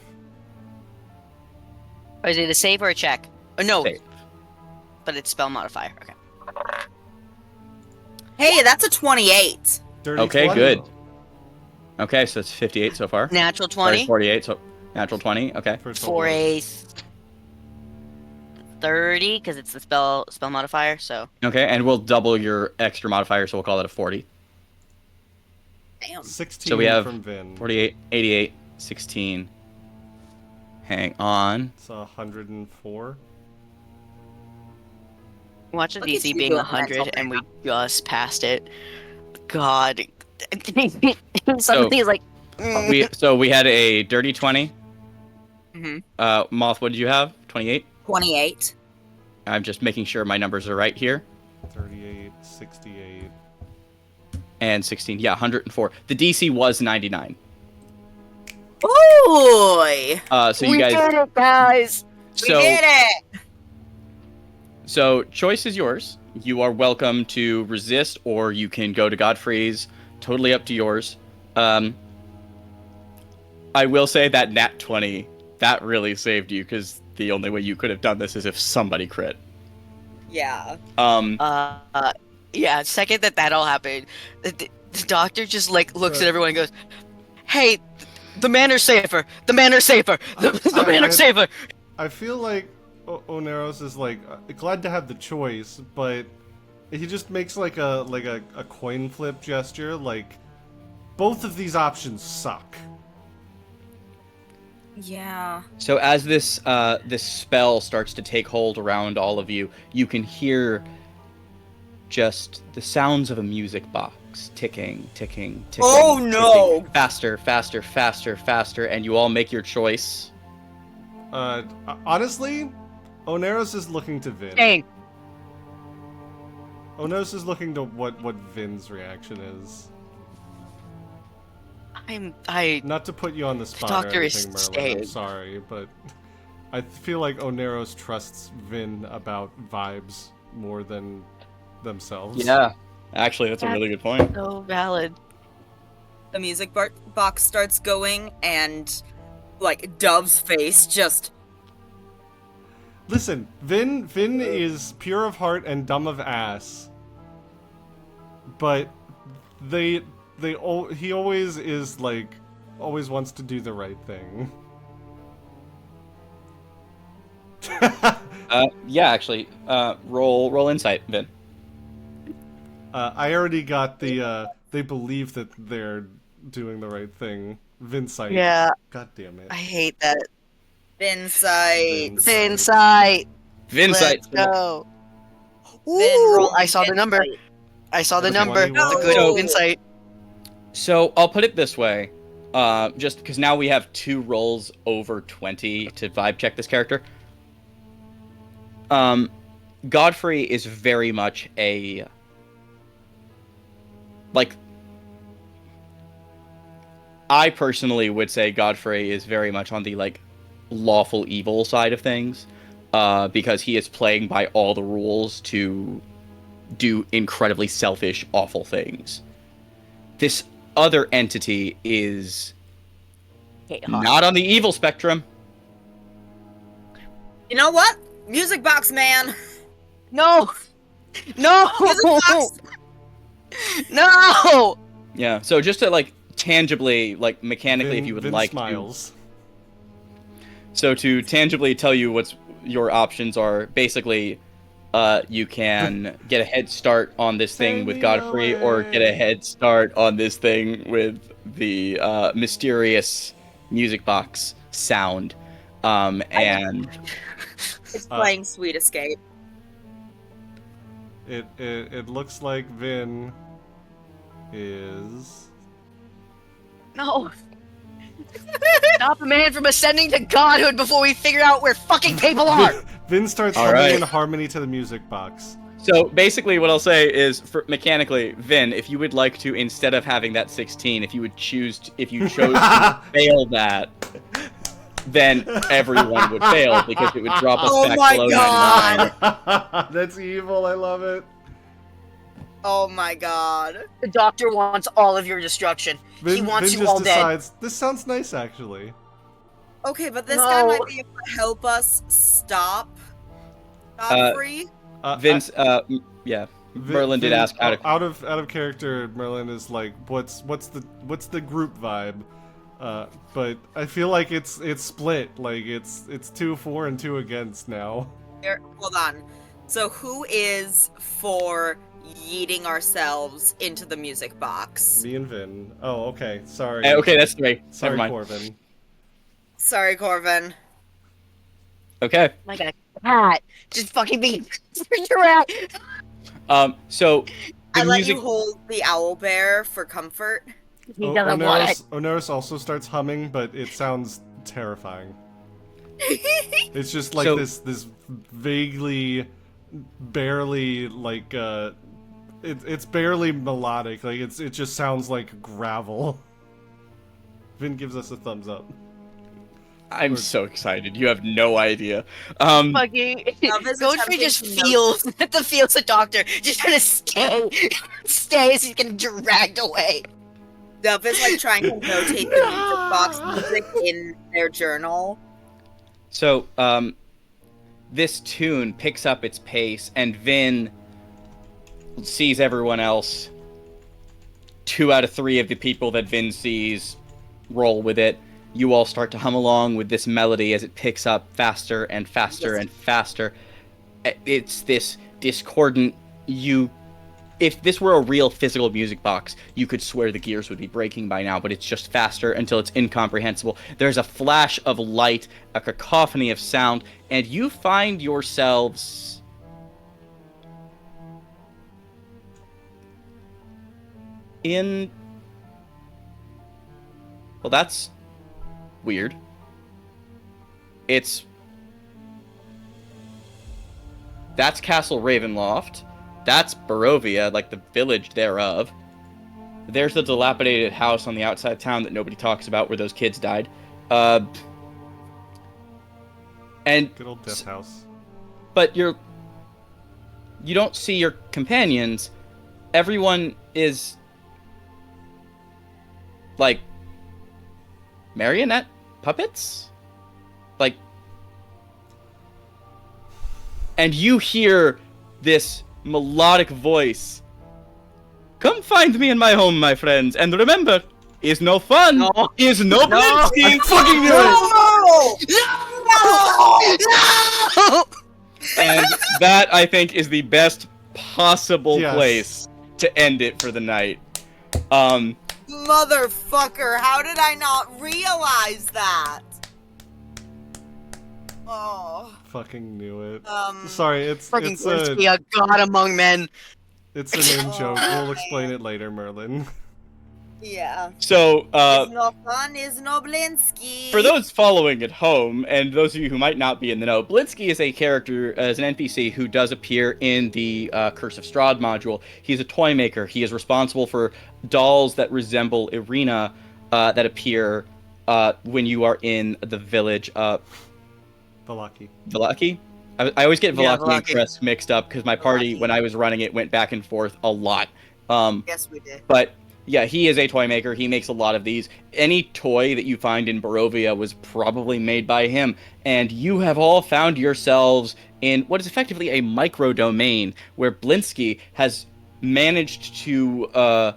Or is it a save or a check? Oh, no, Save. but it's spell modifier. Okay. Hey, that's a 28. Dirty Okay, 20. good. Okay, so it's 58 so far. Natural Sorry, 20 48, so natural 20. Okay. For for a 30 because it's the spell modifier. So Okay, and we'll double your extra modifier, so we'll call it a 40. Damn. 16 So we have from Vin. 48, 88, 16. Hang on. It's 104. watch the Look at DC you being doing 100 mental and we math. just passed it. God. Suddenly he's like. We had a dirty 20. Mm-hmm. Moth, what did you have? 28? 28. I'm just making sure my numbers are right here. 38, 68. And 16. Yeah, 104. The DC was 99. Boy! So you guys. did it, guys. So, We did it! So choice is yours. You are welcome to resist, or you can go to Godfrey's. Totally up to yours. I will say that nat 20, that really saved you, because the only way you could have done this is if somebody crit. Yeah. Yeah, second that all happened, the doctor just like looks at everyone and goes, "Hey, the manor's safer. The manor's safer. The manor's safer." I feel like Oneros is like glad to have the choice, but he just makes like a coin flip gesture, like both of these options suck. Yeah. So as this spell starts to take hold around all of you, you can hear just the sounds of a music box ticking, ticking, ticking. Oh, no! Ticking. Faster, faster, faster, faster, and you all make your choice. Honestly, Oneros is looking to Vin. Dang. Oneros is looking to what Vin's reaction is. Not to put you on the spot or doctor is anything, Merlin. I'm staying. sorry, but I feel like Oneros trusts Vin about vibes more than themselves. Yeah. Actually, that's a really good point. So valid. The music box starts going, and like Dove's face just. Listen, Vin is pure of heart and dumb of ass. But he always is like always wants to do the right thing. Yeah, actually, roll insight, Vin. I already got the they believe that they're doing the right thing. Vinsight. Yeah, God damn it. I hate that. Insight. Insight. Vinsight. Let's go. Vin, Ooh, roll I saw the number. insight. I saw the That's number. 21. That's a good No. insight. So I'll put it this way, just because now we have 2 rolls over 20 to vibe check this character. Godfrey is very much a like. I personally would say Godfrey is very much on the like lawful evil side of things, because he is playing by all the rules to do incredibly selfish, awful things. This other entity is not on the evil spectrum. You know what? Music box man. No. No. Music box. No. Yeah. So just to like tangibly, like mechanically, Vin, if you would Vin like smiles. So to tangibly tell you what's your options are, basically, you can get a head start on this thing with Godfrey, or get a head start on this thing with the mysterious music box sound. And It's playing Sweet Escape. It looks like Vin is No. Stop a man from ascending to godhood before we figure out where fucking people are. Vin starts All humming right. in harmony to the music box. so basically what I'll say is, mechanically, Vin, if you would like to, instead of having that 16, if you chose to fail that, then everyone would fail, because it would drop us Oh back my below God. 99. That's evil. I love it. Oh my god. The doctor wants all of your destruction. He wants Vin you just all dead. decides, this sounds nice, actually. Okay, but this No. guy might be able to help us stop Godfrey. Vince, yeah. Merlin did ask out of... out of character. Merlin is like, what's the group vibe? But I feel like it's split. Like it's 2 for and 2 against now. Here, hold on. So who is for yeeting ourselves into the music box? Me and Vin. Oh, okay. Sorry. Okay, that's 3. Sorry, Never mind. Corvin. Sorry, Corvin. Okay. Like a cat. Just fucking be rat. So the I let music... you hold the owl bear for comfort. He doesn't want it. Oneros also starts humming, but it sounds terrifying. It's just like So- this vaguely, barely like it's barely melodic. Like it just sounds like gravel. Vin gives us a thumbs up. I'm so excited. You have no idea. Fucking Love is Godfrey attempting just to feels the doctor just trying to stay as he's getting dragged away. Duff is like trying to notate the music box music in their journal. So, this tune picks up its pace, and Vin sees everyone else. 2 out of 3 of the people that Vin sees roll with it. You all start to hum along with this melody as it picks up faster and faster and faster. It's this discordant... If this were a real physical music box, you could swear the gears would be breaking by now, but it's just faster until it's incomprehensible. There's a flash of light, a cacophony of sound, and you find yourselves... in... Well, that's weird. it's that's Castle Ravenloft. That's Barovia, like the village thereof. There's the dilapidated house on the outside of town that nobody talks about where those kids died. And Good old death house. but you don't see your companions. Everyone is like marionette puppets, like, and you hear this melodic voice. Come find me in my home, my friends, and remember, is no fun, No. is no No. Blinsky. I fucking knew it! No! And that, I think, is the best possible Yes. place to end it for the night. Motherfucker, how did I not realize that? Oh. Fucking knew it. Um, Sorry, it's Fucking it's Blinsky, a a god among men. it's an in joke. We'll explain it later, Merlin. Yeah. So, Is no fun, is no Blinsky. for those following at home, and those of you who might not be in the know, Blinsky is a character, as an NPC, who does appear in the Curse of Strahd module. He's a toy maker. He is responsible for dolls that resemble Irina that appear when you are in the village. Valaki. Valaki? I always get Yeah, Valaki and Valaki. Crest mixed up because my party, Valaki. when I was running it, went back and forth a lot. Yes, we did. But yeah, he is a toy maker. He makes a lot of these. Any toy that you find in Barovia was probably made by him. And you have all found yourselves in what is effectively a micro domain where Blinsky has managed to,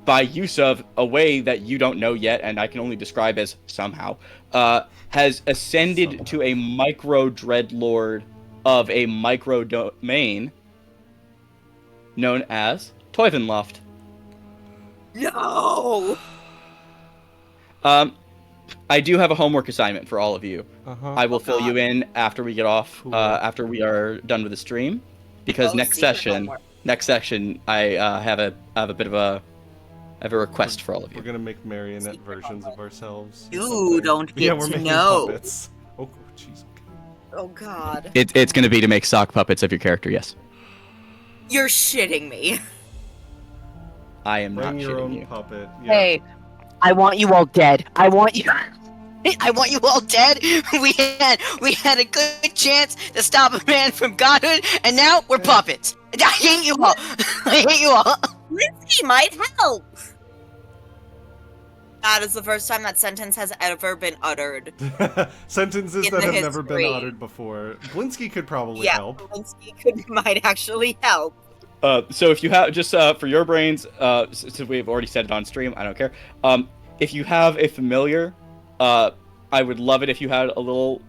by use of a way that you don't know yet, and I can only describe as somehow, has ascended to a micro dreadlord of a micro domain known as Toivenloft. No! I do have a homework assignment for all of you. Uh-huh. I will fill God. you in after we get off, Cool. after we are done with the stream, because Oh, next secret session, homework. I have a bit of a request for all of We're you. gonna make marionette Secret versions of homework. ourselves. or You something. don't Yeah, get we're to making know. puppets. Oh, jeez. Okay. Oh god. It's going to be to make sock puppets of your character. Yes, You're shitting me. I am not Bring your shitting own you. puppet. Yeah. Hey, I want you all dead. I want you. I want you all dead. We had a good chance to stop a man from godhood, and now we're puppets. I hate you all. I hate you all. Blinsky might help. That is the first time that sentence has ever been uttered. Sentences In that the have never been history. uttered before. Blinsky could probably Yeah, help. Blinsky might actually help. So if you have, just for your brains, since we've already said it on stream, I don't care. If you have a familiar, I would love it if you had a little.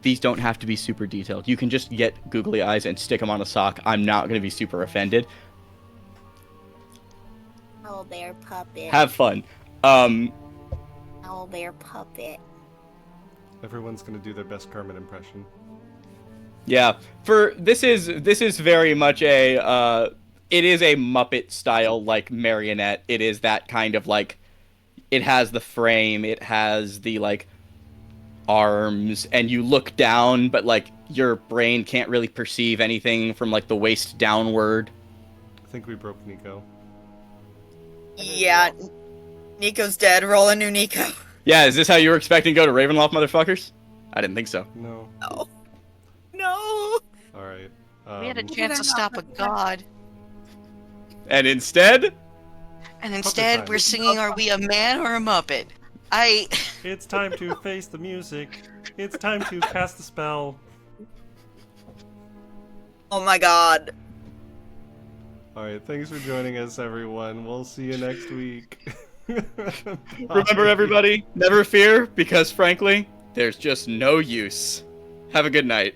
These don't have to be super detailed. You can just get googly eyes and stick them on a sock. I'm not going to be super offended. Owl bear puppet. Have fun. Owl bear puppet. Everyone's gonna do their best Kermit impression. Yeah. For this is very much a it is a Muppet style like marionette. It is that kind of like, it has the frame, it has the like arms, and you look down, but like your brain can't really perceive anything from like the waist downward. I think we broke Nico. Yeah, Nico's dead. Roll a new Nico. Yeah, is this how you were expecting to go to Ravenloft, motherfuckers? I didn't think so. No. No. No. Alright. We had a chance to stop a god, And instead, and instead time. we're singing "Are we a man or a muppet?" It's time to face the music. It's time to cast the spell. Oh my god. Alright, thanks for joining us, everyone. We'll see you next week. remember everybody, never fear, because frankly, there's just no use. Have a good night.